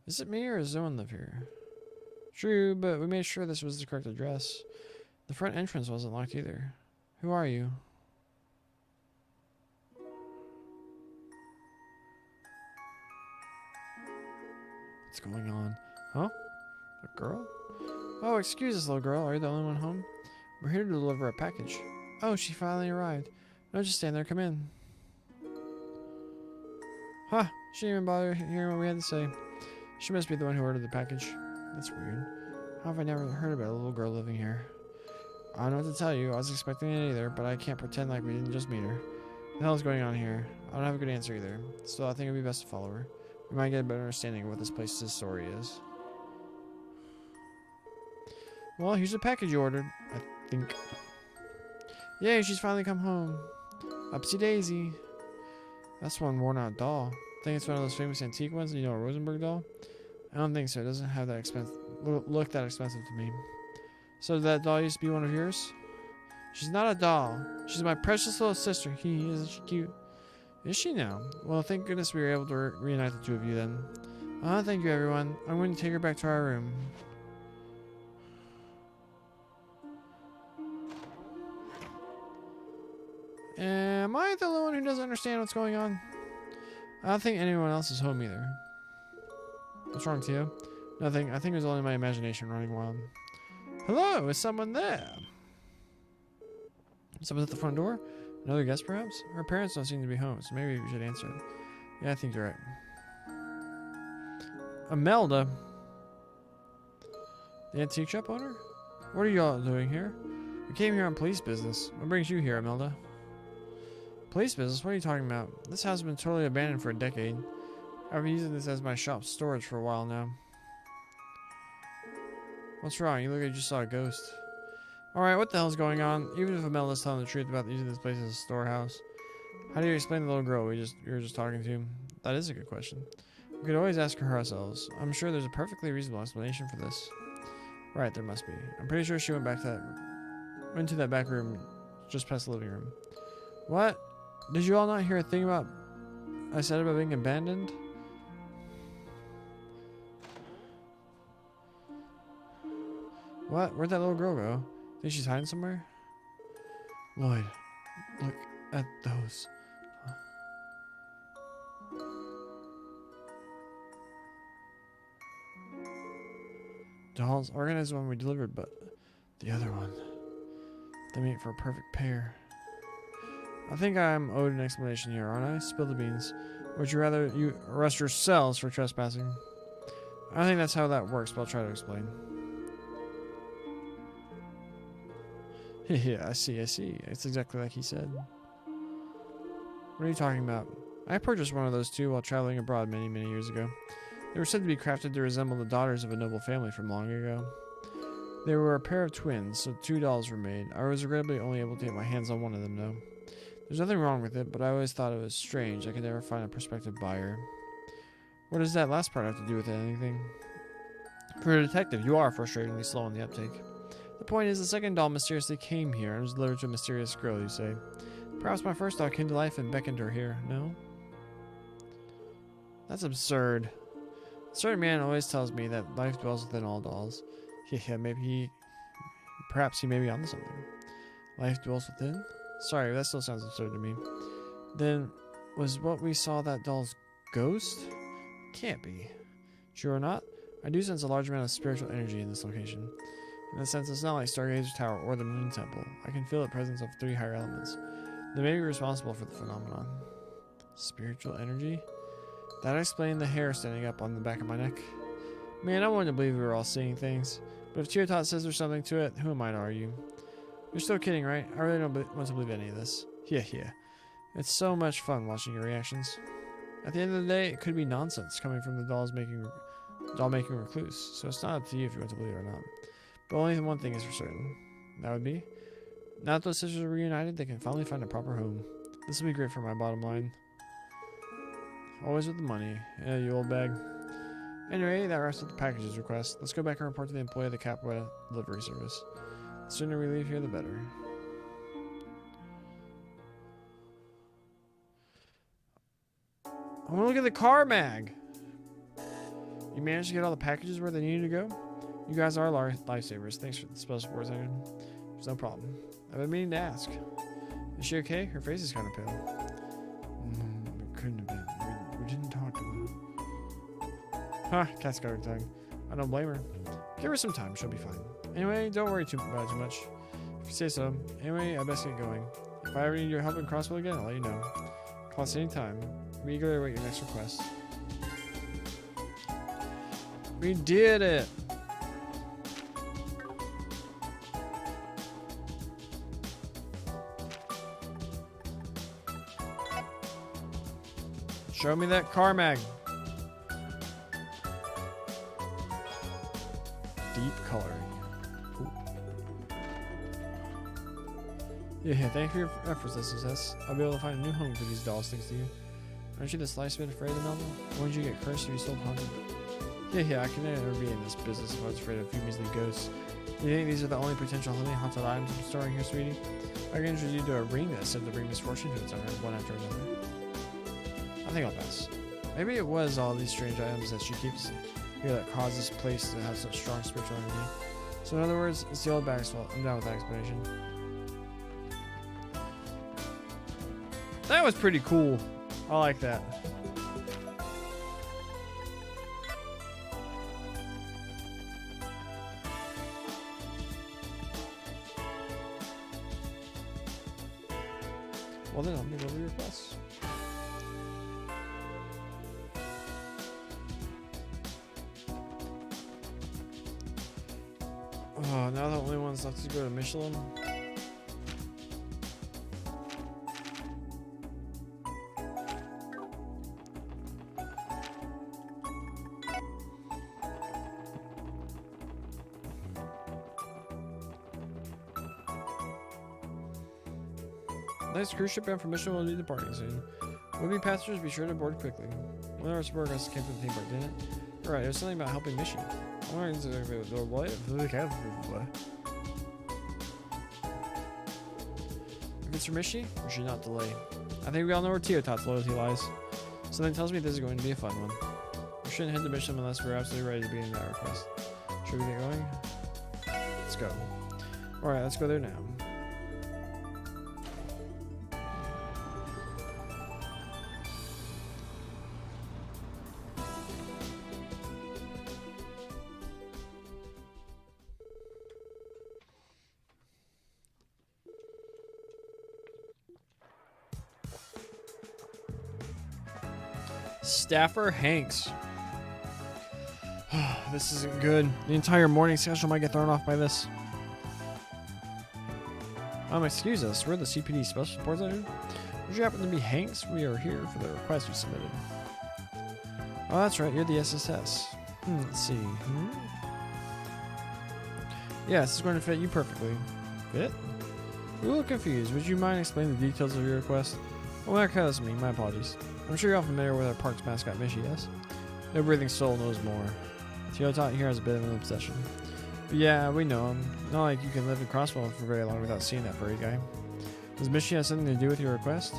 Is it me or does no one live here? True, but we made sure this was the correct address. The front entrance wasn't locked either. Who are you? What's going on? Huh? A girl? Oh, excuse us, little girl. Are you the only one home? We're here to deliver a package. Oh, she finally arrived. No, just stand there. Come in. Huh. She didn't even bother hearing what we had to say. She must be the one who ordered the package. That's weird. How have I never heard about a little girl living here? I don't know what to tell you. I was expecting it either, but I can't pretend like we didn't just meet her. What the hell is going on here? I don't have a good answer either. Still, I think it'd be best to follow her. We might get a better understanding of what this place's story is. Well, here's the package you ordered, I think. Yay, she's finally come home. Upsy daisy. That's one worn out doll. I think it's one of those famous antique ones, you know, a Rosenberg doll? I don't think so. It doesn't have that expensive look that expensive to me. So that doll used to be one of yours? She's not a doll. She's my precious little sister. Isn't she cute? Is she now? Well, thank goodness we were able to reunite the two of you then. Thank you, everyone. I'm going to take her back to our room. Am I the only one who doesn't understand what's going on? I don't think anyone else is home either. What's wrong, Tio? Nothing. I think it was only my imagination running wild. Hello, is someone there? Someone's at the front door? Another guest, perhaps? Her parents don't seem to be home, so maybe we should answer it. Yeah, I think you're right. Imelda? The antique shop owner? What are you all doing here? We came here on police business. What brings you here, Imelda? Police business? What are you talking about? This house has been totally abandoned for a decade. I've been using this as my shop storage for a while now. What's wrong? You look like you just saw a ghost. Alright, what the hell's going on? Even if Imelda's telling the truth about using this place as a storehouse. How do you explain the little girl we were just talking to? That is a good question. We could always ask her ourselves. I'm sure there's a perfectly reasonable explanation for this. Right, there must be. I'm pretty sure she went to that back room just past the living room. What? Did you all not hear a thing I said about being abandoned? What? Where'd that little girl go? Think she's hiding somewhere? Lloyd, look at those. Dolls, organized the one we delivered, but the other one. They make for a perfect pair. I think I'm owed an explanation here, aren't I? Spill the beans. Would you rather you arrest yourselves for trespassing? I don't think that's how that works, but I'll try to explain. Yeah, I see. It's exactly like he said. What are you talking about? I purchased one of those too while traveling abroad many, many years ago. They were said to be crafted to resemble the daughters of a noble family from long ago. They were a pair of twins, so 2 dolls were made. I was regrettably only able to get my hands on one of them, though. There's nothing wrong with it, but I always thought it was strange. I could never find a prospective buyer. What does that last part have to do with anything? For a detective, you are frustratingly slow on the uptake. The point is, the second doll mysteriously came here and was delivered to a mysterious girl, you say. Perhaps my first doll came to life and beckoned her here, no? That's absurd. A certain man always tells me that life dwells within all dolls. Yeah, perhaps he may be onto something. Life dwells within? Sorry, that still sounds absurd to me. Then, was what we saw that doll's ghost? Can't be. True or not, I do sense a large amount of spiritual energy in this location. In a sense, it's not like Stargazer's Tower or the Moon Temple. I can feel the presence of 3 higher elements. They may be responsible for the phenomenon. Spiritual energy? That explained the hair standing up on the back of my neck. Man, I wanted to believe we were all seeing things. But if Chiotot says there's something to it, who am I to argue? You're still kidding, right? I really don't want to believe any of this. Yeah. It's so much fun watching your reactions. At the end of the day, it could be nonsense coming from the doll-making recluse. So it's not up to you if you want to believe it or not. But only one thing is for certain. That would be, now that those sisters are reunited, they can finally find a proper home. This will be great for my bottom line. Always with the money. Yeah, you old bag. Anyway, that wraps up the packages request. Let's go back and report to the employee of the Capoeira delivery service. The sooner we leave here, the better. I want to look at the car mag. You managed to get all the packages where they needed to go? You guys are lifesavers. Thanks for the special support, Second. There's no problem. I've been meaning to ask. Is she okay? Her face is kind of pale. It couldn't have been. We didn't talk to her. Ha! Cat's got her tongue. I don't blame her. Give her some time. She'll be fine. Anyway, don't worry about it too much. If you say so. Anyway, I best get going. If I ever need your help in Crossville again, I'll let you know. Call us anytime. We eagerly await your next request. We did it! Show me that car mag. Deep coloring. Ooh. Yeah, thank you for your efforts, SSS. I'll be able to find a new home for these dolls thanks to you. Aren't you the slightest bit afraid of the novel? When did you get cursed or you still haunted? Yeah, I can never be in this business if I was afraid of a few measly ghosts. Do you think these are the only potential haunted items I'm storing here, sweetie? I can introduce you to a ring that's said to bring misfortune to its owner, one after another. I think I'll pass. Maybe it was all these strange items that she keeps here that cause this place to have such strong spiritual energy. So in other words, it's the old bag's fault. I'm down with that explanation. That was pretty cool. I like that. Well then, I'm gonna go over your requests. Oh, now the only ones left to go to Michelin. Nice cruise ship bound for Michelin will be departing soon. Would-be passengers be sure to board quickly. One of our support requests came from the theme park, didn't it? Alright, it was something about helping Michi. I'm wondering what? If it's for Michi, we should not delay. I think we all know where Teotot's loyalty lies. Something tells me this is going to be a fun one. We shouldn't head to Michelin unless we're absolutely ready to begin that request. Should we get going? Let's go. Alright, let's go there now. Staffer Hanks. This isn't good. The entire morning schedule might get thrown off by this. Excuse us. We're the CPD Special Support Center. Would you happen to be Hanks? We are here for the request you submitted. Oh, that's right. You're the SSS. Let's see. Yeah, this is going to fit you perfectly. Fit? We're a little confused. Would you mind explaining the details of your request? Oh, that kind of me. My apologies. I'm sure you're all familiar with our park's mascot, Michi, yes? No breathing soul knows more. Teotot here has a bit of an obsession. But yeah, we know him. Not like you can live in Crossville for very long without seeing that furry guy. Does Michi have something to do with your request?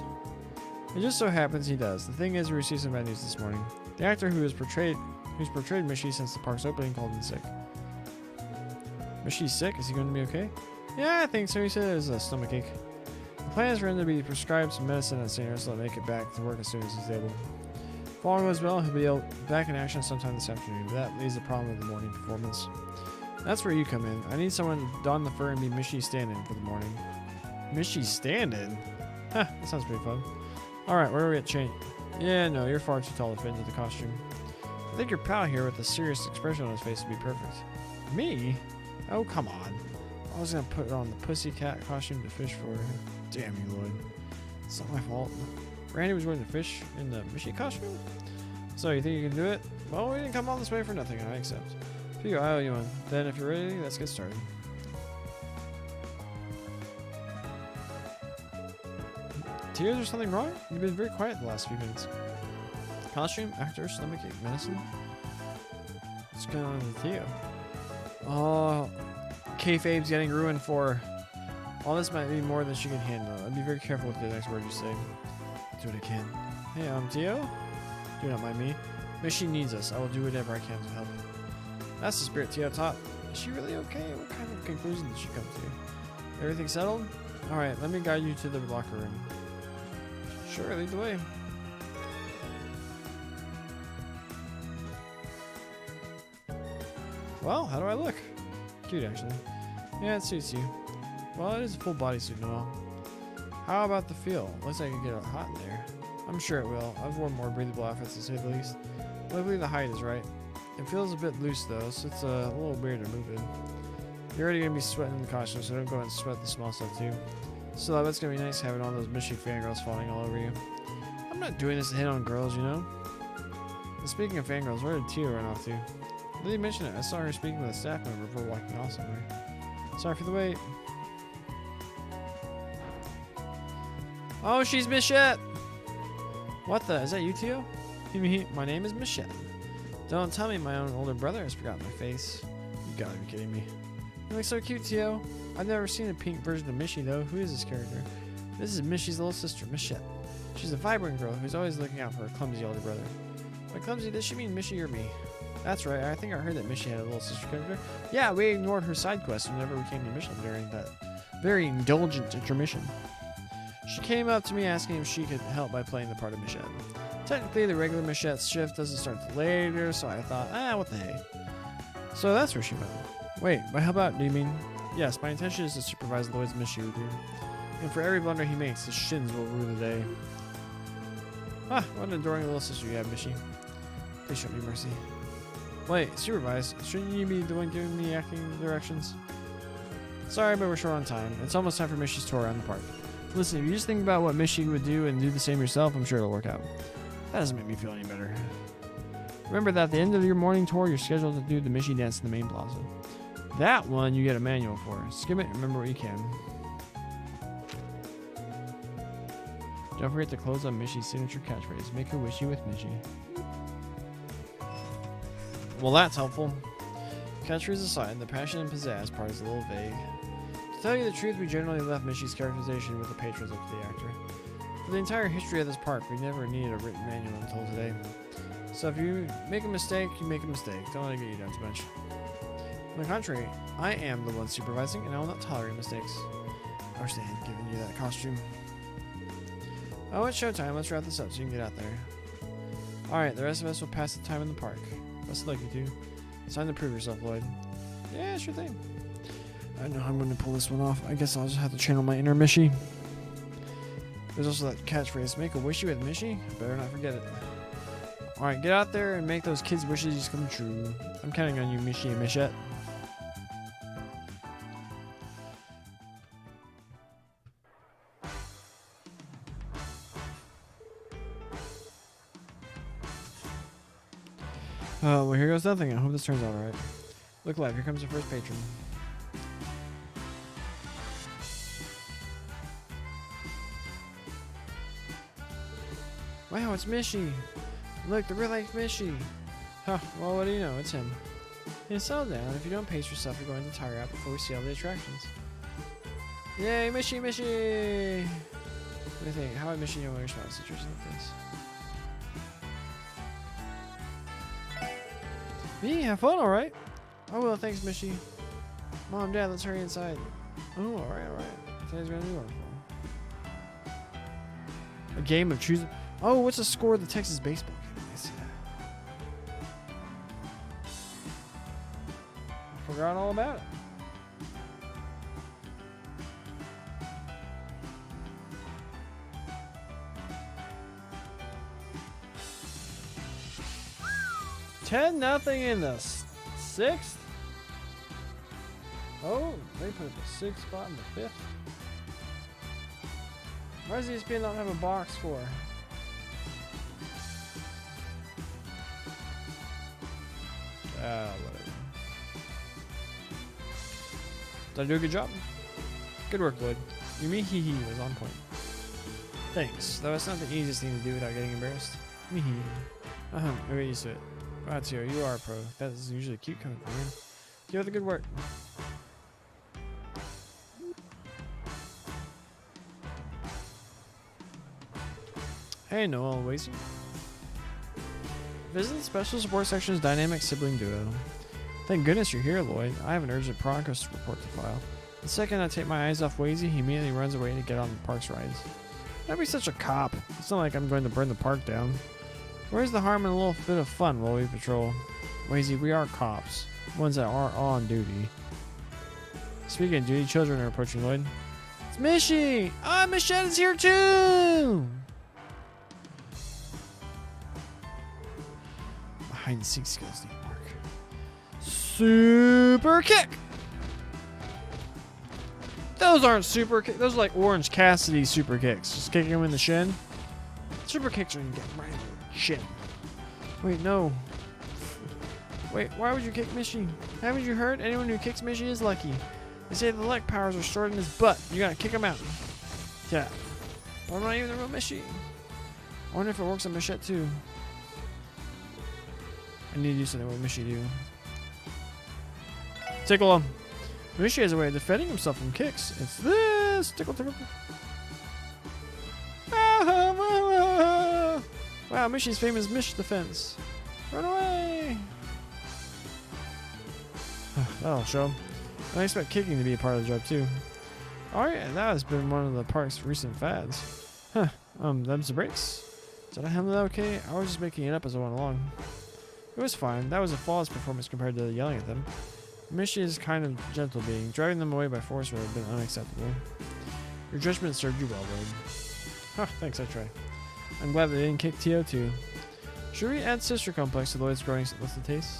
It just so happens he does. The thing is, we received some bad news this morning. The actor who's portrayed Michi since the park's opening called in sick. Michi's sick? Is he going to be okay? Yeah, I think so. He said it was a stomachache. The plan is for him to be prescribed some medicine at St. Ursula to make it back to work as soon as he's able. If all goes well, he'll be back in action sometime this afternoon, but that leaves the problem with the morning performance. That's where you come in. I need someone to don the fur and be Michi stand-in for the morning. Michi stand-in? Huh, that sounds pretty fun. Alright, where do we get changed? Yeah, no, you're far too tall to fit into the costume. I think your pal here with a serious expression on his face would be perfect. Me? Oh, come on. I was gonna put on the pussycat costume to fish for. Damn you, Lloyd. It's not my fault. Randy was going to fish in the Michi costume? So, you think you can do it? Well, we didn't come all this way for nothing, I accept. Here you go, I owe you one. Then, if you're ready, let's get started. Tears, or something wrong? You've been very quiet the last few minutes. Costume, actor, stomachache, medicine? What's going on with Theo? Oh, kayfabe's getting ruined for. All this might be more than she can handle. I'd be very careful with the next word you say. Do what I can. Hey, I'm Theo. Do not mind me. Mishi needs us. I will do whatever I can to help. That's the spirit Theo taught. Is she really okay? What kind of conclusion did she come to? Everything settled? Alright, let me guide you to the locker room. Sure, lead the way. Well, how do I look? Cute, actually. Yeah, it suits you. Well, it is a full bodysuit and all. How about the feel? Looks like it get hot in there. I'm sure it will. I've worn more breathable outfits to say the least. But I believe the height is right. It feels a bit loose though, so it's a little weird to move in. You're already gonna be sweating in the costume, so don't go and sweat the small stuff too. Still, I bet it's gonna be nice having all those Michi fangirls falling all over you. I'm not doing this to hit on girls, you know? And speaking of fangirls, where did Tia run off to? Lily mentioned it. I saw her speaking with a staff member before walking off somewhere. Sorry for the wait. Oh, she's Michette! What the? Is that you, Tio? My name is Michette. Don't tell me my own older brother has forgotten my face. You gotta be kidding me. You look so cute, Tio. I've never seen a pink version of Mishi, though. Who is this character? This is Mishi's little sister, Michette. She's a vibrant girl who's always looking out for her clumsy older brother. By clumsy, does she mean Mishi or me? That's right. I think I heard that Mishi had a little sister character. Yeah, we ignored her side quest whenever we came to mission during that very indulgent intermission. She came up to me asking if she could help by playing the part of Michette. Technically, the regular Michette's shift doesn't start till later, so I thought, what the hey. So that's where she went. Wait, by help out, do you mean? Yes, my intention is to supervise Lloyd's Mishi with you. And for every blunder he makes, his shins will rue the day. Ah, what an adoring little sister you have, Mishi. Please show me mercy. Wait, supervise? Shouldn't you be the one giving me acting directions? Sorry, but we're short on time. It's almost time for Mishi's tour around the park. Listen, if you just think about what Mishi would do and do the same yourself, I'm sure it'll work out. That doesn't make me feel any better. Remember that at the end of your morning tour, you're scheduled to do the Mishi dance in the main plaza. That one you get a manual for. Skim it and remember what you can. Don't forget to close on Mishi's signature catchphrase. Make her wish you with Mishi. Well, that's helpful. Catchphrase aside, the passion and pizzazz part is a little vague. To tell you the truth, we generally left Mishi's characterization with the patrons up to the actor. For the entire history of this park, we never needed a written manual until today. So if you make a mistake, you make a mistake. Don't let it get you down too much. On the contrary, I am the one supervising, and I will not tolerate mistakes. I wish they had given you that costume. Oh, it's showtime. Let's wrap this up so you can get out there. Alright, the rest of us will pass the time in the park. Best of luck, you two. It's time to prove yourself, Lloyd. Yeah, sure thing. I know I'm going to pull this one off. I guess I'll just have to channel my inner Mishi. There's also that catchphrase, make a wishy with Mishi. Better not forget it. Alright, get out there and make those kids' wishes come true. I'm counting on you, Mishi and Michette. Oh, well, here goes nothing. I hope this turns out alright. Look live, here comes the first patron. Wow, it's Mishi. Look, the real life Mishi. Huh, well, what do you know? It's him. Hey, settle down. If you don't pace yourself, you're going to tire out before we see all the attractions. Yay, Mishi, Mishi! What do you think? How would Mishi know when respond to a situation like this? Me? Have fun, alright? I will, thanks, Mishi. Mom, Dad, let's hurry inside. Oh, alright, alright. Today's gonna be wonderful. A game of choosing. Oh, what's the score of the Texas baseball game? I see that. Forgot all about it. Nothing in the sixth. Oh, they put the sixth spot in the fifth. Why does ESPN not have a box score? Whatever. Did I do a good job? Good work, Lloyd. Your me-hee-hee was on point. Thanks, though it's not the easiest thing to do without getting embarrassed. Me-hee. I'll get used to it. Wow, Tio, you are a pro. That is usually cute coming from you. Keep up the good work. Hey, Noel and Wazy. Visit the Special Support Section's Dynamic Sibling Duo. Thank goodness you're here, Lloyd. I have an urgent progress report to file. The second I take my eyes off Wazy, he immediately runs away to get on the park's rides. Don't be such a cop. It's not like I'm going to burn the park down. Where's the harm in a little bit of fun while we patrol? Wazy, we are cops. Ones that are on duty. Speaking of duty, children are approaching Lloyd. It's Mishy! Ah, Michelle is here too! Hide and seek skills need work. Super kick! Those aren't super kicks. Those are like Orange Cassidy super kicks. Just kicking him in the shin. Super kicks are gonna get right in the shin. Wait, no. Wait, why would you kick Mishy? Haven't you heard? Anyone who kicks Mishy is lucky. They say the luck powers are stored in his butt. You gotta kick him out. Yeah. Well, I'm not even the real Mishy. I wonder if it works on Michette too. I need to do something with Mishy do. Tickle him. Mishy has a way of defending himself from kicks. It's this. Tickle, tickle. Wow, Mishy's famous Mish defense. Run away. That'll show him. I expect kicking to be a part of the job too. Alright, and that has been one of the park's recent fads. Huh. Them's the brakes. Did I handle that okay? I was just making it up as I went along. It was fine. That was a flawless performance compared to yelling at them. Mishy is kind of gentle being. Driving them away by force would have been unacceptable. Your judgment served you well, Lloyd. Huh, thanks, I try. I'm glad they didn't kick Tio too. Should we add sister complex to Lloyd's growing list of tastes?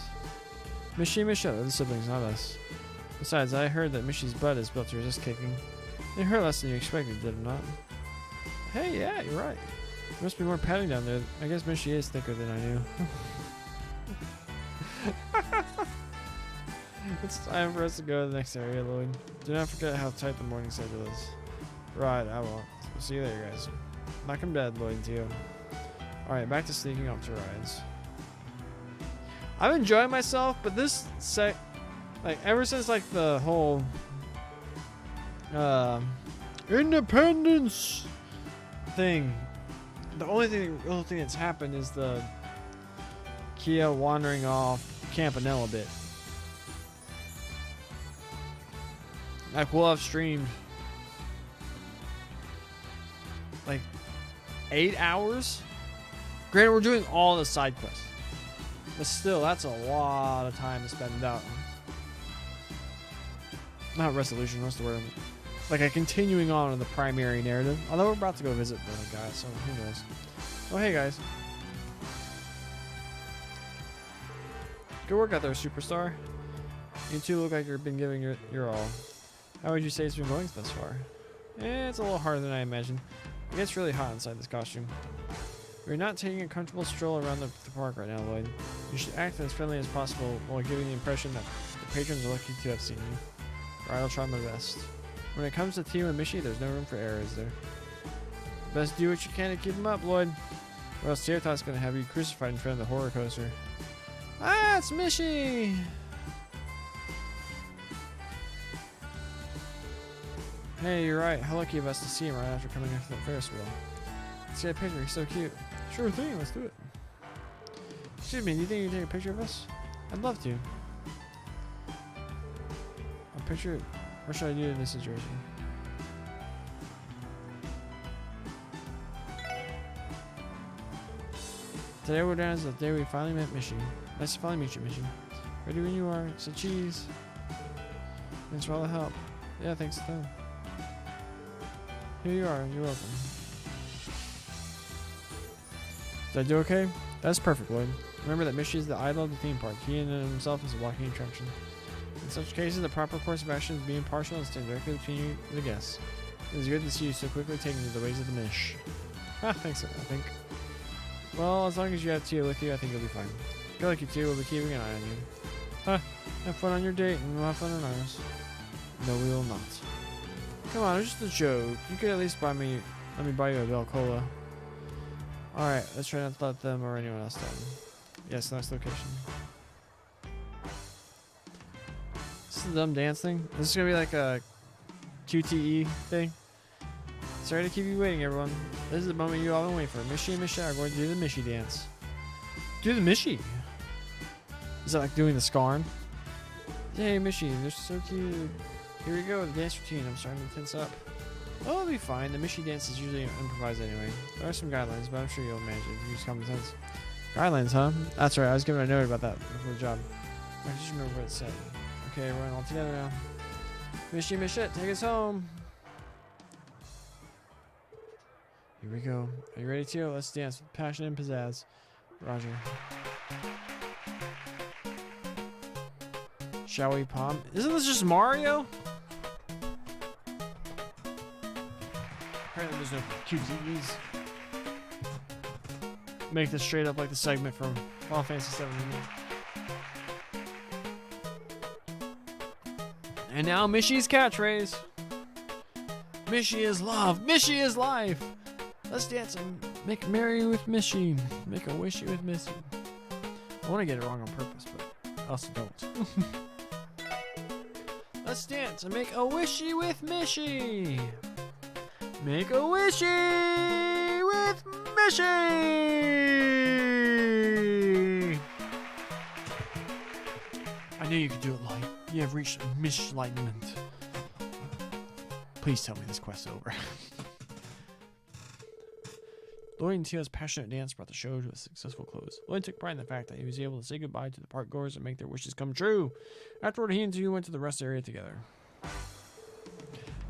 Mishy and Michelle are the siblings, not us. Besides, I heard that Mishy's butt is built to resist kicking. It hurt less than you expected, did it not? Hey, yeah, you're right. There must be more padding down there. I guess Mishy is thicker than I knew. It's time for us to go to the next area, Lloyd. Do not forget how tight the morning schedule is. Right, I won't. See you later, guys. Knock him dead, Lloyd and Tio. Alright, back to sneaking up to rides. I'm enjoying myself, but this like ever since like the whole independence thing, the only real thing that's happened is the Kia wandering off Campanella bit. Like we'll have streamed like 8 hours. Granted, we're doing all the side quests, but still, that's a lot of time to spend out. Not resolution, what's the word? Like a continuing on in the primary narrative. Although we're about to go visit the guy, so who knows? Oh, hey guys. Good work out there, superstar. You two look like you've been giving your all. How would you say it's been going thus far? It's a little harder than I imagined. It gets really hot inside this costume. We're not taking a comfortable stroll around the park right now, Lloyd. You should act as friendly as possible while giving the impression that the patrons are lucky to have seen you. Alright, I'll try my best. When it comes to Tio and Mishy, there's no room for error, is there? Best do what you can to keep them up, Lloyd. Or else Teotat's gonna have you crucified in front of the horror coaster. Ah, it's Mishy! Hey, you're right. How lucky of us to see him right after coming off that Ferris wheel. Let's get a picture. He's so cute. Sure thing. Let's do it. Excuse me. Do you think you can take a picture of us? I'd love to. A picture? What should I do in this situation? Today we're down as the day we finally met Mishy. Nice to finally meet you, Mishy. Ready when you are. So cheese. Thanks for all the help. Yeah, thanks to them. Here you are. You're welcome. Did I do okay? That's perfect, Lloyd. Remember that Mishy is the idol of the theme park. He in and of himself is a walking attraction. In such cases, the proper course of action is being impartial and stand directly between you and the guests. It is good to see you so quickly taking to the ways of the Mish. Ah, thanks, I think. Well, as long as you have Tio with you, I think you'll be fine. Go like you two, we'll be keeping an eye on you. Huh, have fun on your date and we'll have fun on ours. No, we will not. Come on, it's just a joke. You could at least let me buy you a Bell Cola. Alright, let's try not to let them or anyone else down. Yes, nice location. This is a dumb dance thing. This is gonna be like a QTE thing. Sorry to keep you waiting, everyone. This is the moment you all been waiting for. Mishi and Misha are going to do the Mishi dance. Do the Mishi. Is that like doing the Scarn? Hey, Mishi, they're so cute. Here we go, the dance routine. I'm starting to tense up. Oh, it'll be fine. The Mishi dance is usually improvised anyway. There are some guidelines, but I'm sure you'll manage it if you use common sense. Guidelines, huh? That's right. I was giving a note about that before the job. I just remember what it said. Okay, we're all together now. Mishi, Misha, take us home. Here we go. Are you ready, Tio? Let's dance with passion and pizzazz. Roger. Shall we, Pom? Isn't this just Mario? Apparently there's no QTEs. Make this straight up like the segment from Final Fantasy VII. And now Mishi's catchphrase. Mishi is love. Mishi is life. Let's dance and make merry with Mishi. Make a wishy with Mishi. I want to get it wrong on purpose, but I also don't. Let's dance and make a wishy with Mishi. Make a wishy with Mishi. I knew you could do it, Light. You have reached Mishlightment. Please tell me this quest is over. Lloyd and Tio's passionate dance brought the show to a successful close. Lloyd took pride in the fact that he was able to say goodbye to the park goers and make their wishes come true. Afterward, he and Tio went to the rest area together.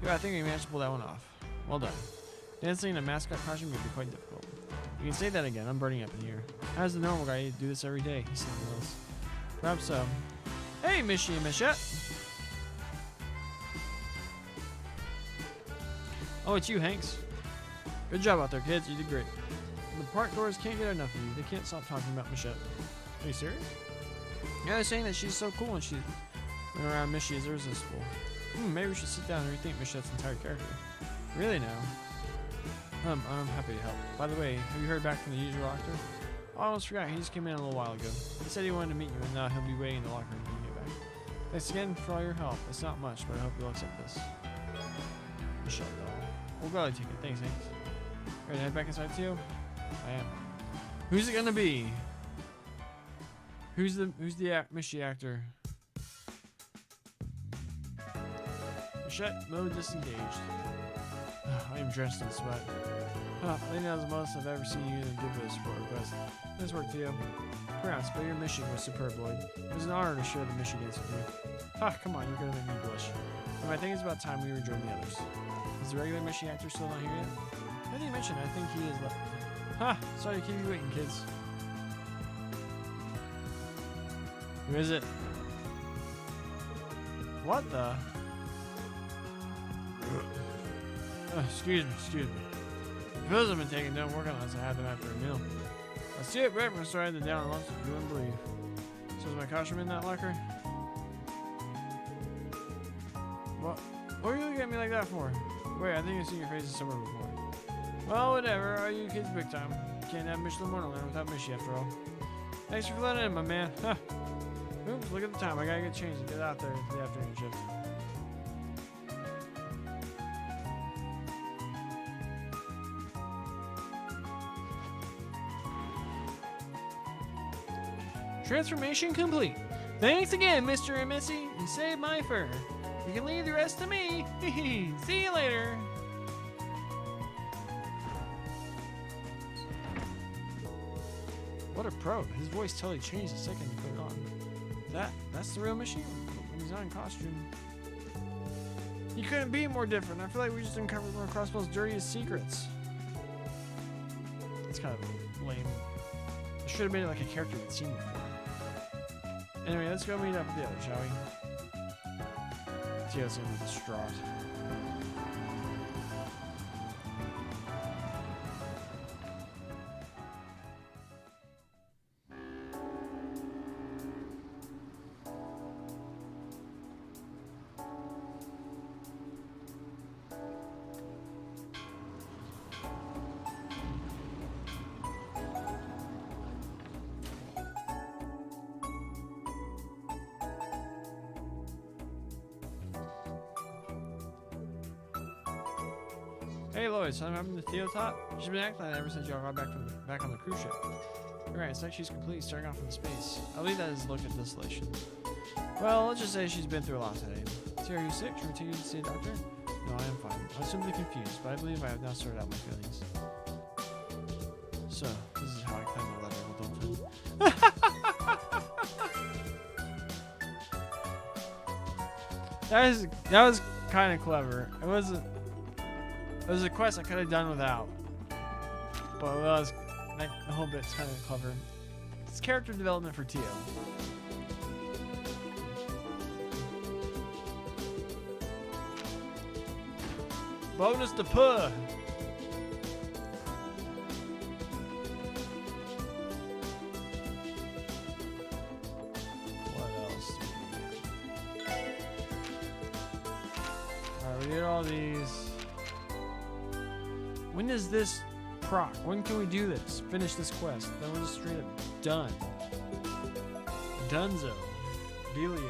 Yeah, I think we managed to pull that one off. Well done. Dancing in a mascot costume would be quite difficult. You can say that again. I'm burning up in here. How's the normal guy do this every day? He said else. Perhaps so. Hey, Mishi and Michette. Oh, it's you, Hanks. Good job out there, kids. You did great. The park goers can't get enough of you. They can't stop talking about Michette. Are you serious? Yeah, they're saying that she's so cool and she's around Mishi is irresistible. Maybe we should sit down and rethink Michette's entire character. Really now? I'm happy to help. By the way, have you heard back from the usual actor? Oh, I almost forgot. He just came in a little while ago. He said he wanted to meet you, and now he'll be waiting in the locker room when you get back. Thanks again for all your help. It's not much, but I hope you'll accept this. Michelle, though. We'll gladly take it. Thanks, Hanks. Ready to head back inside too? I am. Who's it gonna be? Who's the Mishi actor? Michette, mode disengaged. I am dressed in sweat. I think that was the most I've ever seen you give this for a request. Nice work, Theo. Perhaps, but your mission was superb, Lloyd. It was an honor to share the mission dance with you. Come on, you're gonna make me blush. And I think it's about time we rejoined the others. Is the regular Mishi actor still not here yet? I didn't mention, I think he is left. Sorry to keep you waiting, kids. Who is it? What the? Excuse me. The pills I've been taking don't work unless I have them after a meal. I see it breakfast, so I had them down at lunch, if you wouldn't believe. So is my costume in that locker? What are you looking at me like that for? Wait, I think I've seen your faces somewhere before. Well, whatever. Are you kids big time? Can't have Michelin Wonderland without Mishi after all. Thanks for letting in, my man. Oops, look at the time. I gotta get changed and get out there for the afternoon shift. Transformation complete. Thanks again, Mr. and Missy. You saved my fur. You can leave the rest to me. See you later. What a pro. His voice totally changed the second he put it on. That's the real machine when he's not in costume. He couldn't be more different. I feel like we just uncovered one of Crossbow's dirtiest secrets. It's kind of lame. I should have made it like a character we'd seen before. Anyway, let's go meet up with the others, shall we? Tio's gonna be distraught. Hey Lois, I'm having the Theo top. She's been acting like that ever since y'all got back on the cruise ship. Right, it's like she's completely starting off from space. I'll leave that as a look at desolation. Well, let's just say she's been through a lot today. So, are you sick? Should we take you to see a doctor? No, I am fine. I'm simply confused, but I believe I have now sorted out my feelings. So, this is how I kind of let her don't that was kind of clever. It was a quest I could have done without, but it was like the whole bit's kind of clever. It's character development for Tio. Bonus to puh. What else do we get? Alright, we did all these. When is this proc? When can we do this? Finish this quest. Then we're just straight up done. Dunzo. Delio.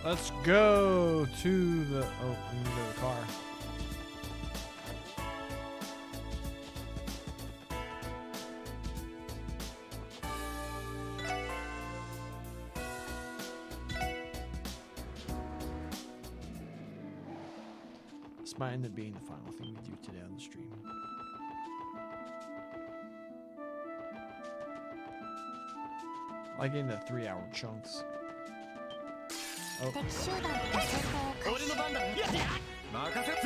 Let's go to the. Oh, we need to go to the car. This might end up being the final thing we do today on the stream. I like getting the 3-hour chunks. Oh. 敵集団と戦闘を開始俺の番だな。任せて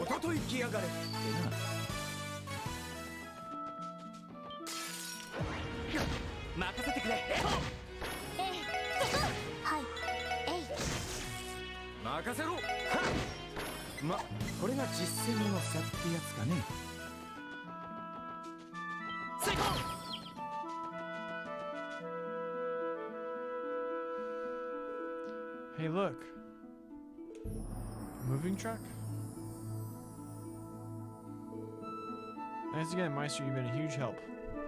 弟行きやがれってな。任せてくれ。はいえい任せろ。ま、これが実践の差ってやつかね。成功。Hey, look. Moving truck? Thanks again, Meister. You've been a huge help.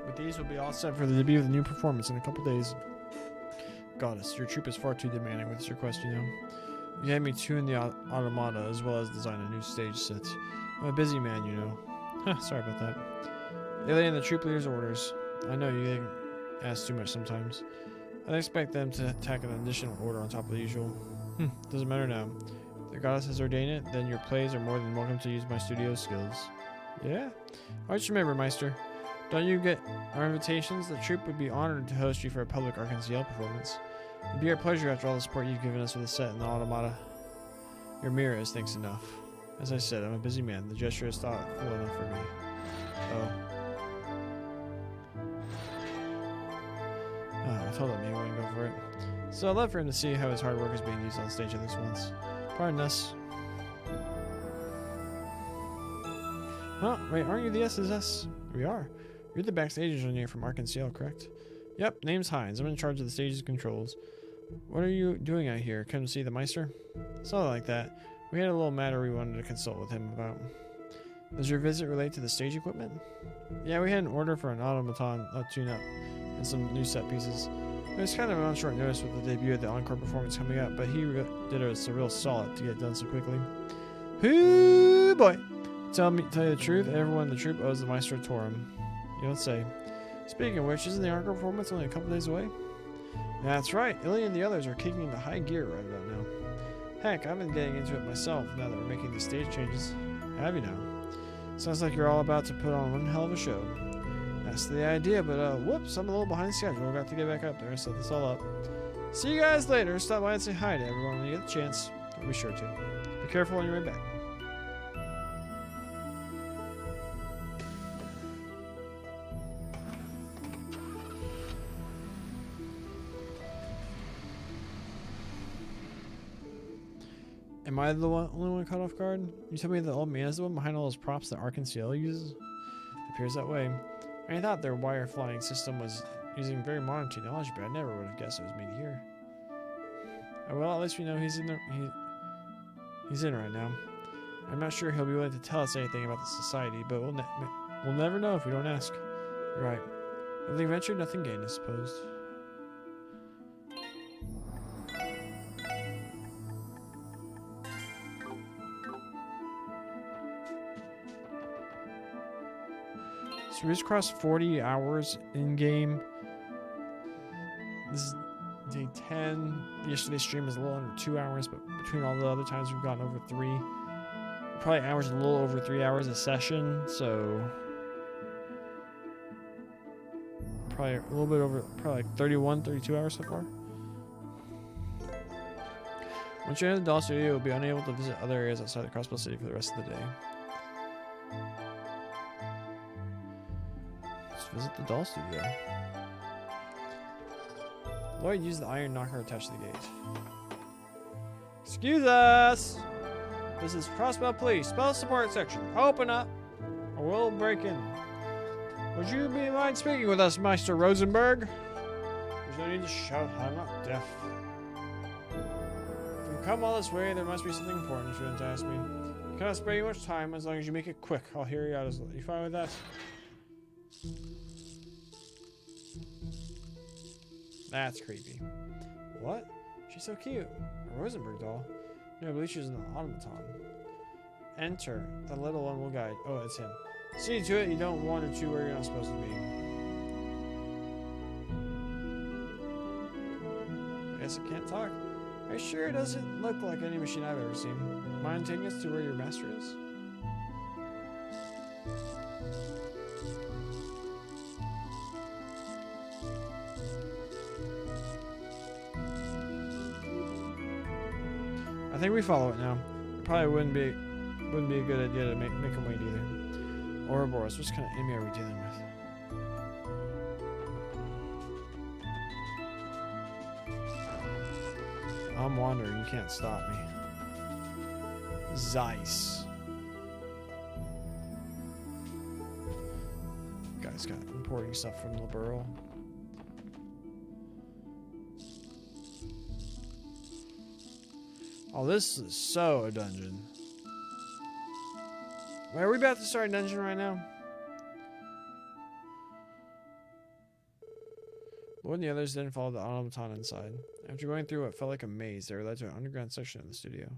With these, we'll be all set for the debut of the new performance in a couple days. Goddess, your troop is far too demanding with this request, you know. You had me tune the automata as well as design a new stage set. I'm a busy man, you know. Huh, sorry about that. Alien the troop leader's orders. I know you ask too much sometimes. I'd expect them to tack an additional order on top of the usual. Doesn't matter now. If the goddess has ordained it, then your plays are more than welcome to use my studio skills. Yeah? I just remember, Meister. Don't you get our invitations? The troupe would be honored to host you for a public Arkansas performance. It'd be our pleasure after all the support you've given us with the set and the automata. Your mirror is thanks enough. As I said, I'm a busy man. The gesture is thoughtful enough for me. Oh. I told him he wouldn't go for it. So I'd love for him to see how his hard work is being used on stage at least once. Pardon us. Huh? Wait, aren't you the SSS? We are. You're the backstage engineer from Arkansas, correct? Yep, name's Hines. I'm in charge of the stage's controls. What are you doing out here? Come to see the Meister? Something like that. We had a little matter we wanted to consult with him about. Does your visit relate to the stage equipment? Yeah, we had an order for an automaton, a tune-up, and some new set pieces. It was kind of on short notice with the debut of the encore performance coming up, but he did us a real solid to get it done so quickly. Hoo boy! Tell you the truth, everyone in the troupe owes the Maestro Torum. You don't say. Speaking of which, isn't the encore performance only a couple days away? That's right. Illy and the others are kicking into high gear right about now. Heck, I've been getting into it myself now that we're making these stage changes. Have you now? Sounds like you're all about to put on one hell of a show. That's the idea, but whoops, I'm a little behind schedule. I've got to get back up there and set this all up. See you guys later. Stop by and say hi to everyone when you get the chance. I'll be sure to. Be careful on your way back. Am I the only one caught off guard? You tell me the old man is the one behind all those props that Arkansas uses? It appears that way. I thought their wire flying system was using very modern technology, but I never would have guessed it was made here. Oh, well, at least we know he's in right now. I'm not sure he'll be willing to tell us anything about the society, but we'll never know if we don't ask. Right. Nothing ventured, nothing gained, I suppose. So we just crossed 40 hours in game. This is day 10. Yesterday's stream was a little under 2 hours, but between all the other times we've gotten over 3. Probably averaged a little over 3 hours a session, so probably a little bit over, probably like 31, 32 hours so far. Once you're in the doll studio, you'll be unable to visit other areas outside the Crossbow City for the rest of the day. Visit the doll studio. Lloyd used the iron knocker attached to the gate. Excuse us! This is Crossbow Police, spell support section. Open up, or we'll break in. Would you be mind speaking with us, Meister Rosenberg? There's no need to shout, I'm not deaf. If you've come all this way, there must be something important if you want to ask me. I cannot spare you much time, as long as you make it quick. I'll hear you out. You fine with that? That's creepy. What? She's so cute. A Rosenberg doll? No, I believe she's an automaton. Enter. The little one will guide. Oh, it's him. See to it you don't wander to where you're not supposed to be. I guess it can't talk. Are you sure it doesn't look like any machine I've ever seen? Mind taking us to where your master is? I think we follow it now. It probably wouldn't be a good idea to make him wait either. Ouroboros, what kind of enemy are we dealing with? I'm wandering, you can't stop me. Zeiss. Guy's got importing stuff from Liberal. Oh, this is so a dungeon. Wait, are we about to start a dungeon right now? Lloyd and the others then followed the automaton inside. After going through what felt like a maze, they were led to an underground section of the studio.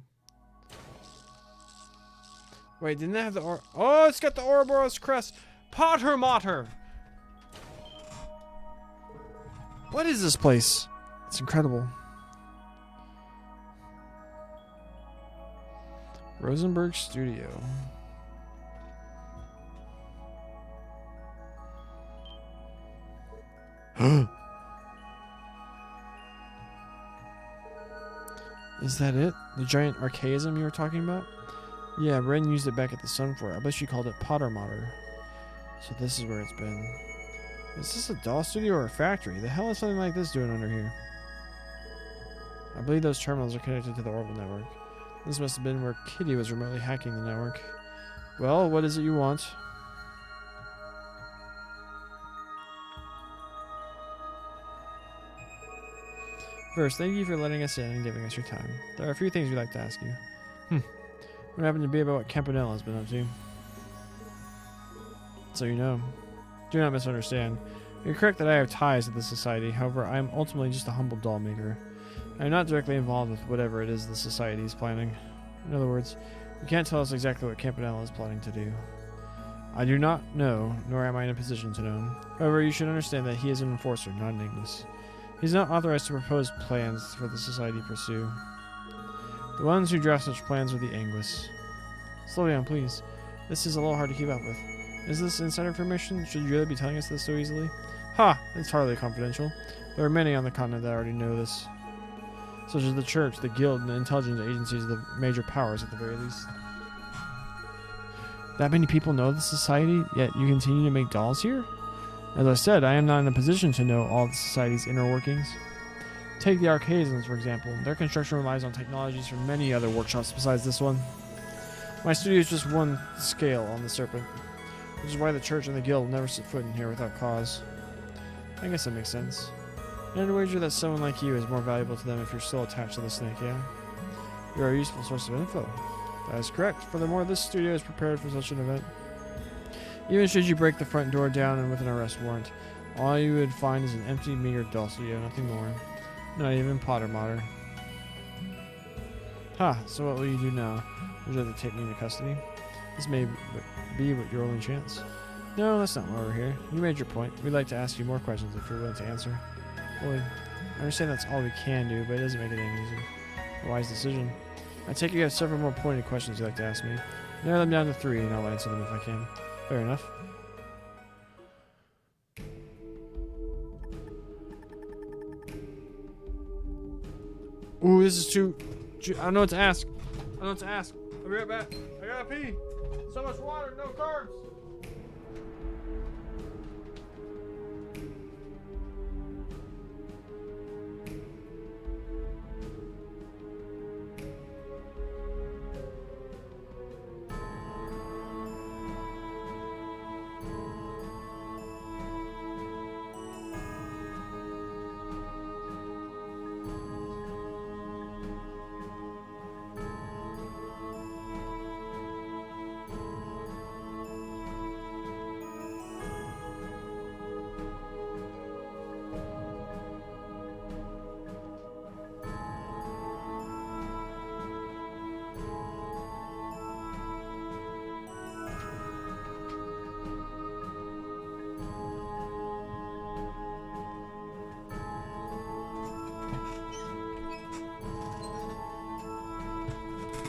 Wait, didn't that have the oh, it's got the Ouroboros crest! Potter Mater! What is this place? It's incredible. Rosenberg Studio. Is that it? The giant archaism you were talking about? Yeah, Ren used it back at the Sun Fort. I bet she called it Potter Mater. So this is where it's been. Is this a doll studio or a factory? The hell is something like this doing under here? I believe those terminals are connected to the orbital network. This must have been where Kitty was remotely hacking the network. Well, what is it you want? First, thank you for letting us in and giving us your time. There are a few things we'd like to ask you. What happened to be about what Campanella has been up to? So you know. Do not misunderstand. You're correct that I have ties to the society, however, I am ultimately just a humble doll maker. I am not directly involved with whatever it is the society is planning. In other words, you can't tell us exactly what Campanella is planning to do. I do not know, nor am I in a position to know. However, you should understand that he is an enforcer, not an English. He is not authorized to propose plans for the society to pursue. The ones who draft such plans are the Anguis. Slow down, please. This is a little hard to keep up with. Is this insider information? Should you really be telling us this so easily? Ha! It's hardly confidential. There are many on the continent that already know this. Such as the church, the guild, and the intelligence agencies of the major powers at the very least. That many people know the society, yet you continue to make dolls here? As I said, I am not in a position to know all of the society's inner workings. Take the Arcasians, for example. Their construction relies on technologies from many other workshops besides this one. My studio is just one scale on the serpent, which is why the church and the guild never set foot in here without cause. I guess that makes sense. And I'd wager that someone like you is more valuable to them if you're still attached to the snake, yeah? You're a useful source of info. That is correct. Furthermore, this studio is prepared for such an event. Even should you break the front door down and with an arrest warrant, all you would find is an empty, meager doll studio, nothing more. Not even Potter Mater. Ha, so what will you do now? Would you like to take me into custody? This may be your only chance. No, that's not why we're here. You made your point. We'd like to ask you more questions if you're willing to answer. Boy, I understand that's all we can do, but it doesn't make it any easier. A wise decision. I take it you have several more pointed questions you'd like to ask me. Narrow them down to 3 and I'll answer them if I can. Fair enough. Ooh, this is too... I don't know what to ask. I don't know what to ask. I'll be right back. I gotta pee. So much water, no carbs.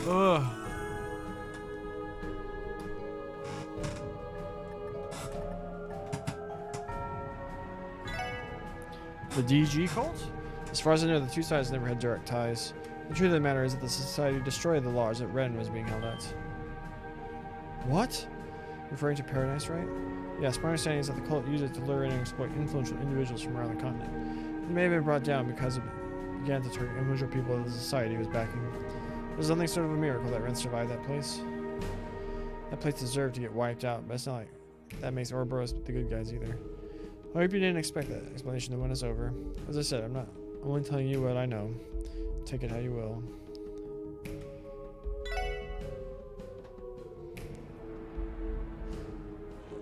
Ugh. The DG cult? As far as I know, the two sides never had direct ties. The truth of the matter is that the society destroyed the laws that Ren was being held at. What? Referring to Paradise, right? Yes, my understanding is that the cult used it to lure in and exploit influential individuals from around the continent. It may have been brought down because it began to turn individual people that the society was backing. It was something sort of a miracle that Ren survived that place. That place deserved to get wiped out, but it's not like that makes Ouroboros the good guys either. I hope you didn't expect that explanation to win us over. As I said, I'm only telling you what I know. Take it how you will.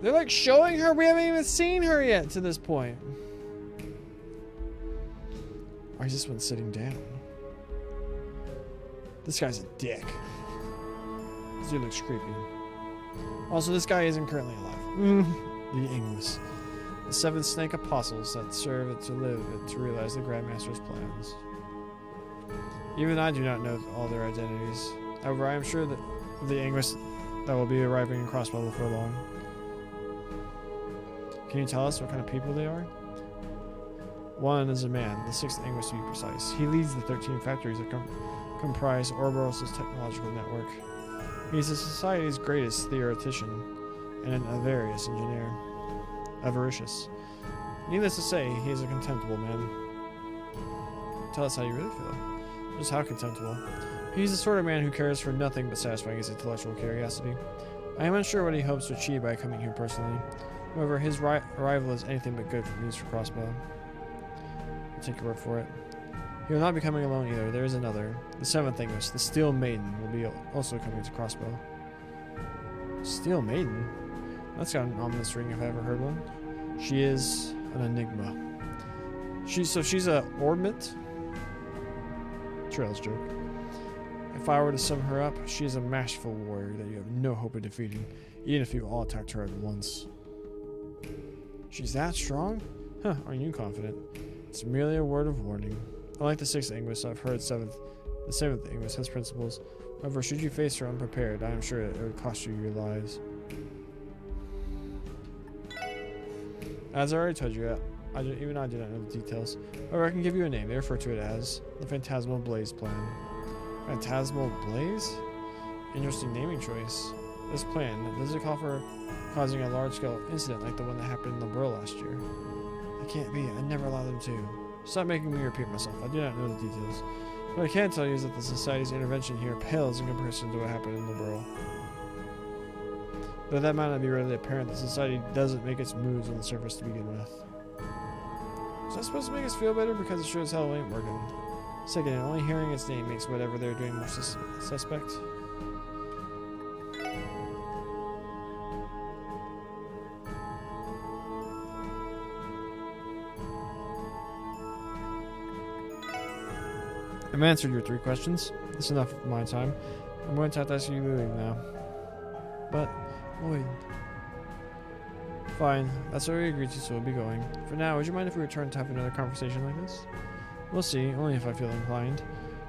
They're like showing her. We haven't even seen her yet to this point. Or is this one sitting down? This guy's a dick. This dude looks creepy. Also, this guy isn't currently alive. The English. The 7 snake apostles that serve it to live it to realize the Grandmaster's plans. Even I do not know all their identities. However, I am sure that the English that will be arriving in Crossbow before long. Can you tell us what kind of people they are? One is a man, the 6th English to be precise. He leads the 13 factories that comprise Ouroboros' technological network. He is the society's greatest theoretician and an avaricious engineer. Avaricious. Needless to say, he is a contemptible man. Tell us how you really feel. Just how contemptible. He's the sort of man who cares for nothing but satisfying his intellectual curiosity. I am unsure what he hopes to achieve by coming here personally. However, his arrival is anything but good news for Crossbow. I'll take your word for it. He will not be coming alone either. There is another. The seventh English, the Steel Maiden, will be also coming to Crossbow. Steel Maiden? That's got an ominous ring if I ever heard one. She is an enigma. She's a orbit. Trail's joke. If I were to sum her up, she is a masterful warrior that you have no hope of defeating, even if you all attacked her at once. She's that strong? Huh, aren't you confident? It's merely a word of warning. Unlike the sixth English, I've heard the seventh English has principles. However, should you face her unprepared, I am sure it would cost you your lives. As I already told you, even I do not know the details. However, I can give you a name. They refer to it as the Phantasmal Blaze Plan. Phantasmal Blaze? Interesting naming choice. This plan, does it call for causing a large-scale incident like the one that happened in the Burrow last year? It can't be. I never allowed them to. Stop making me repeat myself. I do not know the details. What I can tell you is that the Society's intervention here pales in comparison to what happened in the Burrow. Though that might not be readily apparent, the Society doesn't make its moves on the surface to begin with. Is that supposed to make us feel better? Because it sure as hell ain't working. Second, only hearing its name makes whatever they're doing more suspect. I've answered your 3 questions. That's enough of my time. I'm going to have to ask you to leave now. But, Lloyd. Fine, that's what we agreed to, so we'll be going. For now, would you mind if we return to have another conversation like this? We'll see, only if I feel inclined.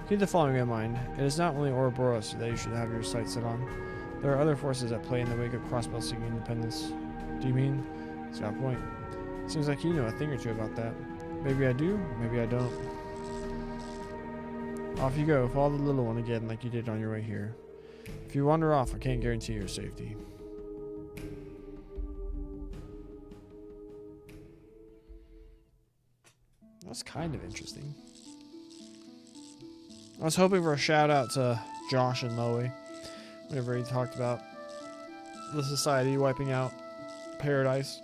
Keep the following in mind. It is not only Ouroboros that you should have your sights set on. There are other forces at play in the wake of Crossbell seeking independence. Do you mean? It's got a point. Seems like you know a thing or two about that. Maybe I do, maybe I don't. Off you go, follow the little one again like you did on your way here. If you wander off, I can't guarantee your safety. That's kind of interesting. I was hoping for a shout out to Josh and Loey whenever he talked about the Society wiping out Paradise.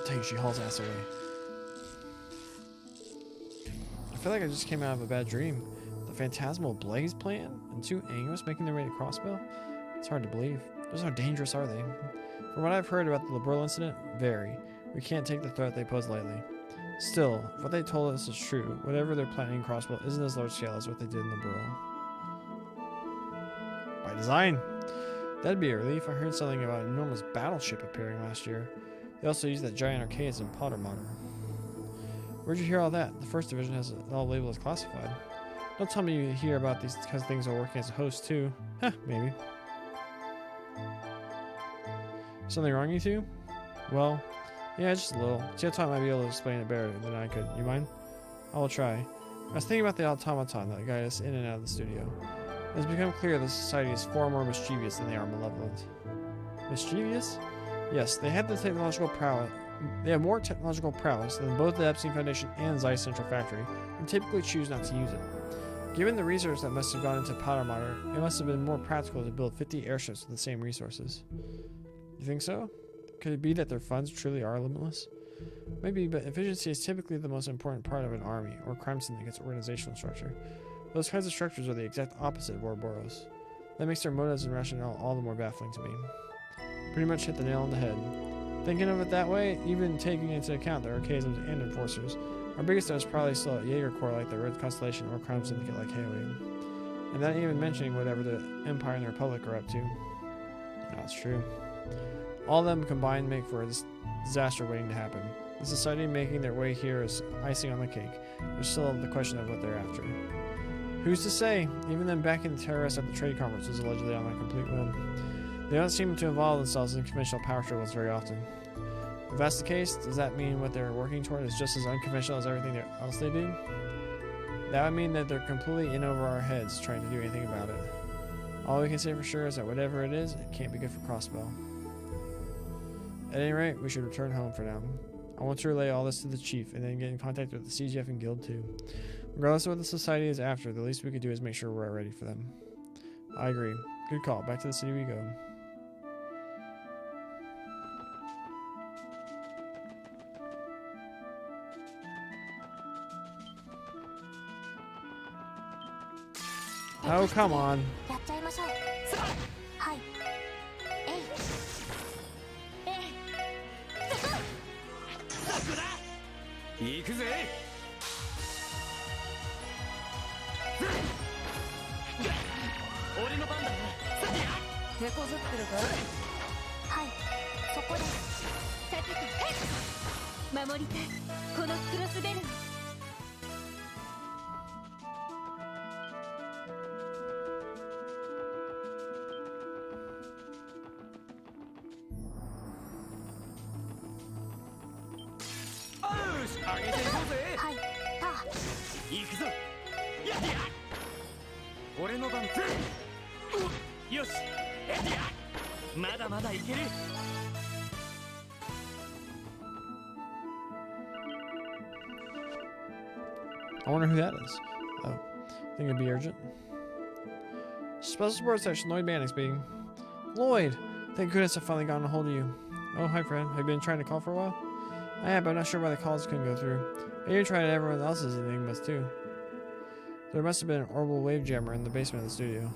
Dang, she hauls ass away. I feel like I just came out of a bad dream. The Phantasmal Blaze Plan and 2 Angos making their way to Crossbell? It's hard to believe. Just how dangerous are they? From what I've heard about the Liberal incident, very. We can't take the threat they pose lightly. Still, if what they told us is true, whatever they're planning in Crossbell isn't as large scale as what they did in the Burrow. By design! That'd be a relief. I heard something about an enormous battleship appearing last year. They also used that giant arcades in Potter Modder. Where'd you hear all that? The first division has it all labeled as classified. Don't tell me you hear about these because things are working as a host too. Huh, maybe. Something wrong, you two? Well, yeah, just a little. Teoton might be able to explain it better than I could. You mind? I will try. I was thinking about the automaton that guided us in and out of the studio. It has become clear the Society is far more mischievous than they are malevolent. Mischievous? Yes, they have the technological prowess. They have more technological prowess than both the Epstein Foundation and Zeiss Central Factory, and typically choose not to use it. Given the research that must have gone into Powder Modder, it must have been more practical to build 50 airships with the same resources. You think so? Could it be that their funds truly are limitless? Maybe, but efficiency is typically the most important part of an army or crime syndicate's organizational structure. Those kinds of structures are the exact opposite of Ouroboros. That makes their motives and rationale all the more baffling to me. Pretty much hit the nail on the head. Thinking of it that way, even taking into account the Archaisms and Enforcers, our biggest threat is probably still a Jaeger Corps like the Red Constellation or crime syndicate like Haywig. And that ain't even mentioning whatever the Empire and the Republic are up to. That's true. All of them combined make for a disaster waiting to happen. The Society making their way here is icing on the cake. There's still the question of what they're after. Who's to say? Even them backing the terrorists at the trade conference was allegedly on a complete whim. They don't seem to involve themselves in conventional power struggles very often. If that's the case, does that mean what they're working toward is just as unconventional as everything else they do? That would mean that they're completely in over our heads trying to do anything about it. All we can say for sure is that whatever it is, it can't be good for Crossbell. At any rate, we should return home for now. I I want to relay all this to the chief and then get in contact with the CGF and guild too. Regardless of what the society is after, the least we could do is make sure we're ready for them. I agree. Good call. Back to the city we go. Oh, come on. やっちゃいましょう。はい。えい。えい。行くぜ。俺の番だ。手こずってるか？はい。そこです。さてと守りたい。このクロスベルを。よし、上げていこうぜ。はい。パー。行くぞ。やっ俺の番。よし。まだまだいける。I wonder who that is. Oh, think it'd be urgent. Special support section, Lloyd Banning speaking. Lloyd! Thank goodness I finally gotten a hold of you. Oh, hi friend. Have you been trying to call for a while? I have, but I'm not sure why the calls couldn't go through. I even tried everyone else's enigmas too. There must have been an orbital wave jammer in the basement of the studio.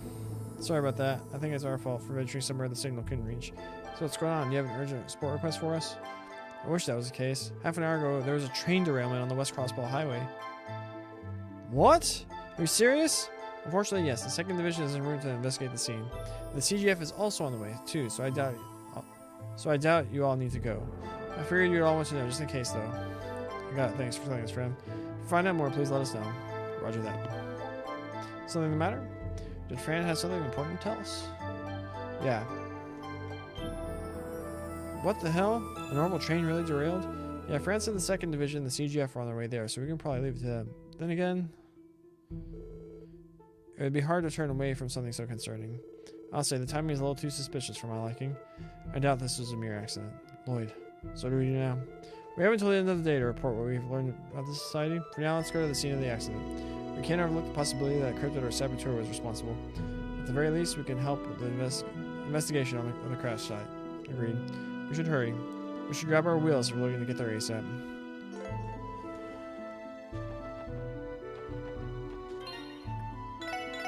Sorry about that. I think it's our fault for venturing somewhere the signal couldn't reach. So what's going on? Do you have an urgent support request for us? I wish that was the case. Half an hour ago, there was a train derailment on the West Crossbell Highway. What? Are you serious? Unfortunately, yes. The 2nd Division is en route to investigate the scene. The CGF is also on the way, too, so I doubt you all need to go. I figured you'd all want to know, just in case, though. I got it. Thanks for telling us, friend. If you find out more, please let us know. Roger that. Something the matter? Did Fran have something important to tell us? Yeah. What the hell? A normal train really derailed? Yeah, Fran said the 2nd Division and the CGF are on their way there, so we can probably leave it to them. Then again, it would be hard to turn away from something so concerning. I'll say the timing is a little too suspicious for my liking. I doubt this was a mere accident. Lloyd, so what do we do now? We have until the end of the day to report what we've learned about the society. For now, let's go to the scene of the accident. We can't overlook the possibility that a cryptid or saboteur was responsible. At the very least, we can help with the investigation on the crash site. Agreed. We should hurry. We should grab our wheels if we're looking to get there ASAP.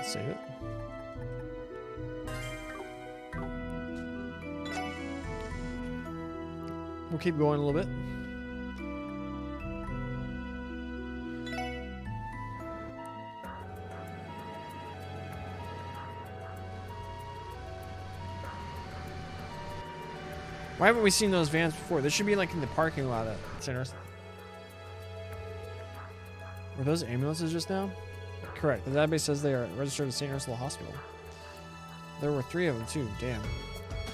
Save it. We'll keep going a little bit. Why haven't we seen those vans before? They should be like in the parking lot at St. Ursula. Were those ambulances just now? Correct. The database says they are registered at St. Ursula Hospital. There were 3 of them too. Damn. Do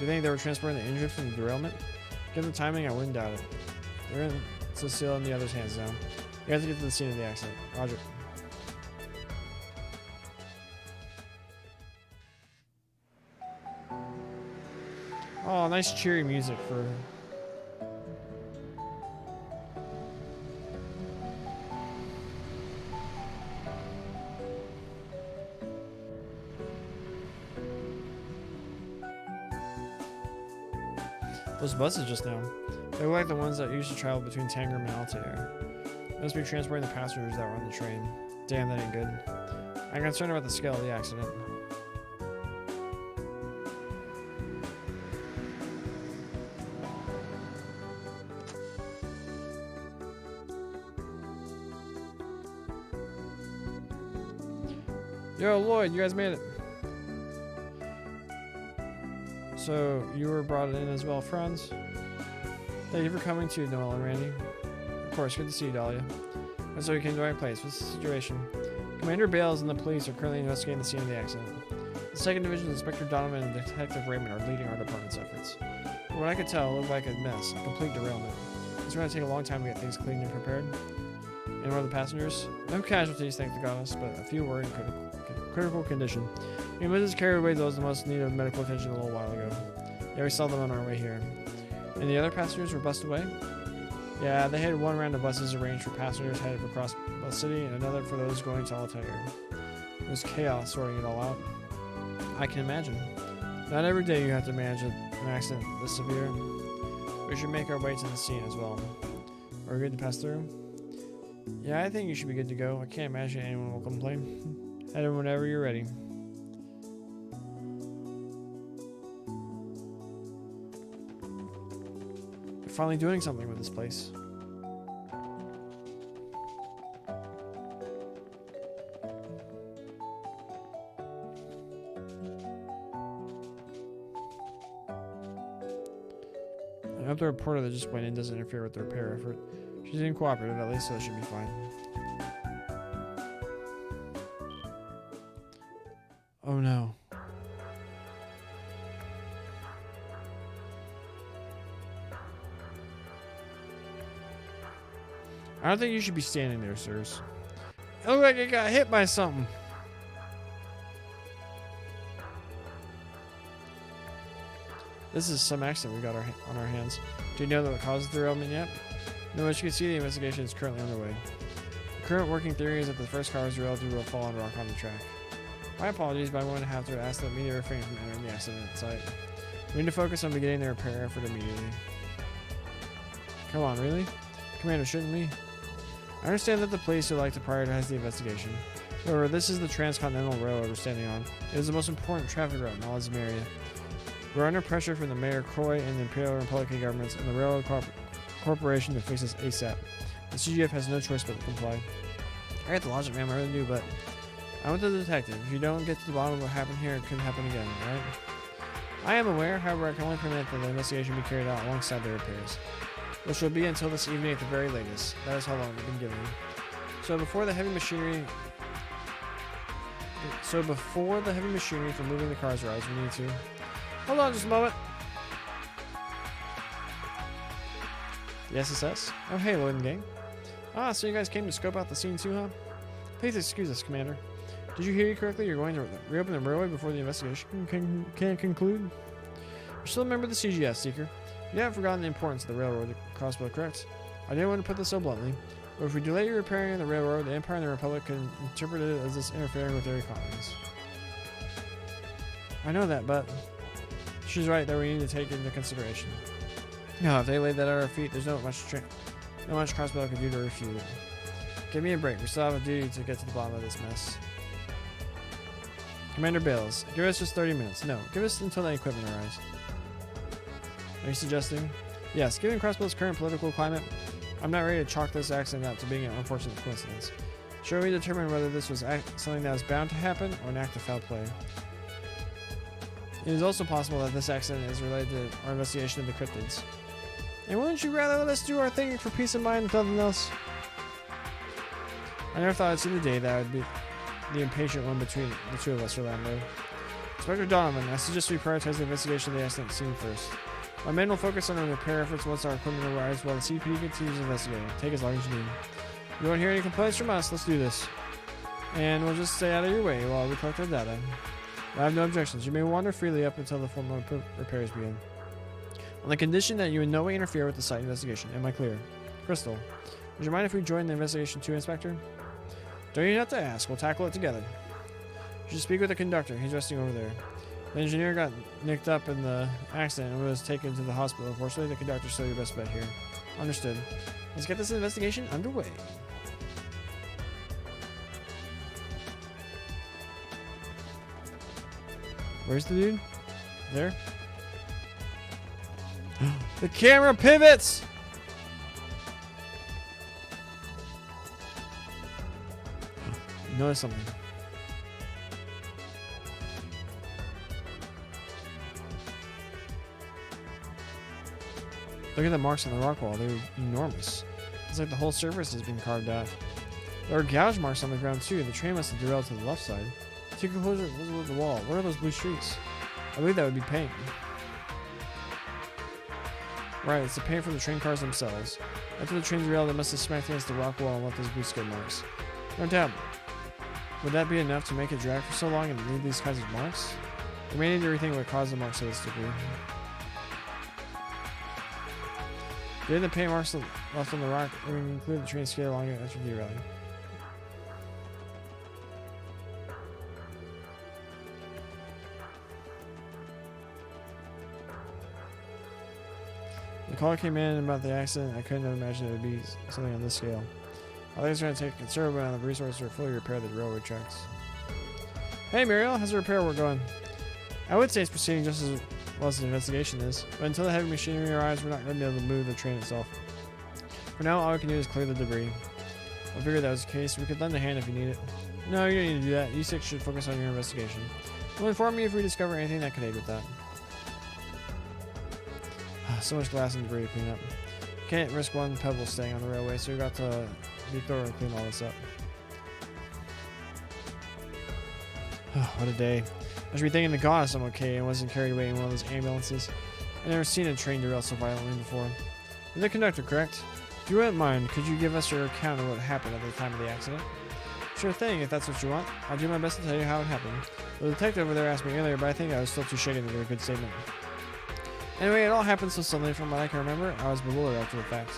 you think they were transporting the injured from the derailment? Given the timing, I wouldn't doubt it. They're in Cecile and the others' hands now. You have to get to the scene of the accident. Roger. Oh, nice cheery music for... Those buses just now. They look like the ones that used to travel between Tangram and Altair. They must be transporting the passengers that were on the train. Damn, that ain't good. I'm concerned about the scale of the accident. Yo, Lloyd, you guys made it. So, you were brought in as well, friends. Thank you for coming too, Noel and Randy. Of course, good to see you, Dahlia. And so you came to the right place. What's the situation? Commander Bales and the police are currently investigating the scene of the accident. The 2nd Division Inspector Donovan and Detective Raymond are leading our department's efforts. From what I could tell, it looked like a mess, a complete derailment. It's going to take a long time to get things cleaned and prepared. And one of the passengers? No casualties, thank the goddess, but a few were in critical condition. We just carried away those in most need of medical attention a little while ago. Yeah, we saw them on our way here. And the other passengers were bussed away? Yeah, they had one round of buses arranged for passengers headed across the city and another for those going to Altair. It was chaos sorting it all out. I can imagine. Not every day you have to manage an accident this severe. We should make our way to the scene as well. Are we good to pass through? Yeah, I think you should be good to go. I can't imagine anyone will complain. Head in whenever you're ready. We're finally doing something with this place. I hope the reporter that just went in doesn't interfere with the repair effort. She's being cooperative, at least, so it should be fine. Oh no. I don't think you should be standing there, sirs. It looked like it got hit by something. This is some accident we got on our hands. Do you know what caused the derailment yet? No, as you can see, the investigation is currently underway. The current working theory is that the first car was derailed due to a fallen rock on the track. My apologies, but I'm going to have to ask the media refrain from entering the accident site. We need to focus on beginning the repair effort immediately. Come on, really? Commander, shouldn't we? I understand that the police would like to prioritize the investigation. However, this is the Transcontinental Railroad we're standing on. It is the most important traffic route in all of area. We're under pressure from the Mayor Croy and the Imperial Republican governments and the Railroad Corporation to fix this ASAP. The CGF has no choice but to comply. I get the logic, ma'am, I really do, but I'm with the detective. If you don't get to the bottom of what happened here, it couldn't happen again, right? I am aware, however, I can only permit that the investigation be carried out alongside the repairs, which will be until this evening at the very latest. That is how long we've been given. So before the heavy machinery for moving the cars arrives, we need to... Hold on just a moment. The SSS? Oh, hey, Lloyd and gang. Ah, so you guys came to scope out the scene too, huh? Please excuse us, Commander. Did you hear you correctly? You're going to reopen the railway before the investigation can conclude? You're still a member of the CGS, Seeker. You haven't forgotten the importance of the railroad, Crossbow, correct? I didn't want to put this so bluntly, but if we delay your repairing the railroad, the Empire and the Republic can interpret it as this interfering with their economies. I know that, but... She's right that we need to take into consideration. No, if they laid that at our feet, there's not much Crossbow can do to refute it. Give me a break. We still have a duty to get to the bottom of this mess. Commander Bales, give us just 30 minutes. No, give us until the equipment arrives. Are you suggesting? Yes, given Crossbow's current political climate, I'm not ready to chalk this accident up to being an unfortunate coincidence. Shall we determine whether this was something that was bound to happen or an act of foul play? It is also possible that this accident is related to our investigation of the cryptids. And wouldn't you rather let us do our thing for peace of mind with nothing else? I never thought I'd see the day that I would be the impatient one between the two of us, Orlando. Inspector Donovan, I suggest we prioritize the investigation of the accident scene first. My men will focus on our repair efforts once our equipment arrives while the CPD continues investigating. Take as long as you need. If you don't hear any complaints from us, let's do this. And we'll just stay out of your way while we collect our data. I have no objections. You may wander freely up until the formal repairs begin. On the condition that you in no way interfere with the site investigation. Am I clear? Crystal, would you mind if we join the investigation too, Inspector? Don't you have to ask. We'll tackle it together. You should speak with the conductor. He's resting over there. The engineer got nicked up in the accident and was taken to the hospital. Unfortunately, the conductor's still your best bet here. Understood. Let's get this investigation underway. Where's the dude? There? The camera pivots! Notice something. Look at the marks on the rock wall. They're enormous. It's like the whole surface has been carved out. There are gouge marks on the ground too. The train must have derailed to the left side. Take a closer look at the wall. What are those blue streaks? I believe that would be paint. Right, it's the paint from the train cars themselves. After the train derailed, it must have smacked against the rock wall and left those blue skid marks. No doubt. Would that be enough to make it drag for so long and leave these kinds of marks? We may need to rethink what caused the marks so this degree. Given the paint marks left on the rock, we can include the train skid along it after derailing. The call came in about the accident. I couldn't have imagined it would be something on this scale. I think it's going to take a considerable amount of resources to fully repair the railroad tracks. Hey Muriel, how's the repair work going? I would say it's proceeding just as well as the investigation is, but until the heavy machinery arrives, we're not going to be able to move the train itself. For now, all we can do is clear the debris. I figured that was the case. We could lend a hand if you need it. No, you don't need to do that. You six should focus on your investigation. We'll inform you if we discover anything that could aid with that. So much glass and debris to clean up. Can't risk one pebble staying on the railway, so we got to be thorough and clean all this up. What a day. I should be thanking the goddess I'm okay and wasn't carried away in one of those ambulances. I've never seen a train derail so violently before. You're the conductor, correct? If you wouldn't mind, could you give us your account of what happened at the time of the accident? Sure thing, if that's what you want. I'll do my best to tell you how it happened. The detective over there asked me earlier, but I think I was still too shaken to give a good statement. Anyway, it all happened so suddenly. From what I can remember, I was bewildered after the fact.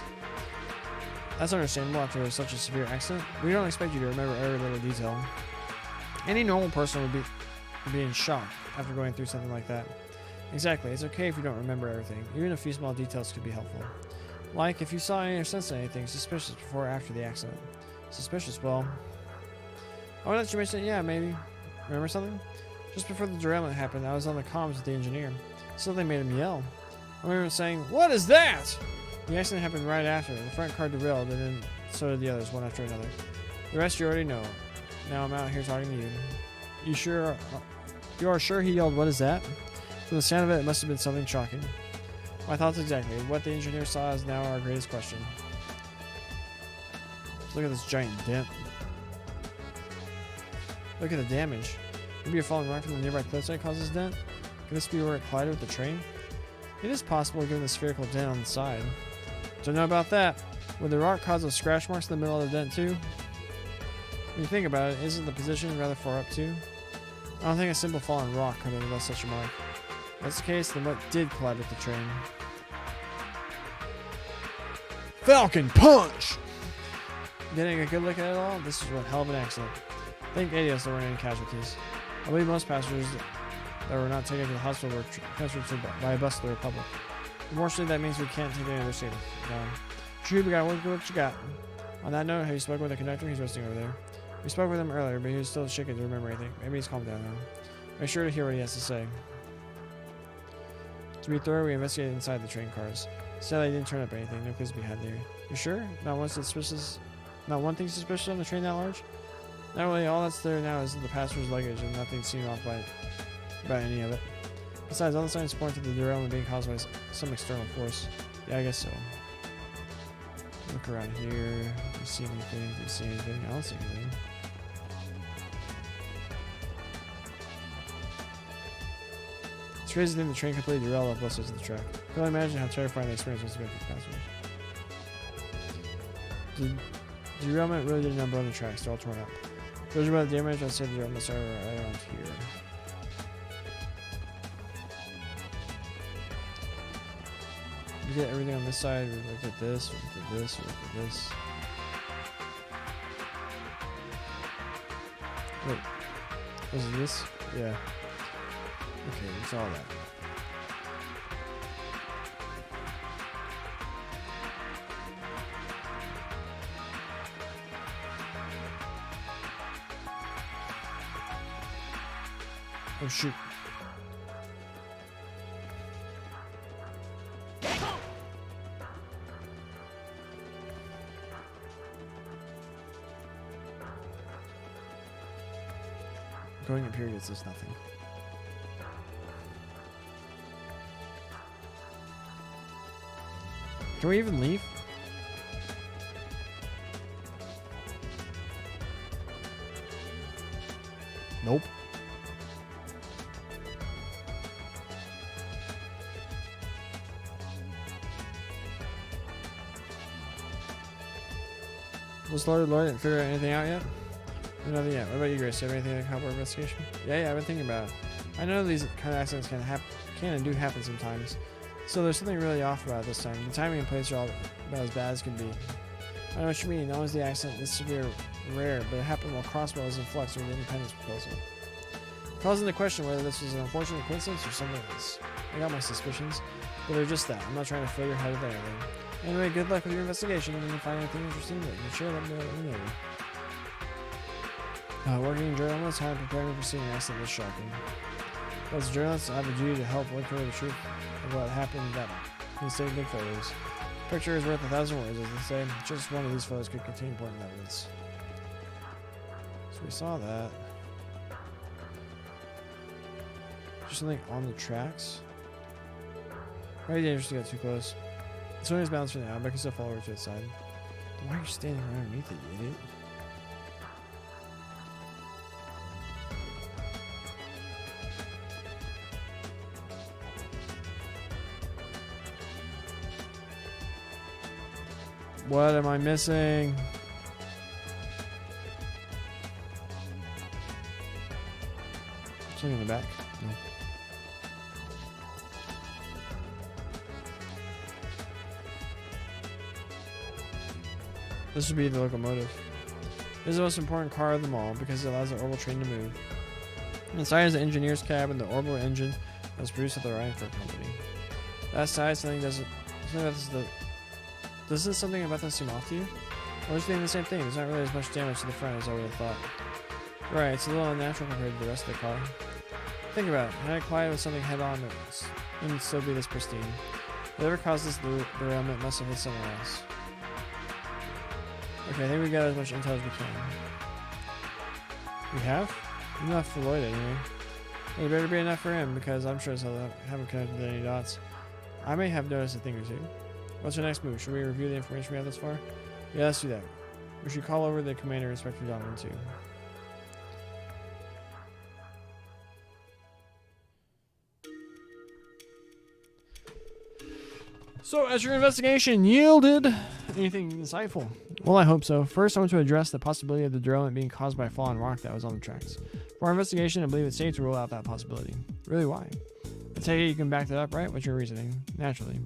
That's understandable after such a severe accident. We don't expect you to remember every little detail. Any normal person would be in shock after going through something like that. Exactly, it's okay if you don't remember everything. Even a few small details could be helpful. Like if you saw or sensed anything suspicious before or after the accident. Suspicious, well... Oh, that you mentioned, yeah, maybe. Remember something? Just before the derailment happened, I was on the comms with the engineer. Something made him yell. I remember saying, "What is that?" The accident happened right after. The front car derailed, and then so did the others, one after another. The rest you already know. Now I'm out here talking to you. You are sure he yelled, "What is that?" From the sound of it, it must have been something shocking. My thoughts exactly. What the engineer saw is now our greatest question. Just look at this giant dent. Look at the damage. Maybe a falling rock from the nearby cliffside caused this dent? Could this be where it collided with the train? It is possible given the spherical dent on the side. Don't know about that. Would the rock cause those scratch marks in the middle of the dent too? When you think about it, isn't the position rather far up too? I don't think a simple fallen rock could have left such a mark. If that's the case, then what did collide with the train? Falcon Punch! Getting a good look at it all, this is one hell of an accident. Thank Adios there weren't any casualties. I believe most passengers that were not taken to the hospital were transferred by a bus to the Republic. Unfortunately, that means we can't take any other state down. True, we gotta work with what you got. On that note, have you spoken with the conductor? He's resting over there. We spoke with him earlier, but he was still shaken to remember anything. Maybe he's calmed down now. Make sure to hear what he has to say. To be thorough, we investigated inside the train cars. Sadly, I didn't turn up anything. No clues to be had there. You sure? Not one thing suspicious on the train that large? Not really. All that's there now is the passenger's luggage, and nothing seemed off by any of it. Besides, all the signs point to the derailment being caused by some external force. Yeah, I guess so. Look around here. Do you see anything? Do you see anything? I don't see anything. It's crazy to think the train completely derailed off both sides of the track. I can only imagine how terrifying the experience must have been for the passengers. The derailment really did a number on the tracks. They're all torn up. Judging by the damage, I'd say the derailment started right around here. You get everything on this side. We looked at this, we looked at this, we looked at this. Wait. Was it this? Yeah. Okay, it's all that. Oh shoot. Going up here gets us nothing. Can we even leave? Nope. Was Lord didn't figure anything out yet? Nothing yet. What about you, Grace? Do you have anything to help our investigation? Yeah, I've been thinking about it. I know these kind of accidents can and do happen sometimes. So there's something really off about it this time. The timing and place are all about as bad as can be. I know what you mean. Not only is the accident this severe rare, but it happened while Crossbow was in flux with the independence proposal. Causing the question whether this was an unfortunate coincidence or something else. I got my suspicions, but they're just that. I'm not trying to fill your head with anything. Anyway, good luck with your investigation, and if you find anything interesting that you can share, let me know. Working in journalism, time preparing for seeing an accident this shocking. As a journalist, I have a duty to help uncover the truth of what happened that these take good photos. A picture is worth 1,000 words, as they say. Just one of these photos could contain important evidence. So we saw that. There's something on the tracks. Very dangerous to get too close. It's only balanced for now, but I can still follow over to its side. Then why are you standing right underneath it, you idiot? What am I missing? Something in the back? No. This would be the locomotive. This is the most important car of them all because it allows the orbital train to move. Inside is the engineer's cab and the orbital engine that was produced at the Rhineford company. That side, doesn't something about this seem off to you? I was thinking the same thing. There's not really as much damage to the front as I would have thought. Right, it's a little unnatural compared to the rest of the car. Think about it. Had it collided with something head-on, it wouldn't still be this pristine. Whatever caused this derailment must have hit somewhere else. Okay, I think we got as much intel as we can. We have? Enough for Lloyd anyway. Well, it better be enough for him, because I'm sure I haven't connected any dots. I may have noticed a thing or two. What's our next move? Should we review the information we have thus far? Yeah, let's do that. We should call over the commander, Inspector Donovan, too. So, as your investigation yielded anything insightful? Well, I hope so. First, I want to address the possibility of the derailment being caused by a fallen rock that was on the tracks. For our investigation, I believe it's safe to rule out that possibility. Really, why? I take it you can back that up, right? What's your reasoning? Naturally.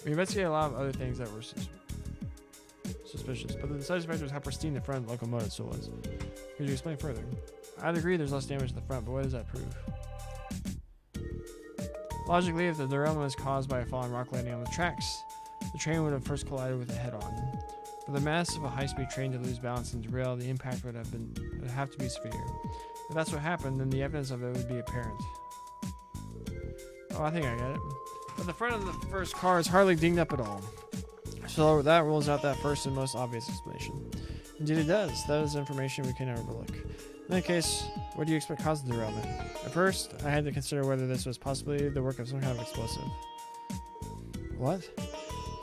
We investigated a lot of other things that were suspicious, but the decisive factor was how pristine the front locomotive still was. Could you explain further? I'd agree there's less damage to the front, but what does that prove? Logically, if the derailment was caused by a falling rock landing on the tracks, the train would have first collided with it head-on. For the mass of a high-speed train to lose balance and derail, the impact would have to be severe. If that's what happened, then the evidence of it would be apparent. Oh, I think I get it. But the front of the first car is hardly dinged up at all. So that rules out that first and most obvious explanation. Indeed it does. That is information we can overlook. In that case, what do you expect caused the derailment? At first, I had to consider whether this was possibly the work of some kind of explosive. What?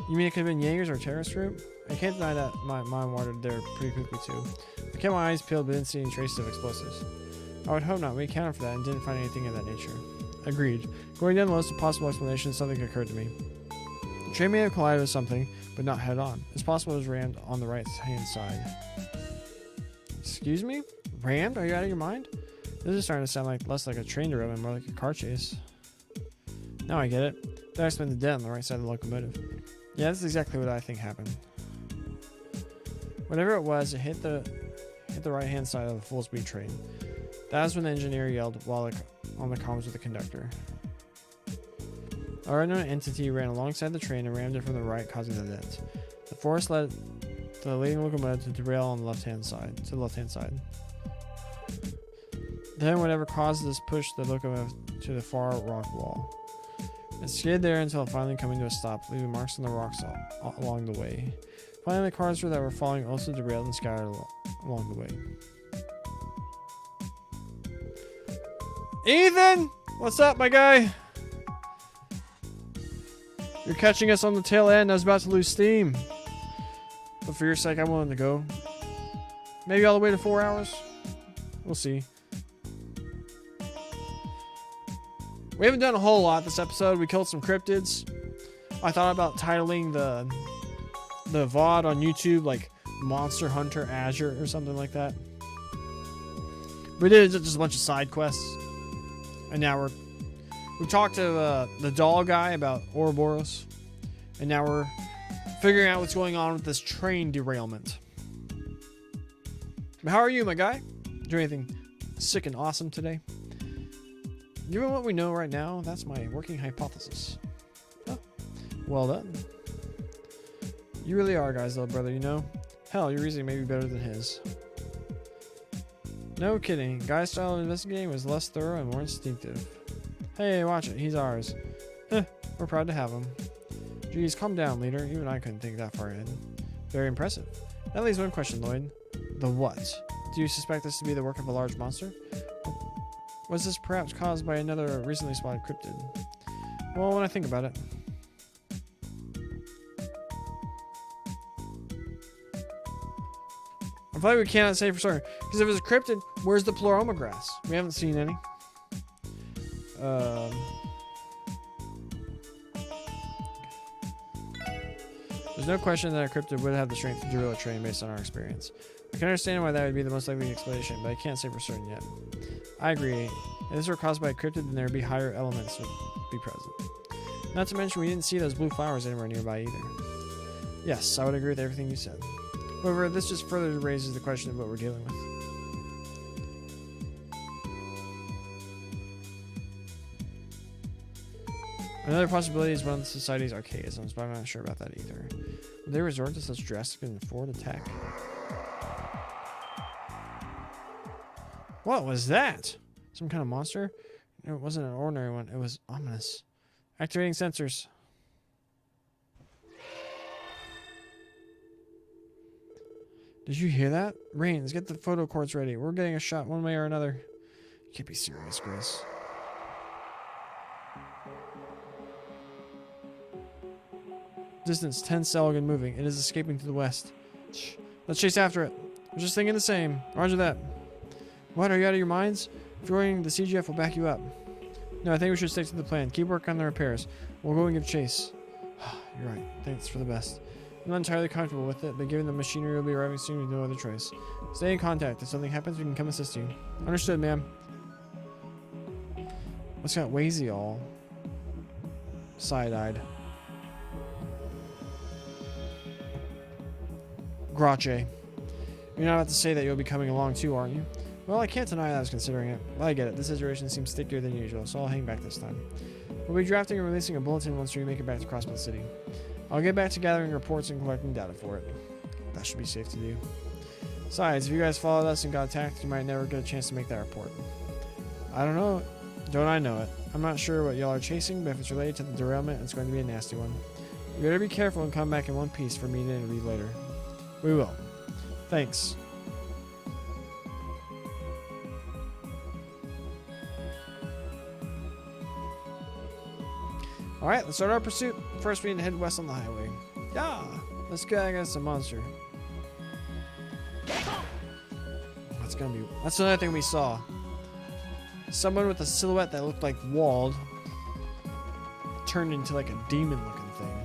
You mean it could have been Jaegers or a terrorist group? I can't deny that my mind wandered there pretty quickly too. I kept my eyes peeled but didn't see any traces of explosives. I would hope not. We accounted for that and didn't find anything of that nature. Agreed. Going down the list of possible explanations, something occurred to me. The train may have collided with something, but not head-on. It's possible it was rammed on the right-hand side. Excuse me? Rammed? Are you out of your mind? This is starting to sound less like a train derailment, more like a car chase. Now I get it. That explains the dent on the right side of the locomotive. Yeah, that's exactly what I think happened. Whatever it was, it hit the right-hand side of the full-speed train. That was when the engineer yelled while on the comms with the conductor. A unknown entity ran alongside the train and rammed it from the right, causing the dent. The force led the leading locomotive to derail on the left-hand side. Then whatever caused this pushed the locomotive to the far rock wall. It skidded there until finally coming to a stop, leaving marks on the rocks along the way. Finally, the cars that were falling also derailed and scattered along the way. Ethan! What's up, my guy? You're catching us on the tail end. I was about to lose steam. But for your sake, I'm willing to go. Maybe all the way to 4 hours? We'll see. We haven't done a whole lot this episode. We killed some cryptids. I thought about titling the VOD on YouTube like Monster Hunter Azure or something like that. We did just a bunch of side quests, and now we talked to the doll guy about Ouroboros, and now we're figuring out what's going on with this train derailment. But how are you, my guy? Doing anything sick and awesome today? Given what we know right now, that's my working hypothesis. Oh, well done. You really are, guys, little brother, you know? Hell, your reasoning may be better than his. No kidding. Guy's style of investigating was less thorough and more instinctive. Hey, watch it. He's ours. We're proud to have him. Geez, calm down, leader. Even I couldn't think that far ahead. Very impressive. That leaves one question, Lloyd. The what? Do you suspect this to be the work of a large monster? Was this perhaps caused by another recently spotted cryptid? Well, when I think about it. I'm glad we cannot say for certain. Because if it's a cryptid, where's the Ploroma grass? We haven't seen any. There's no question that a cryptid would have the strength to derail a train based on our experience. I can understand why that would be the most likely explanation, but I can't say for certain yet. I agree. If this were caused by a cryptid, then there would be higher elements would be present. Not to mention we didn't see those blue flowers anywhere nearby either. Yes, I would agree with everything you said. However, this just further raises the question of what we're dealing with. Another possibility is one of the society's archaisms, but I'm not sure about that either. Would they resort to such drastic and forward attack? What was that? Some kind of monster? It wasn't an ordinary one. It was ominous. Activating sensors. Did you hear that? Rains, get the photo cords ready. We're getting a shot one way or another. You can't be serious, Grace. Distance 10 Seligan moving. It is escaping to the west. Shh. Let's chase after it. I was just thinking the same. Roger that. What, are you out of your minds? If you're running, the CGF will back you up. No, I think we should stick to the plan. Keep working on the repairs. We'll go and give chase. You're right. Thanks for the best. I'm not entirely comfortable with it, but given the machinery will be arriving soon, we have no other choice. Stay in contact. If something happens, we can come assist you. Understood, ma'am. What's got Wazy all side-eyed? Grache. You're not about to say that you'll be coming along too, aren't you? Well, I can't deny that I was considering it. Well, I get it. This situation seems stickier than usual, so I'll hang back this time. We'll be drafting and releasing a bulletin once we make it back to Crossman City. I'll get back to gathering reports and collecting data for it. That should be safe to do. Besides, if you guys followed us and got attacked, you might never get a chance to make that report. I don't know. Don't I know it? I'm not sure what y'all are chasing, but if it's related to the derailment, it's going to be a nasty one. You better be careful and come back in one piece for me to interview later. We will. Thanks. Alright, let's start our pursuit. First, we need to head west on the highway. Yeah! Let's go against a monster. That's another thing we saw. Someone with a silhouette that looked like walled turned into like a demon looking thing.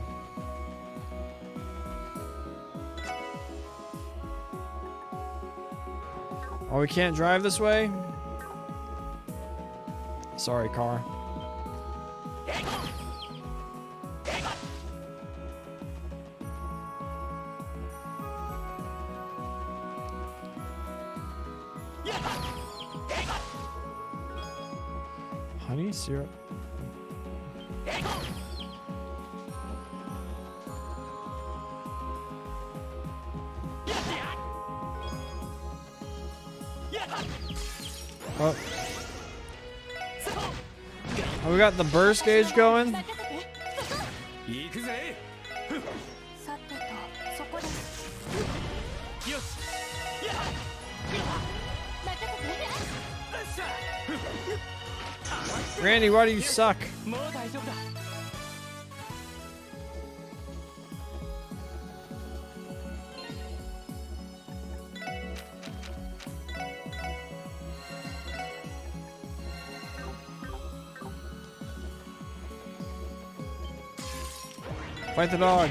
Oh, we can't drive this way? Sorry, car. Honey syrup. Oh. Oh, we got the burst gauge going. 行くぜ。さてとそこです。よし。任せて。 Randy, why do you suck? もう大丈夫だ。Fight the dog.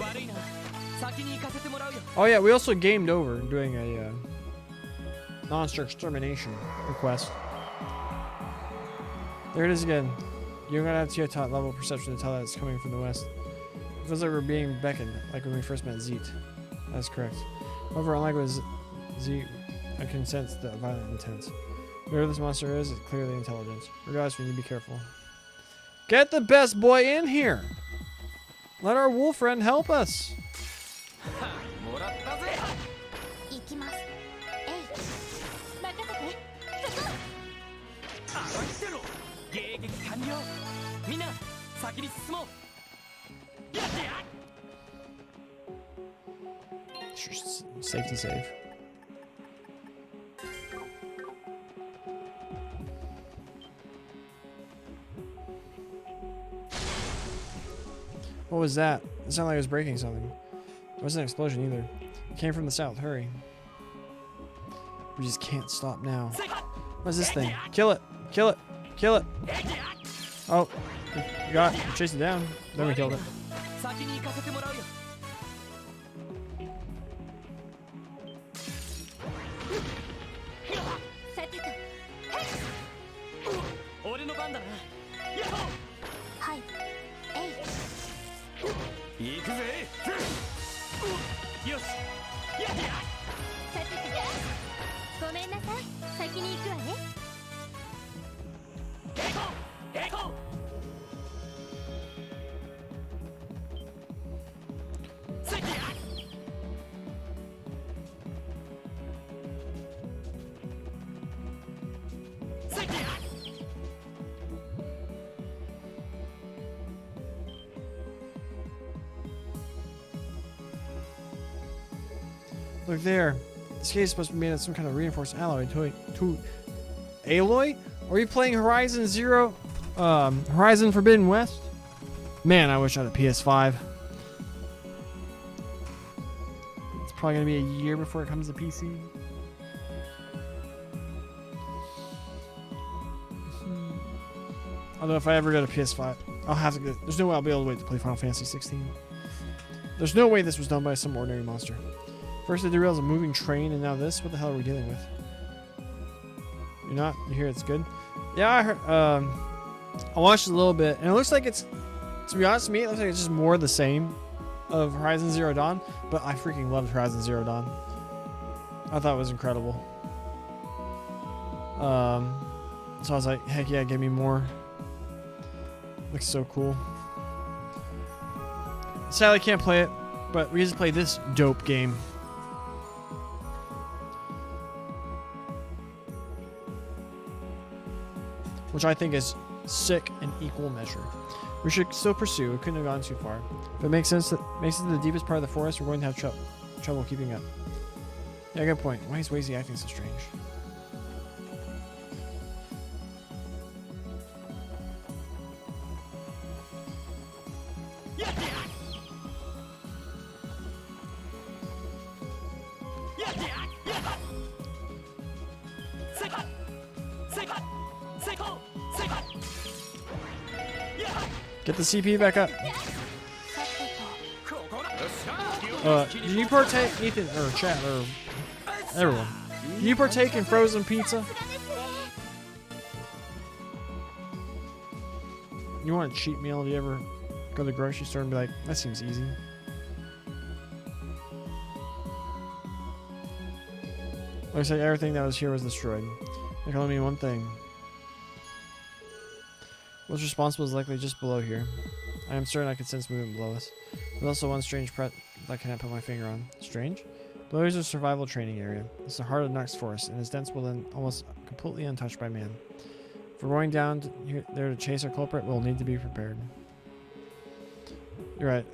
悪いな、先に行かせてもらうよ。 Oh yeah, we also gamed over doing a monster extermination request. There it is again. You're gonna have to have top level perception to tell that it's coming from the west. It feels like we're being beckoned, like when we first met Zeet. That's correct. However, unlike with Zeet, I can sense the violent intent. Whatever this monster is, it's clearly intelligent. Regardless, we need to be careful. Get the best boy in here! Let our wolf friend help us! もらったぜ。行きます。えい。任せて。上がってろ。迎撃完了。みんな先に進もう。やってや。 Safety save. What was that? It sounded like it was breaking something. It wasn't an explosion either. It came from the south. Hurry. We just can't stop now. What's this thing? Kill it! Kill it! Kill it! Oh, you got it. Chase it down. Then we killed it. 先に行かせてもらうよ。さてと。俺の番だな。はい。えい。行くぜ。よし。やってや。さてと。ごめんなさい。先に行くわね。行こう。行こう。 Look there. This case is supposed to be made of some kind of reinforced alloy. Alloy? Are you playing Horizon Zero? Horizon Forbidden West? Man, I wish I had a PS5. It's probably gonna be a year before it comes to PC. Although if I ever get a PS5, I'll have to get. There's no way I'll be able to wait to play Final Fantasy 16. There's no way this was done by some ordinary monster. First they derailed a moving train, and now this. What the hell are we dealing with? You're not. You hear it's good? Yeah, I heard. I watched a little bit, and it looks like it's. To be honest with me, it looks like it's just more of the same of Horizon Zero Dawn. But I freaking loved Horizon Zero Dawn. I thought it was incredible. So I was like, heck yeah, give me more. Looks so cool. Sadly, I can't play it, but we just play this dope game. Which I think is sick in equal measure. We should still pursue. We couldn't have gone too far. If it makes sense, makes it to the deepest part of the forest, we're going to have trouble keeping up. Yeah, good point. Why is Wazy acting so strange? Get the CP back up. Do you partake, Ethan, or chat, or everyone? Do you partake in frozen pizza? You want a cheat meal? Do you ever go to the grocery store and be like, that seems easy? Looks like everything that was here was destroyed. They can only mean one thing. What's responsible is likely just below here. I am certain I can sense movement below us. There's also one strange that I cannot put my finger on. Strange? Below is a survival training area. It's the heart of Nox Forest, and its dense woodland almost completely untouched by man. If we're going down there to chase our culprit, we'll need to be prepared. You're right.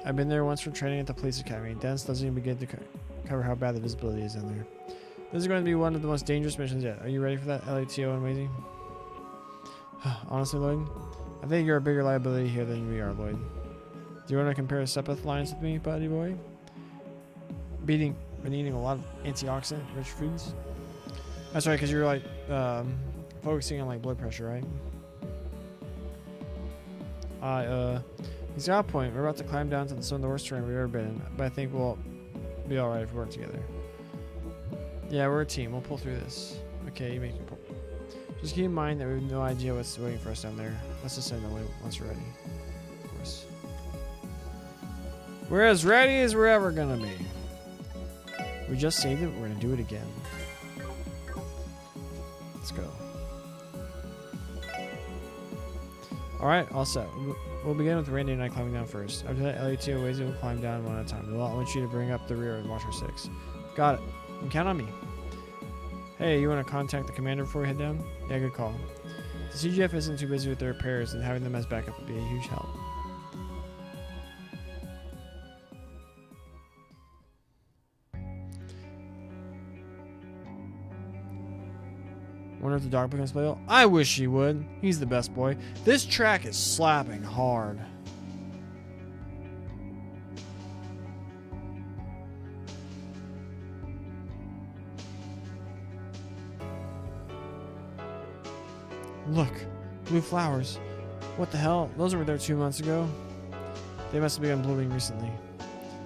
I've been there once for training at the police academy. Dense doesn't even begin to cover how bad the visibility is in there. This is going to be one of the most dangerous missions yet. Are you ready for that, LATO and Wazy? Honestly, Lloyd, I think you're a bigger liability here than we are, Lloyd. Do you want to compare Sepith lines with me, buddy boy? Been eating a lot of antioxidant-rich foods. That's right, because you're like focusing on like blood pressure, right? He's got a point. We're about to climb down to some of the worst terrain we've ever been in, but I think we'll be alright if we work together. Yeah, we're a team. We'll pull through this. Okay, you make me pull. Just keep in mind that we have no idea what's waiting for us down there. Let's just send them once we're ready. Of course. We're as ready as we're ever gonna be. We just saved it. We're gonna do it again. Let's go. Alright, all set. We'll begin with Randy and I climbing down first. After that, Ellie2 Wazy will climb down one at a time. I want you to bring up the rear and watch her 6. Got it. You can count on me. Hey, you want to contact the commander before we head down? Yeah, good call. The CGF isn't too busy with their repairs, and having them as backup would be a huge help. Wonder if the dog becomes playable? I wish he would. He's the best boy. This track is slapping hard. Look, blue flowers. What the hell? Those were there 2 months ago. They must have begun blooming recently.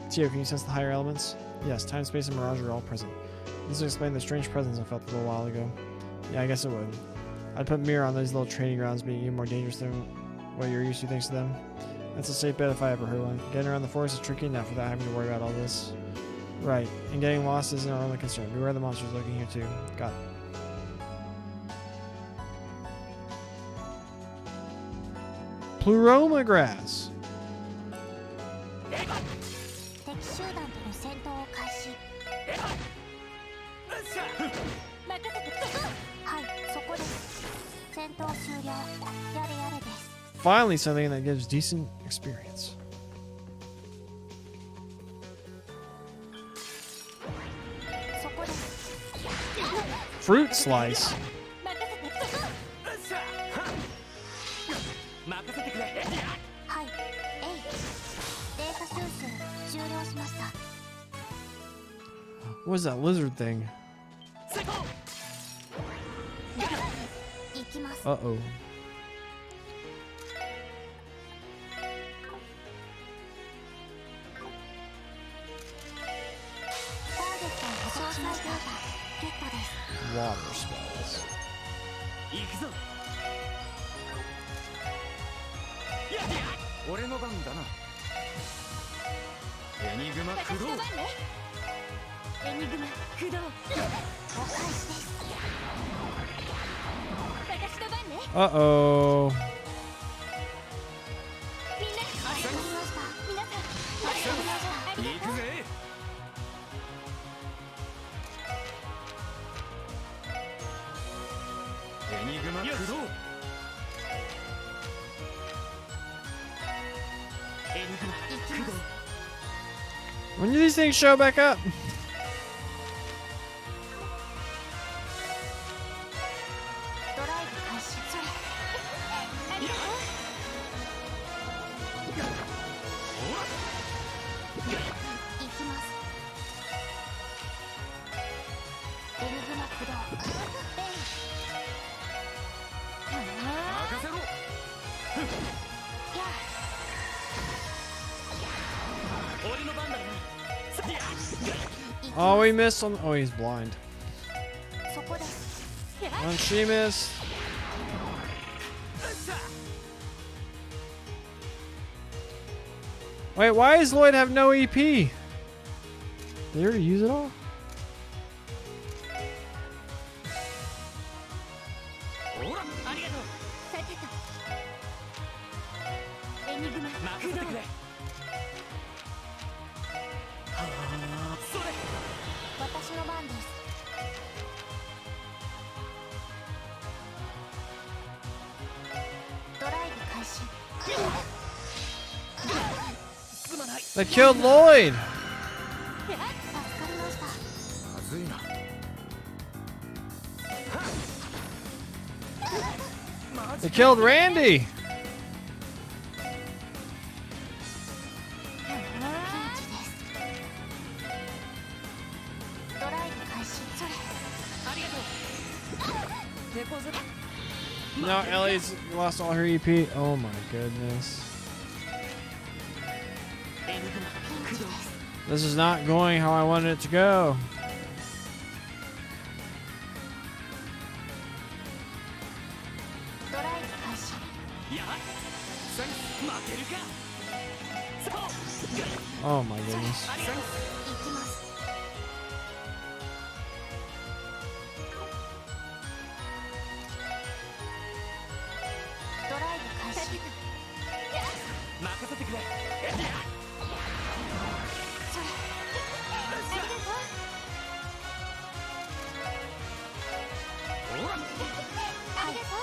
Tio, can you sense the higher elements? Yes, time, space, and mirage are all present. This will explain the strange presence I felt a little while ago. Yeah, I guess it would. I'd put Mirror on these little training grounds being even more dangerous than what you're used to thanks to them. That's a safe bet if I ever heard one. Getting around the forest is tricky enough without having to worry about all this. Right, and getting lost isn't our only concern. Beware of the monsters lurking here too. Got it. Pluroma grass. 敵集団との戦闘を開始。任せてください。はい、そこです。戦闘終了。やれやれです。Finally, something that gives decent experience. そこです。 Fruit slice. 任せてくれ。はい、データ収集終了しました。 What was that lizard thing? 行きます。 Uh-oh. ターゲットを保証しました。ゲットです。 Water spells. 行くぞ。俺の番だな。エニグマ駆動。エニグマ駆動。お返しです。私の番ね。Uh-oh. みんなありがとうございました。皆さんありがとうございました。ありがとう。行くぜ。エニグマ駆動。エニグマ駆動。 When do these things show back up? ドライブ開始。それ。ありがとう。行きます。エニグマ駆動。任せろ。俺の番だな。 Oh, he missed on. Oh, he's blind. そこです。 And she missed. Wait, why does Lloyd have no EP? Did he already use it all? ほら、ありがとう。さてと。エニグマ駆動。任せてくれ。それ。私の番です。ドライブ開始。 They killed Lloyd. 助かりました。まずいな。 They killed Randy. ピンチです。ドライブ開始。それ。ありがとう。手こずっ No, Ellie's lost all her EP. Oh my goodness. This is not going how I wanted it to go. ドライブ開始。やばい負けるかそう Oh my goodness. ありがとう行きます。ドライブ開始。任せてくれそれ。ありがとう。ほらありがとう。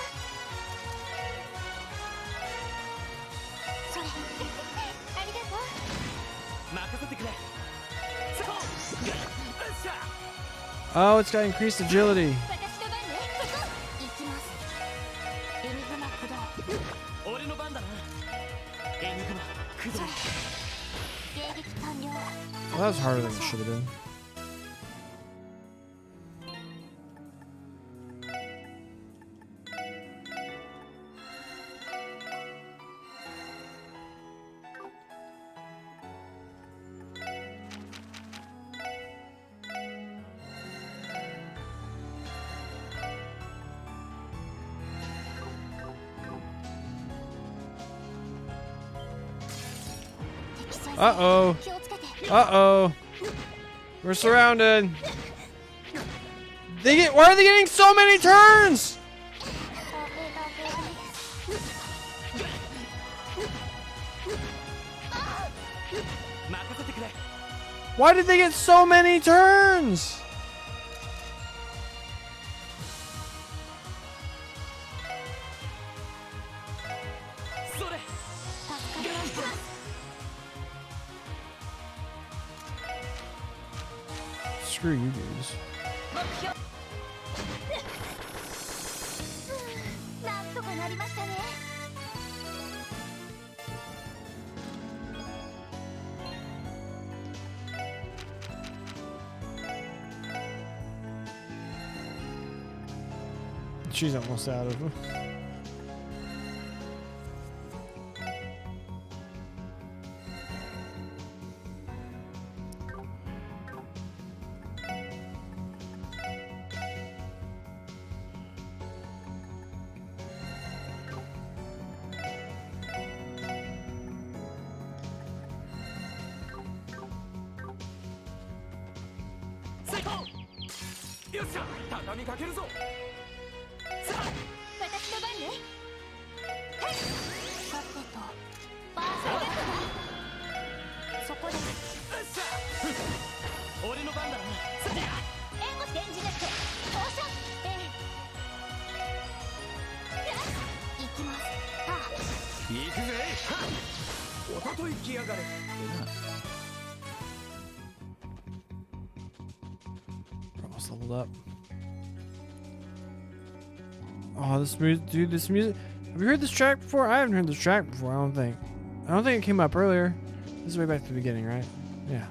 それ。ありがとう。任せてくれそうよっしゃ Oh, it's got increased agility. 私の番ね。行きます。エニグマ駆動。俺の番だなエニグマ駆動迎撃完了。 Well, that was harder than it should have been. Uh-oh. 気をつけて。 Uh-oh. We're surrounded. Why are they getting so many turns? 任せてくれ Why did they get so many turns? それ Screw you dudes. なんとかなりましたね。 She's almost out of them.私の番ね。はい。さてと、バーサーだ。そこです。俺の番だな援護してエンジネット。放射。行きます。さあ。行くぜおととい来やがれってな Almost leveled up. Oh, this music, dude, this music. Have you heard this track before? I haven't heard this track before, I don't think. I don't think it came up earlier. This is way back to the beginning, right? Yeah.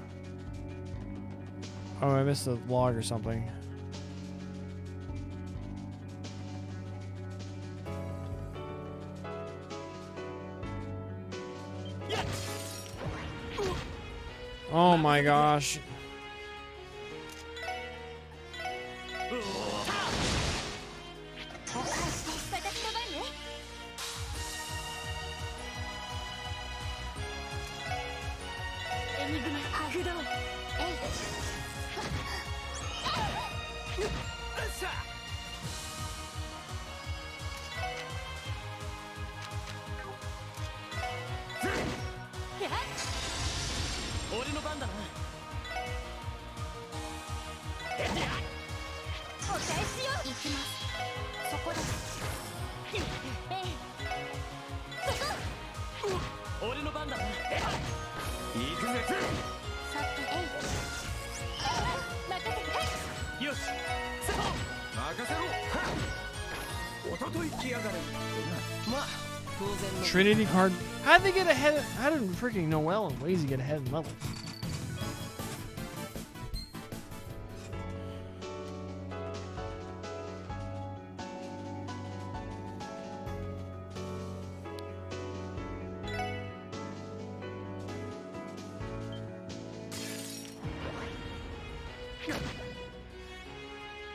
Oh, I missed a log or something. Oh my gosh. Trinity card. How did they get ahead? How did freaking Noel and Lazy get ahead in levels?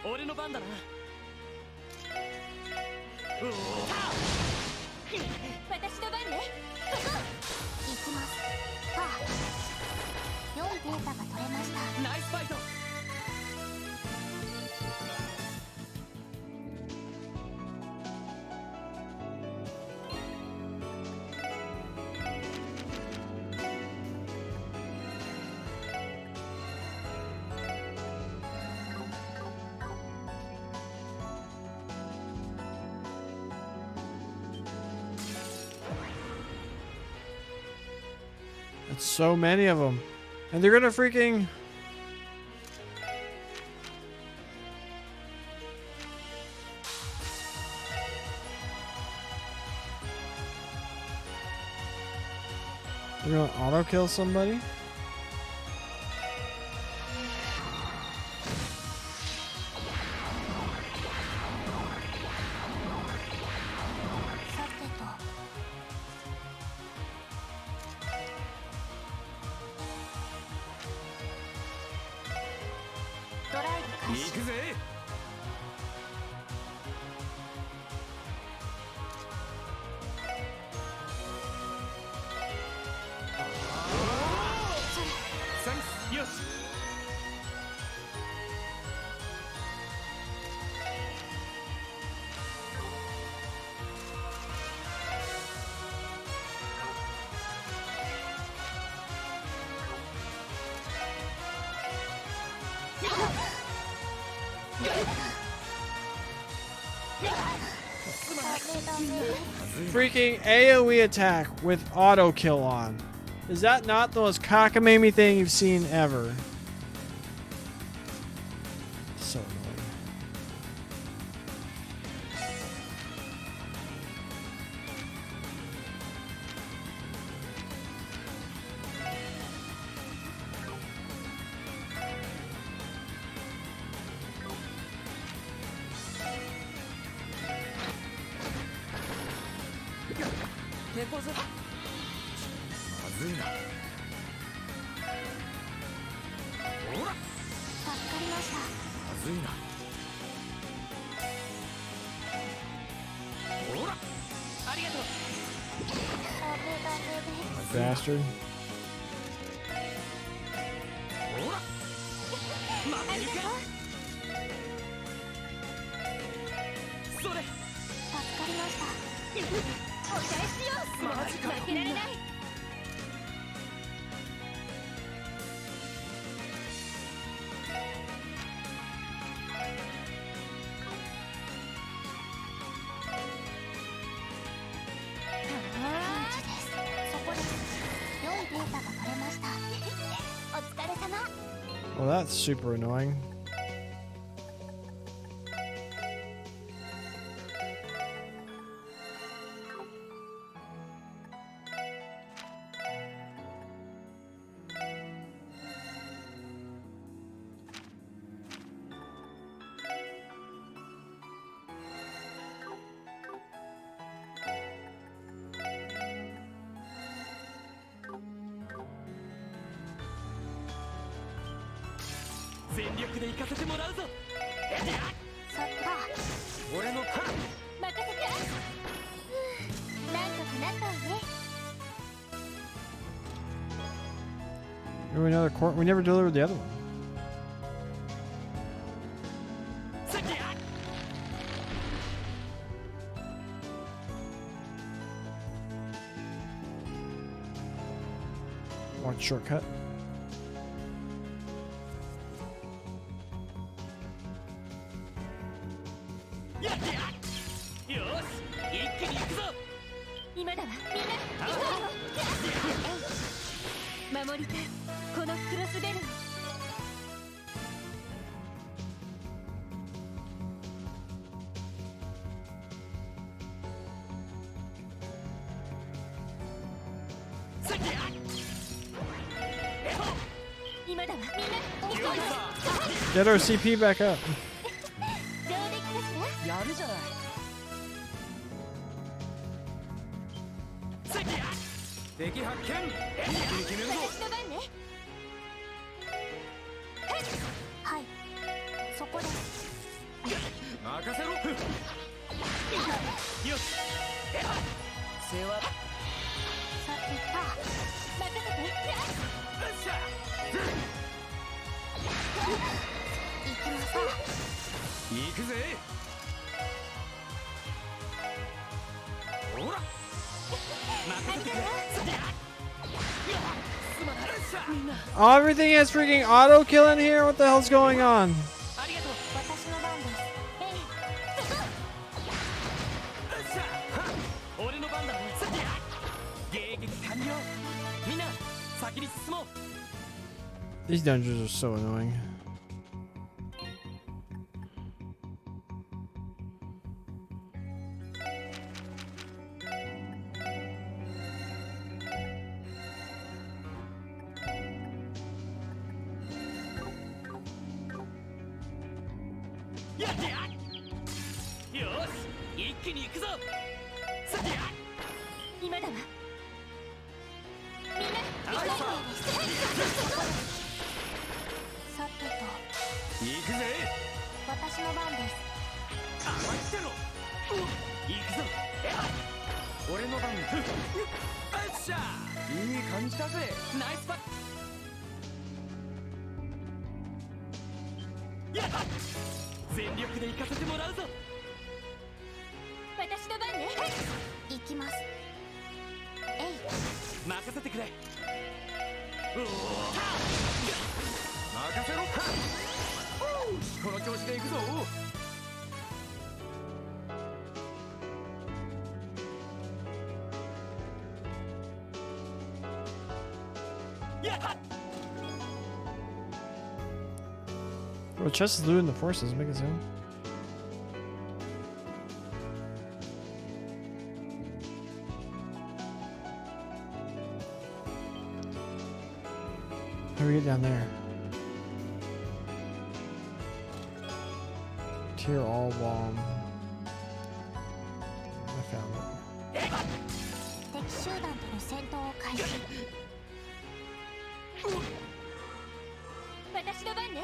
俺の番だな。私の番ね。行きます。良いデータが取れました。ナイスファイト。That's so many of them. And they're gonna freaking... They're gonna auto kill somebody? Freaking AoE attack with auto kill on. Is that not the most cockamamie thing you've seen ever? So annoying. Bastard. Well, that's super annoying. Another court. We never delivered the other one. Watch shortcut. Get our CP back up. Oh, everything has freaking auto kill in here. What the hell's going on? ありがとう。私の番です。えい、そこ。俺の番だ。迎撃完了。みんな先に進もう。 These dungeons are so annoying. Well, chest is looting the forces. Make it sound. How do we get down there? Tier all bomb. I found it. 敵集団との戦闘を開始。私の番ね。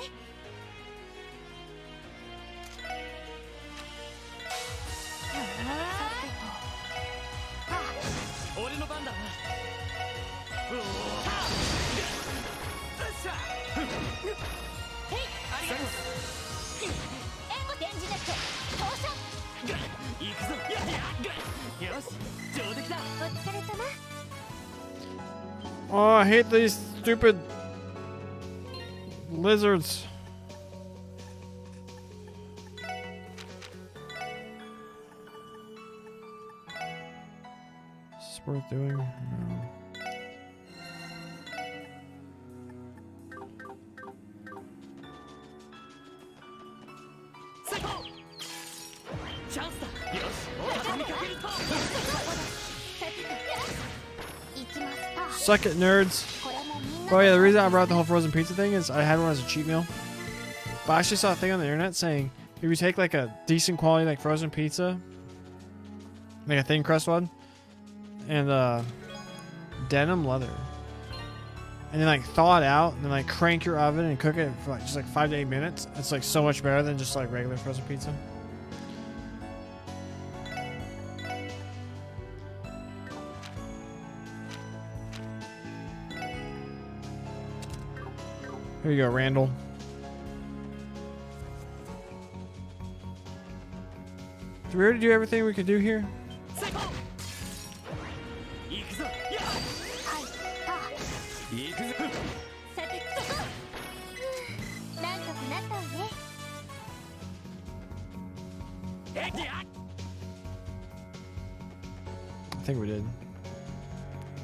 俺の番だな。ありがとう。援護電磁ネット投射。行くぞ。よし、上出来だ。お疲れ様。 Oh, I hate these stupid lizards. Is this worth doing? No. Suck it, nerds. Oh yeah, the reason I brought the whole frozen pizza thing is I had one as a cheat meal. But I actually saw a thing on the internet saying if you take like a decent quality like frozen pizza, like a thin crust one, and denim leather, and then like thaw it out and then like crank your oven and cook it for like just like 5 to 8 minutes, it's like so much better than just like regular frozen pizza. Here you go, Randall. Did we already do everything we could do here? I think we did.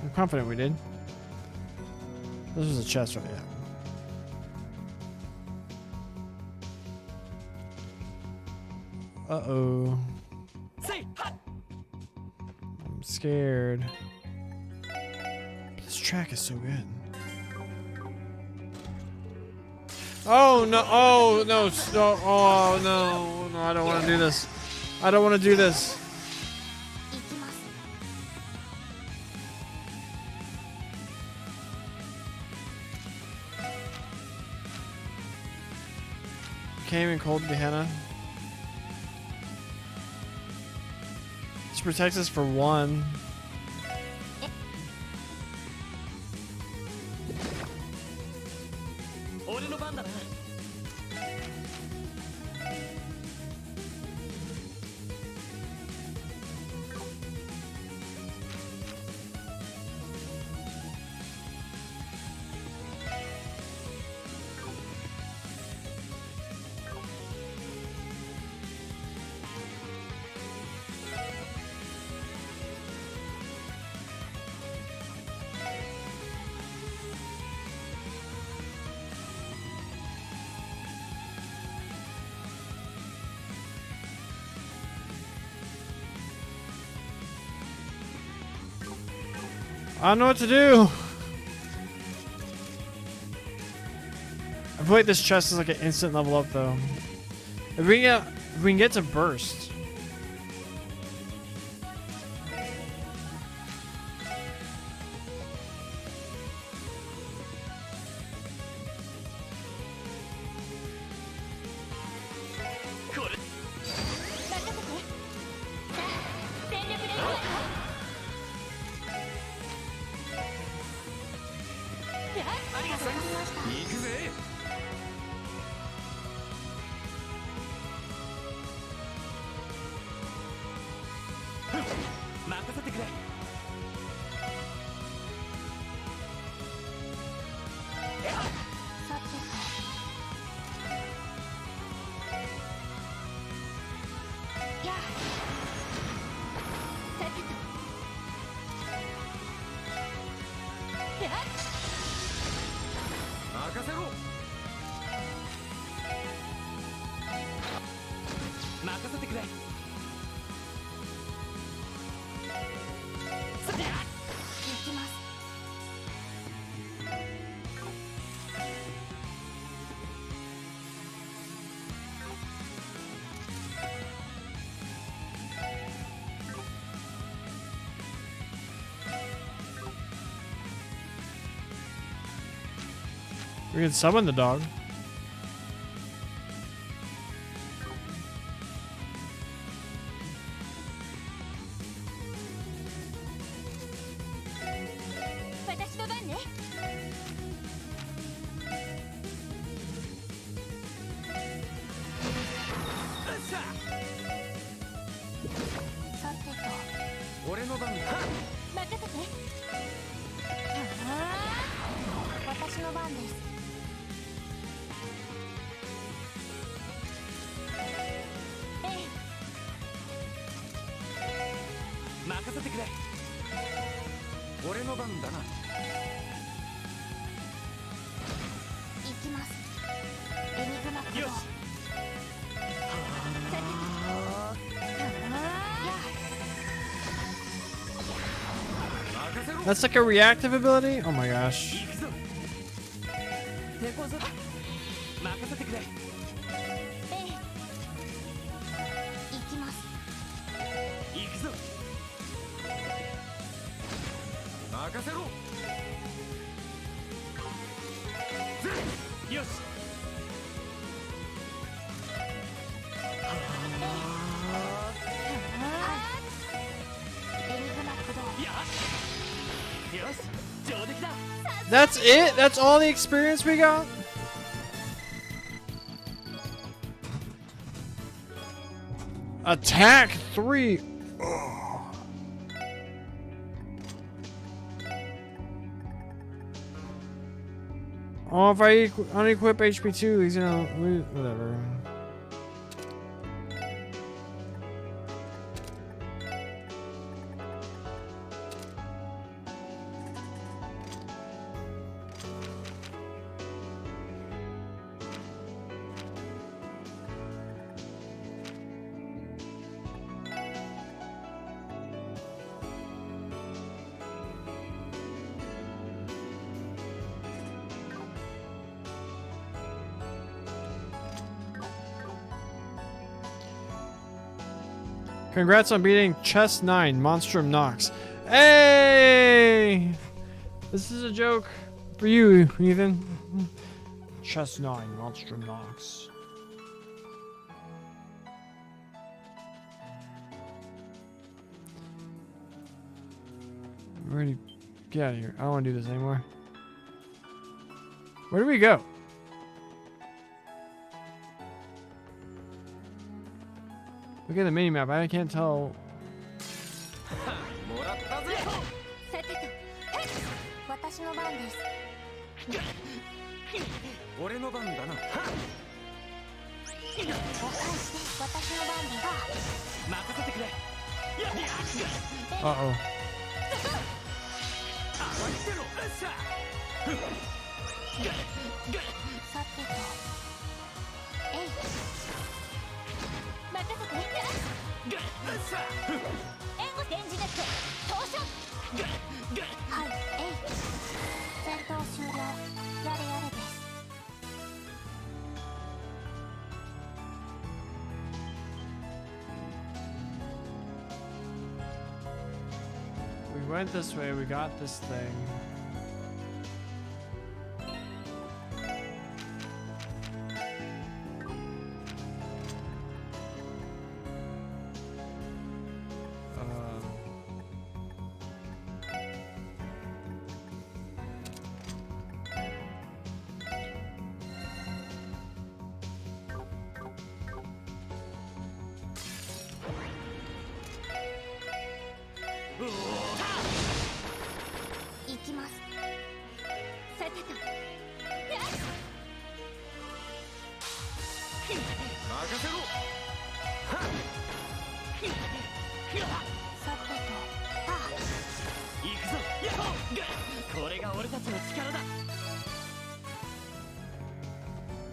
I'm confident we did. This was a chest, right? Yeah. Uh-oh. I'm scared. This track is so good. Oh no, oh no, no, oh no, no, I don't want to do this. I don't want to do this. Came in cold Gehenna. This protects us for one. I don't know what to do. I feel like this chest is like an instant level up though. If we can get to burst. We can summon the dog. That's like a reactive ability? Oh my gosh. That's it? That's all the experience we got? Attack 3. Oh, if I unequip HP 2, he's gonna lose. Whatever. Congrats on beating Chess 9, Monstrum Nox. Hey! This is a joke for you, Ethan. Chess 9, Monstrum Nox. Ready? Get out of here. I don't want to do this anymore. Where do we go? Look at the mini map. I can't tell. Uh-oh. 援護電磁ネット投射。はい、戦闘終了。やれやれです。We went this way, we got this thing.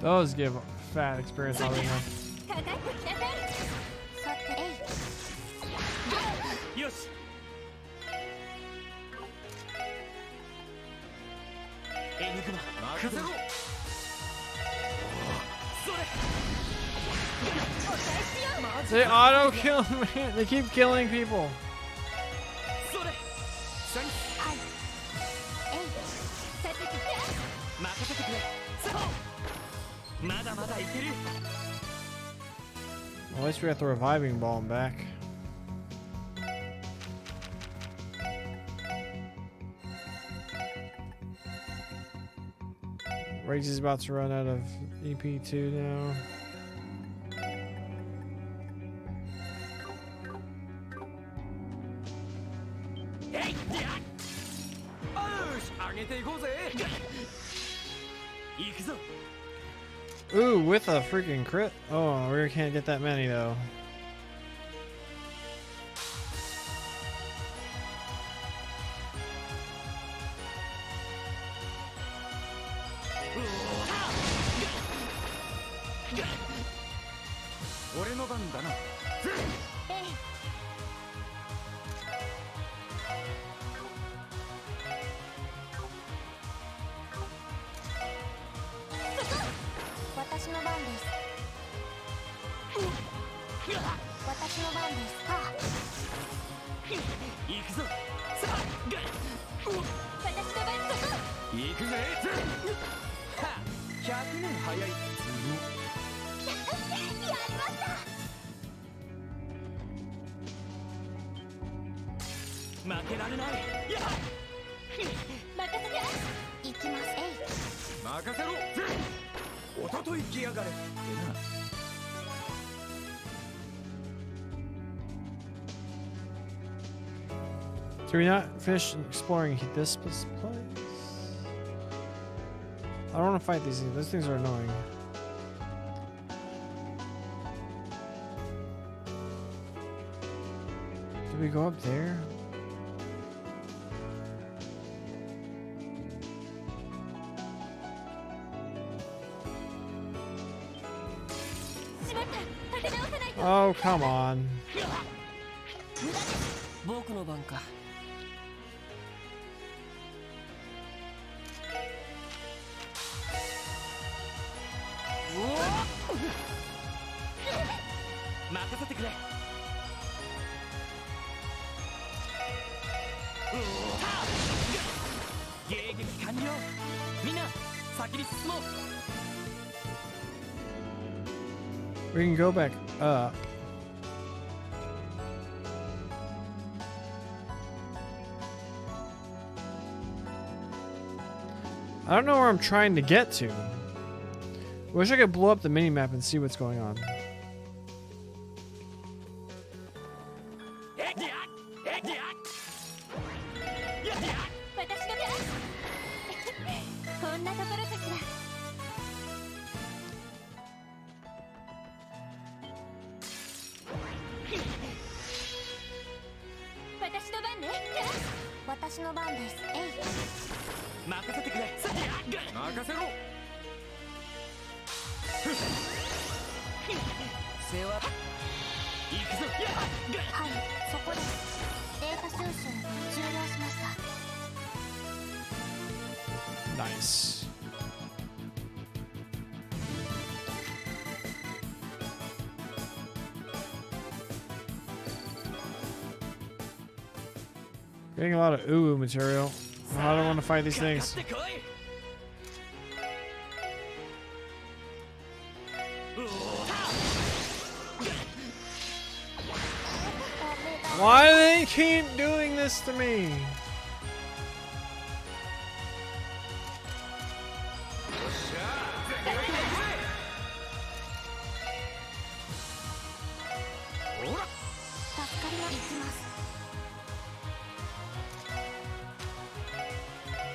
Those give fat experience already now. よし。エニグマ任せろ。それ。 They auto kill me. They keep killing people. それ。はい。任せてくれ。そう。まだまだいける。 At least we got the reviving ball back. Riggs is about to run out of EP2 now. Ooh, with a freaking crit. Oh, we can't get that many though. Do we not finish exploring this place? I don't want to fight these things. Those things are annoying. Did we go up there? Oh, come on. 僕の番か。任せてくれ。迎撃完了。みんな先に進もう。 We can go back up. I don't know where I'm trying to get to. Wish I could blow up the minimap and see what's going on. 行くぞ。はい、そこです。データ収集終了しました。 Nice. Getting a lot of ooh material. I don't want to fight these かかっ things. てこい。うおー Why do they keep doing this to me? ほら。助かります。行きます。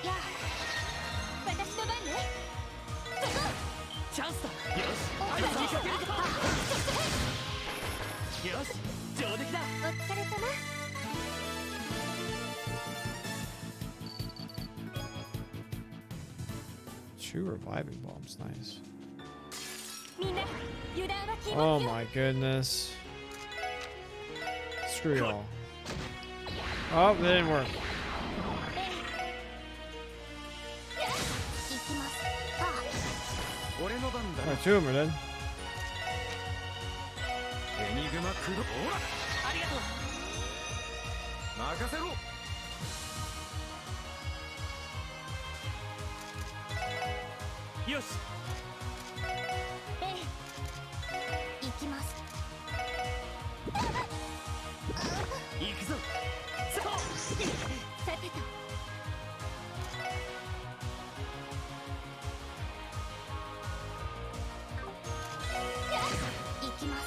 やあ、私の番ね。チャンスだ。よし、相手にかけるぞ。よし、上出来だ。お疲れ様。 Two reviving bombs, nice. みんな、油断は禁物 Oh よ。 my goodness. Screw y'all. Oh, that didn't work. 行きます。ああ、俺の番だ Alright, two of them are dead. エニグマクロほらありがとう。任せろよし。ええ、行きます。行くぞ。そう。さてと。行きます。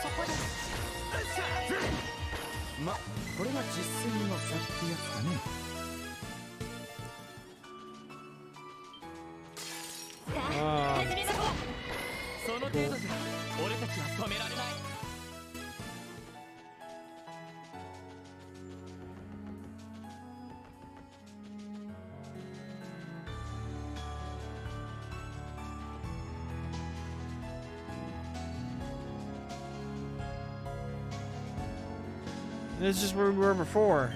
そこです。ま、これが実戦の差ってやつかね。さあ、始めましょう。その程度じゃ俺たちは止められない。 This is just where we were before.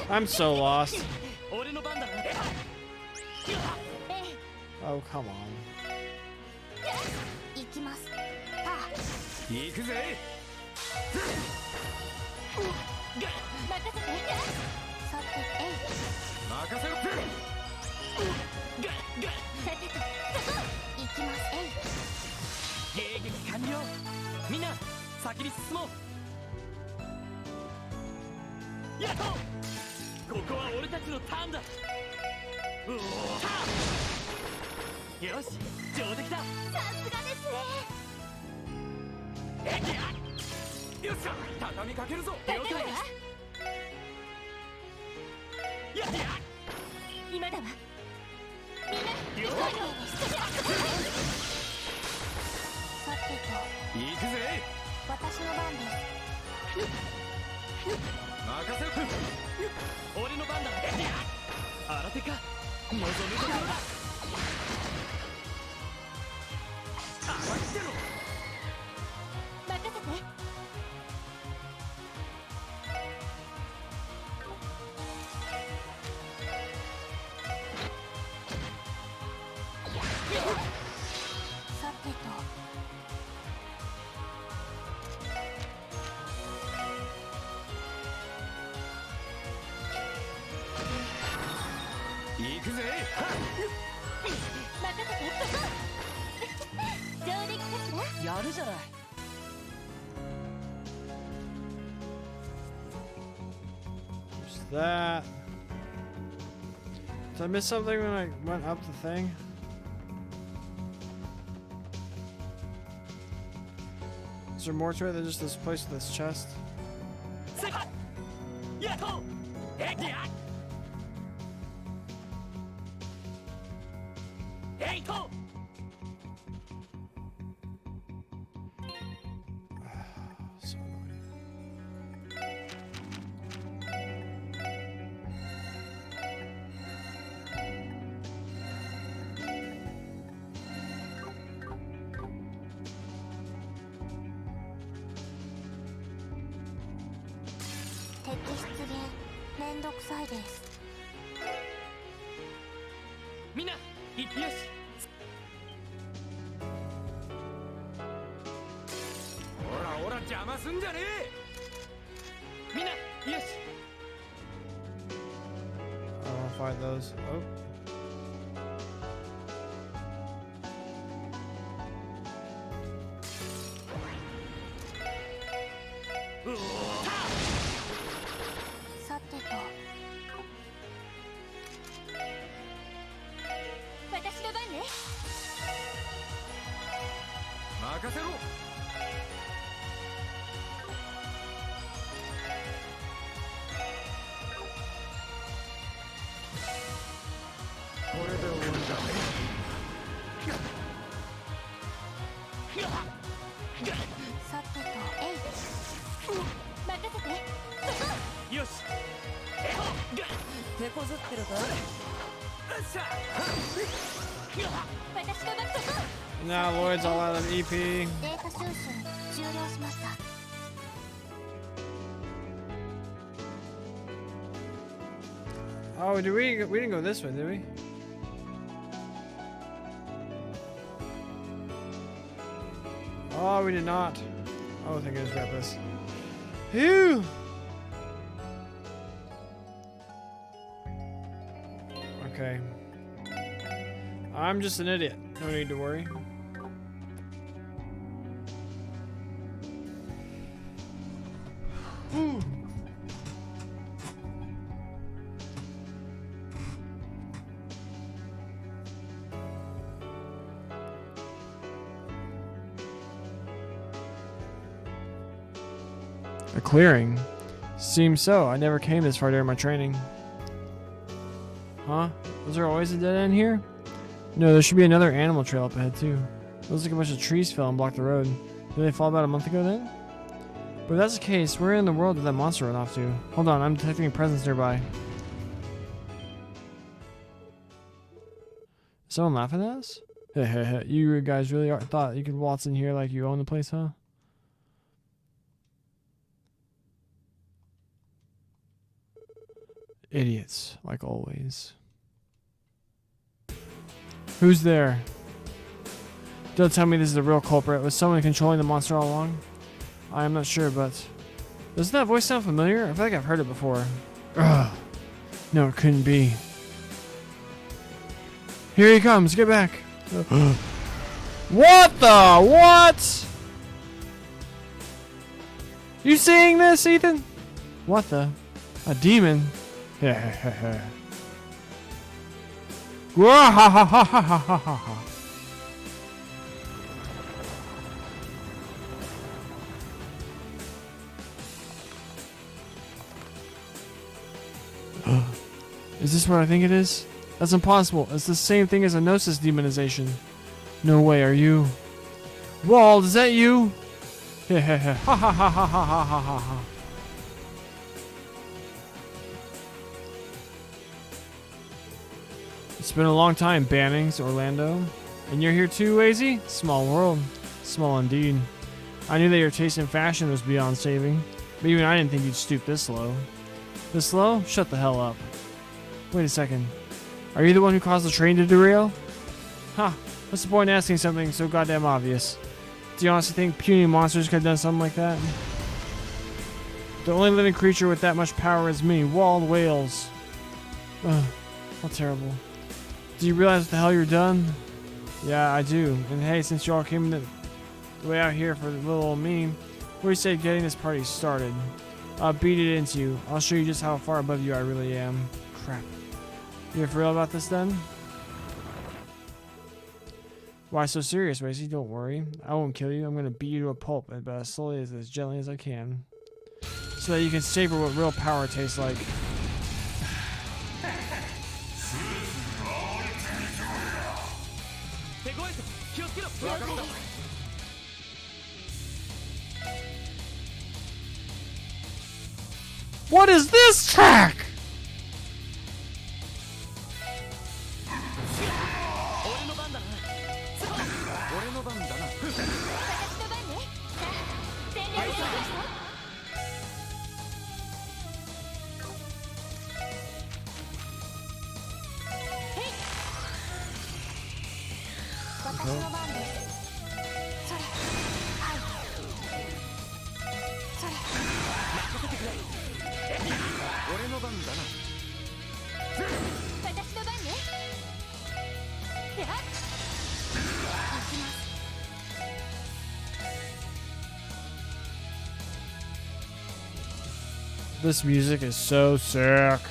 I'm so lost. 俺の番だな。ええ、 Oh, come on. 行きます。ああ、行くぜ任せて。さて、えい。任せろさてと。行きます。えい。迎撃完了。みんな先に進もう。やっとここは俺たちのターンだ。うおーよし、上出来だ。さすがですね。えいやよっしゃ畳みかけるぞ了解です。やっ今だわ。みんな、了解だ。さてと、行くぜ私の番です。任せろ俺の番だ。新手か望むところだ。上がってろ任せて。さてと。行くぜ任せて。上出来かしら。やるじゃない。 There's that. Did I miss something when I went up the thing? Is there more to it than just this place with this chest? やっとえいやえいと So annoying. めんどくさいです。みんな行ってよし。ほらほら邪魔すんじゃねみんなよし。 I don't wanna fight those. Oh.うおー さてと私の番ね。任せろ。これで終わりだね。さてとえい任せて。よし。手こずってるか。私の番そこ。 Now Lloyd's all out of EP. データ収集終了しました。 Oh, did we didn't go this way, did we? Oh, we did not. Oh, I think I just got this. Phew! Okay. I'm just an idiot. No need to worry. Whew. A clearing? Seems so. I never came this far during my training. Huh? Was there always a dead end here? No, there should be another animal trail up ahead too. Looks like a bunch of trees fell and blocked the road. Did they fall about a month ago then? But if that's the case, where in the world did that monster run off to? Hold on, I'm detecting a presence nearby. Is someone laughing at us? You guys really thought you could waltz in here like you own the place, huh? Idiots, like always. Who's there? Don't tell me this is the real culprit. Was someone controlling the monster all along? I am not sure, but... Doesn't that voice sound familiar? I feel like I've heard it before. Ugh. No, it couldn't be. Here he comes. Get back. What the? What? You seeing this, Ethan? What the? A demon? Yeah. Is this what I think it is? That's impossible. It's the same thing as a Gnosis demonization. No way, are you? Wald, is that you? It's been a long time, Bannings, Orlando. And you're here too, Lazy? Small world. Small indeed. I knew that your taste in fashion was beyond saving, but even I didn't think you'd stoop this low. This low? Shut the hell up. Wait a second. Are you the one who caused the train to derail? Huh. What's the point in asking something so goddamn obvious? Do you honestly think puny monsters could have done something like that? The only living creature with that much power is me, Walled Whales. Ugh. How terrible. Do you realize what the hell you're done? Yeah, I do. And hey, since you all came the way out here for the little old me, what do you say getting this party started? I'll beat it into you. I'll show you just how far above you I really am. Crap. You're for real about this then? Why so serious, Wacy? Don't worry. I won't kill you. I'm going to beat you to a pulp, but as slowly as gently as I can. So that you can savor what real power tastes like. What is this track? This music is so sick.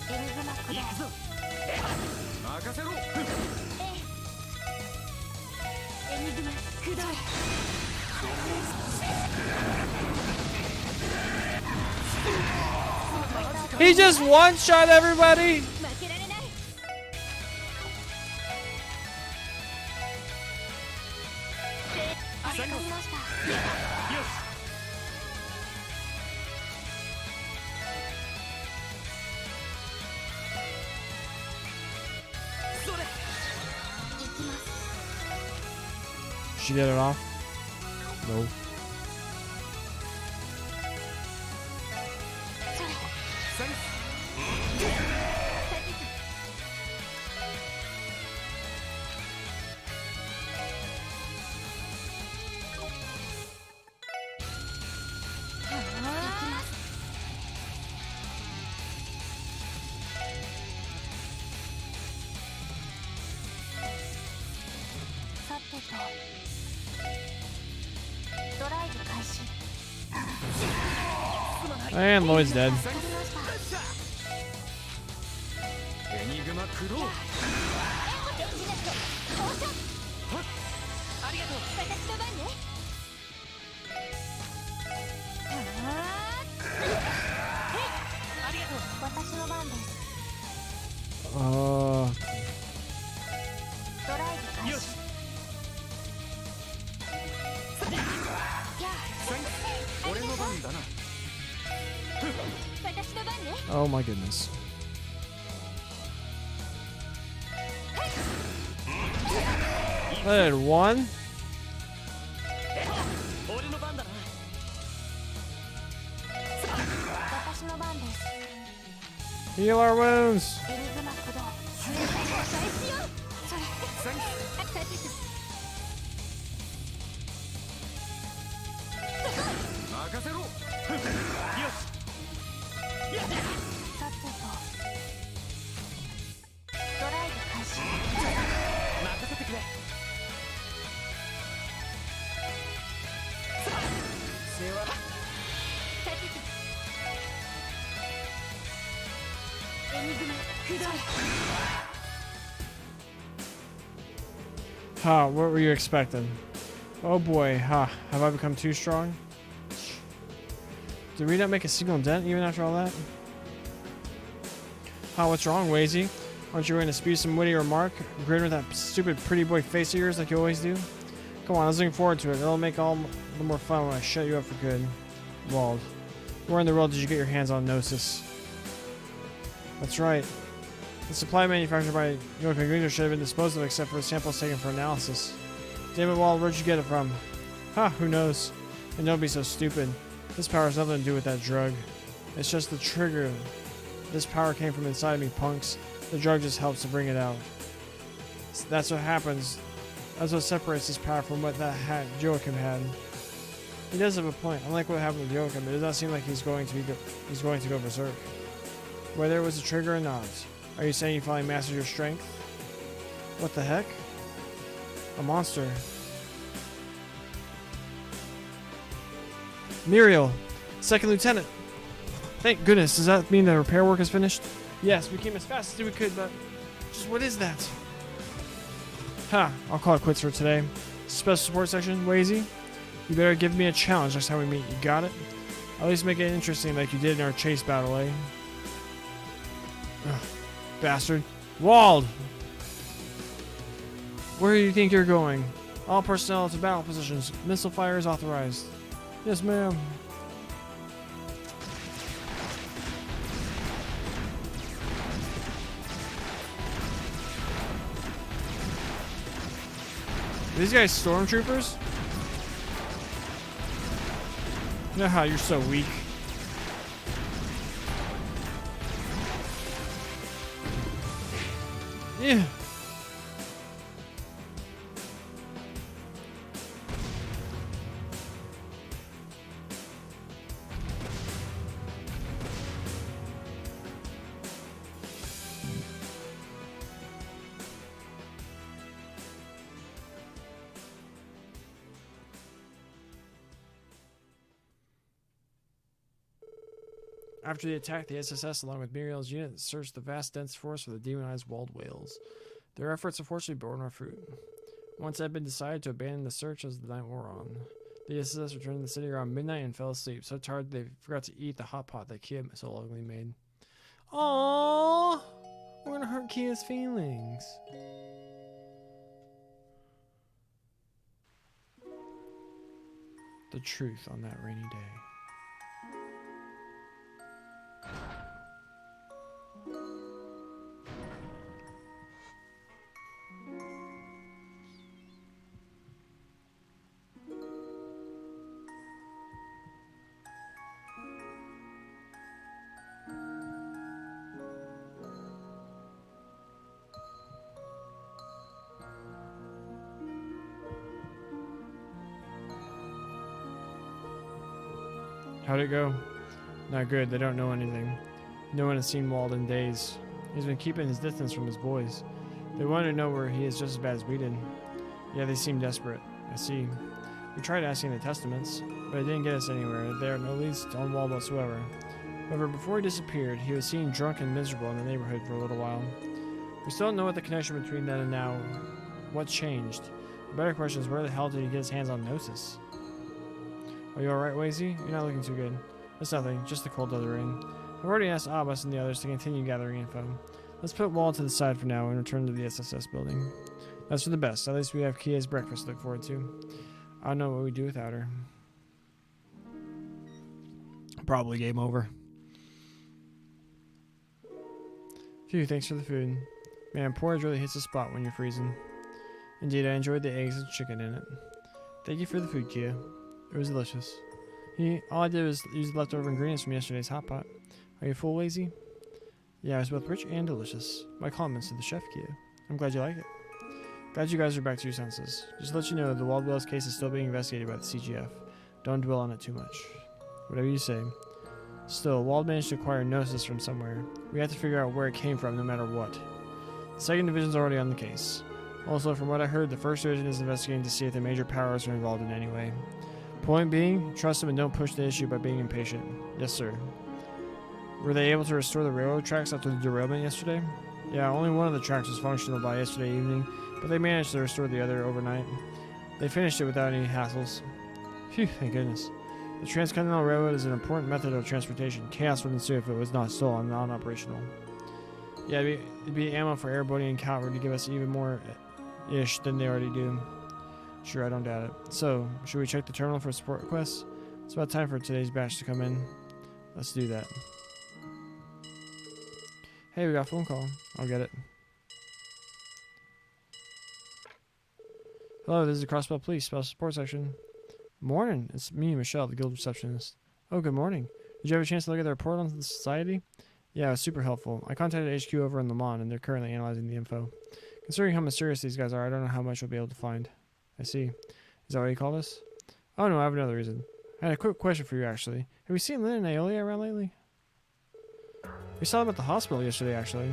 エニグマ駆動。行くぞ任せろ。エニグマ駆動。 He just one-shot everybody. 負けられない。助かりました。よしそれ 行きます。 She get it off? No. それ。サン行きます。さてと。ドライブ開始。 And Lloyd's dead. 助かりました。エニグマクロー。エンジネット放射。ありがとう私の番ね。ありがとう私の番です。 Uh, ドライブ開始。よしやあ、俺の番だな。私の番ね。 oh my goodness. That had one? 俺の番だな私の番です。 Heal our wounds. エニグマ駆動。破壊しよう。それ。サンキューさてと。任せろ。よしさてと。ドライブ開始。任せてくれ世話さてと。エニグマ駆動。 Huh, what were you expecting? Oh boy, huh. Have I become too strong? Did we not make a single dent even after all that? Huh, what's wrong, Wazy? Aren't you going to spew some witty remark? Grin with that stupid pretty boy face of yours like you always do? Come on, I was looking forward to it. It'll make all the more fun when I shut you up for good. Wald. Where in the world did you get your hands on Gnosis? That's right. The supply manufactured by Yokoguno should have been disposed of except for samples taken for analysis. Damn it, Wald, where'd you get it from? Ha, who knows? And don't be so stupid. This power has nothing to do with that drug. It's just the trigger. This power came from inside me, punks. The drug just helps to bring it out. That's what happens. That's what separates this power from what that Joachim had. He does have a point. Unlike what happened with Joachim, it does not seem like he's going to go berserk. Whether it was a trigger or not. Are you saying you finally mastered your strength? What the heck? A monster. Muriel, second lieutenant. Thank goodness. Does that mean the repair work is finished? Yes, we came as fast as we could, but just what is that? Ha, I'll call it quits for today. Special support section, Wazy. You better give me a challenge next time we meet. You got it? At least make it interesting like you did in our chase battle, eh? Ugh, bastard. Wald! Where do you think you're going? All personnel to battle positions. Missile fire is authorized. Yes, ma'am. Are these guys stormtroopers? Haha, you're so weak. Yeah. After the attack, the SSS, along with Muriel's unit, searched the vast dense forest for the demonized walled whales. Their efforts unfortunately bore no fruit. Once it had been decided to abandon the search as the night wore on, the SSS returned to the city around midnight and fell asleep, so tired they forgot to eat the hot pot that Kia so lovingly made. Aww! We're gonna hurt Kia's feelings. The truth on that rainy day. How'd it go? Not good, they don't know anything. No one has seen Wald in days. He's been keeping his distance from his boys. They wanted to know where he is just as bad as we did. Yeah, they seem desperate. I see. We tried asking the testaments, but it didn't get us anywhere. There are no leads on Wald whatsoever. However, before he disappeared, he was seen drunk and miserable in the neighborhood for a little while. We still don't know what the connection between then and now. What changed? The better question is, where the hell did he get his hands on Gnosis? Are you alright, Wazy? You're not looking too good. It's nothing, just the cold of the rain. I've already asked Abbas and the others to continue gathering info. Let's put Wald to the side for now and return to the SSS building. That's for the best. At least we have Kia's breakfast to look forward to. I don't know what we'd do without her. Probably game over. Phew, thanks for the food. Man, porridge really hits the spot when you're freezing. Indeed, I enjoyed the eggs and chicken in it. Thank you for the food, Kia. It was delicious. All I did was use the leftover ingredients from yesterday's hot pot. Are you full, Lazy? Yeah, it was both rich and delicious. My compliments to the chef, Kia. I'm glad you like it. Glad you guys are back to your senses. Just to let you know, the Wald Whales case is still being investigated by the CGF. Don't dwell on it too much. Whatever you say. Still, Wald managed to acquire Gnosis from somewhere. We have to figure out where it came from no matter what. The 2nd Division's already on the case. Also, from what I heard, the 1st Division is investigating to see if the major powers are involved in any way. Point being, trust them and don't push the issue by being impatient. Yes, sir. Were they able to restore the railroad tracks after the derailment yesterday? Yeah, only one of the tracks was functional by yesterday evening, but they managed to restore the other overnight. They finished it without any hassles. Phew, thank goodness. The Transcontinental Railroad is an important method of transportation. Chaos would ensue if it was not still non-operational. Yeah, it'd be ammo for Airbody and Cavalry to give us even more ish than they already do. Sure, I don't doubt it. So, should we check the terminal for support requests? It's about time for today's batch to come in. Let's do that. Hey, we got a phone call. I'll get it. Hello, this is the Crossbell Police Special Support Section. Morning. It's me, Michelle, the guild receptionist. Oh, good morning. Did you have a chance to look at the report on the society? Yeah, it was super helpful. I contacted HQ over in Le Mans, and they're currently analyzing the info. Considering how mysterious these guys are, I don't know how much we'll be able to find. I see. Is that what you called us? Oh no, I have another reason. I had a quick question for you, actually. Have we seen Lynn and Aeolia around lately? We saw them at the hospital yesterday, actually.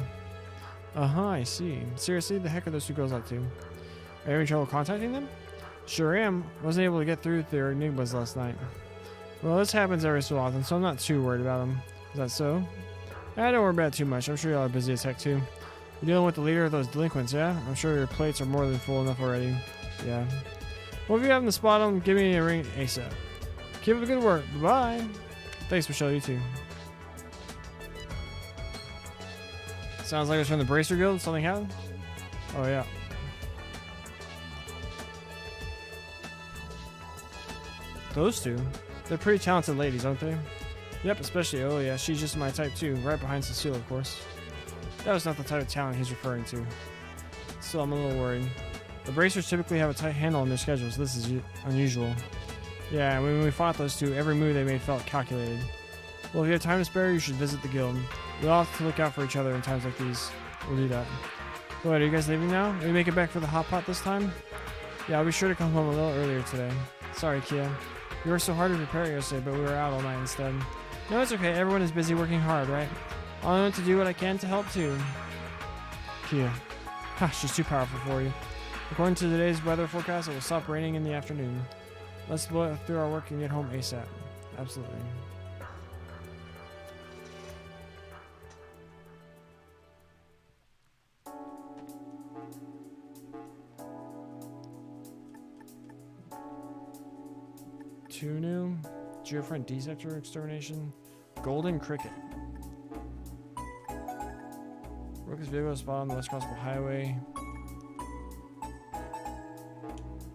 Uh-huh, I see. Seriously, the heck are those two girls up to? Are you having trouble contacting them? Sure am. Wasn't able to get through their enigmas last night. Well, this happens every so often, so I'm not too worried about them. Is that so? I don't worry about it too much. I'm sure y'all are busy as heck, too. You're dealing with the leader of those delinquents, yeah? I'm sure your plates are more than full enough already. Yeah. Well, if you happen to spot them, give me a ring ASAP. Keep up the good work. Bye-bye. Thanks, Michelle. You too. Sounds like it's from the Bracer Guild. Something happened? Oh, yeah. Those two? They're pretty talented ladies, aren't they? Yep, especially Aeolia. She's just my type, too. Right behind Cecile, of course. That was not the type of talent he's referring to. Still, I'm a little worried. The Bracers typically have a tight handle on their schedules. This is unusual. Yeah, when we fought those two, every move they made felt calculated. Well, if you have time to spare, you should visit the guild. We all have to look out for each other in times like these. We'll do that. What, are you guys leaving now? Will you make it back for the hot pot this time? Yeah, I'll be sure to come home a little earlier today. Sorry, Kia. You worked so hard to prepare yesterday, but we were out all night instead. No, it's okay. Everyone is busy working hard, right? I'll know to do what I can to help, too. Kia. Ha, she's too powerful for you. According to today's weather forecast, it will stop raining in the afternoon. Let's blow through our work and get home ASAP. Absolutely. 2 new. Geofriend Desector Extermination. Golden Cricket. Rook's vehicle spot on the West Crossbow Highway.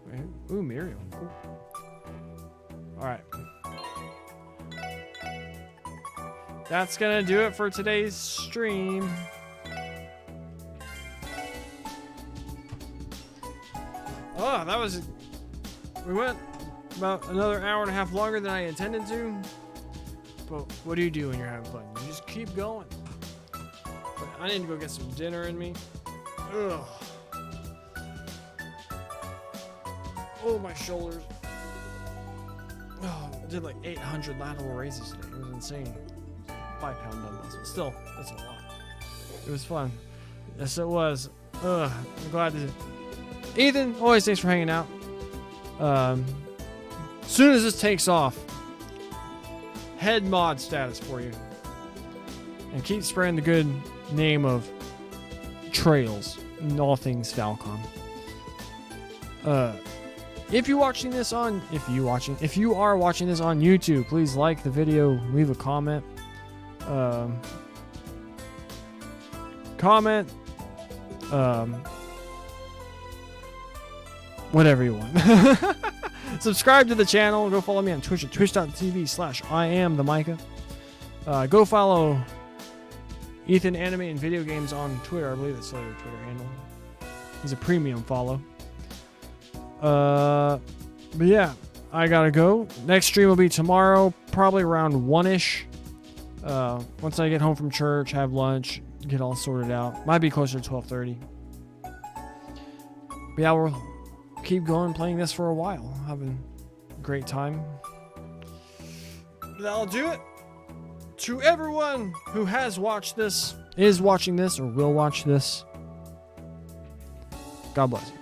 Wait, ooh, Miriam. Ooh. Alright. That's gonna do it for today's stream. Oh, that was... We went about another hour and a half longer than I intended to. But what do you do when you're having fun? You just keep going. But I need to go get some dinner in me. Ugh. Oh, my shoulders. Oh, I did like 800 lateral raises today. It was insane. 5-pound dumbbells. But still, that's a lot. It was fun. Yes, it was. Ugh. I'm glad to... Ethan, always thanks for hanging out. As soon as this takes off, head mod status for you. And keep spreading the good name of Trails and all things Falcon. If you are watching this on YouTube, please like the video, leave a comment. Whatever you want. Subscribe to the channel. Go follow me on Twitch at twitch.tv/IamTheMicah. Go follow Ethan Anime and Video Games on Twitter. I believe that's still your Twitter handle. He's a premium follow. But yeah, I gotta go. Next stream will be tomorrow, probably around 1-ish. Once I get home from church, have lunch, get all sorted out. Might be closer to 12:30. But yeah, we'll keep going playing this for a while. Having a great time. That'll do it. To everyone who has watched this, is watching this, or will watch this, God bless you.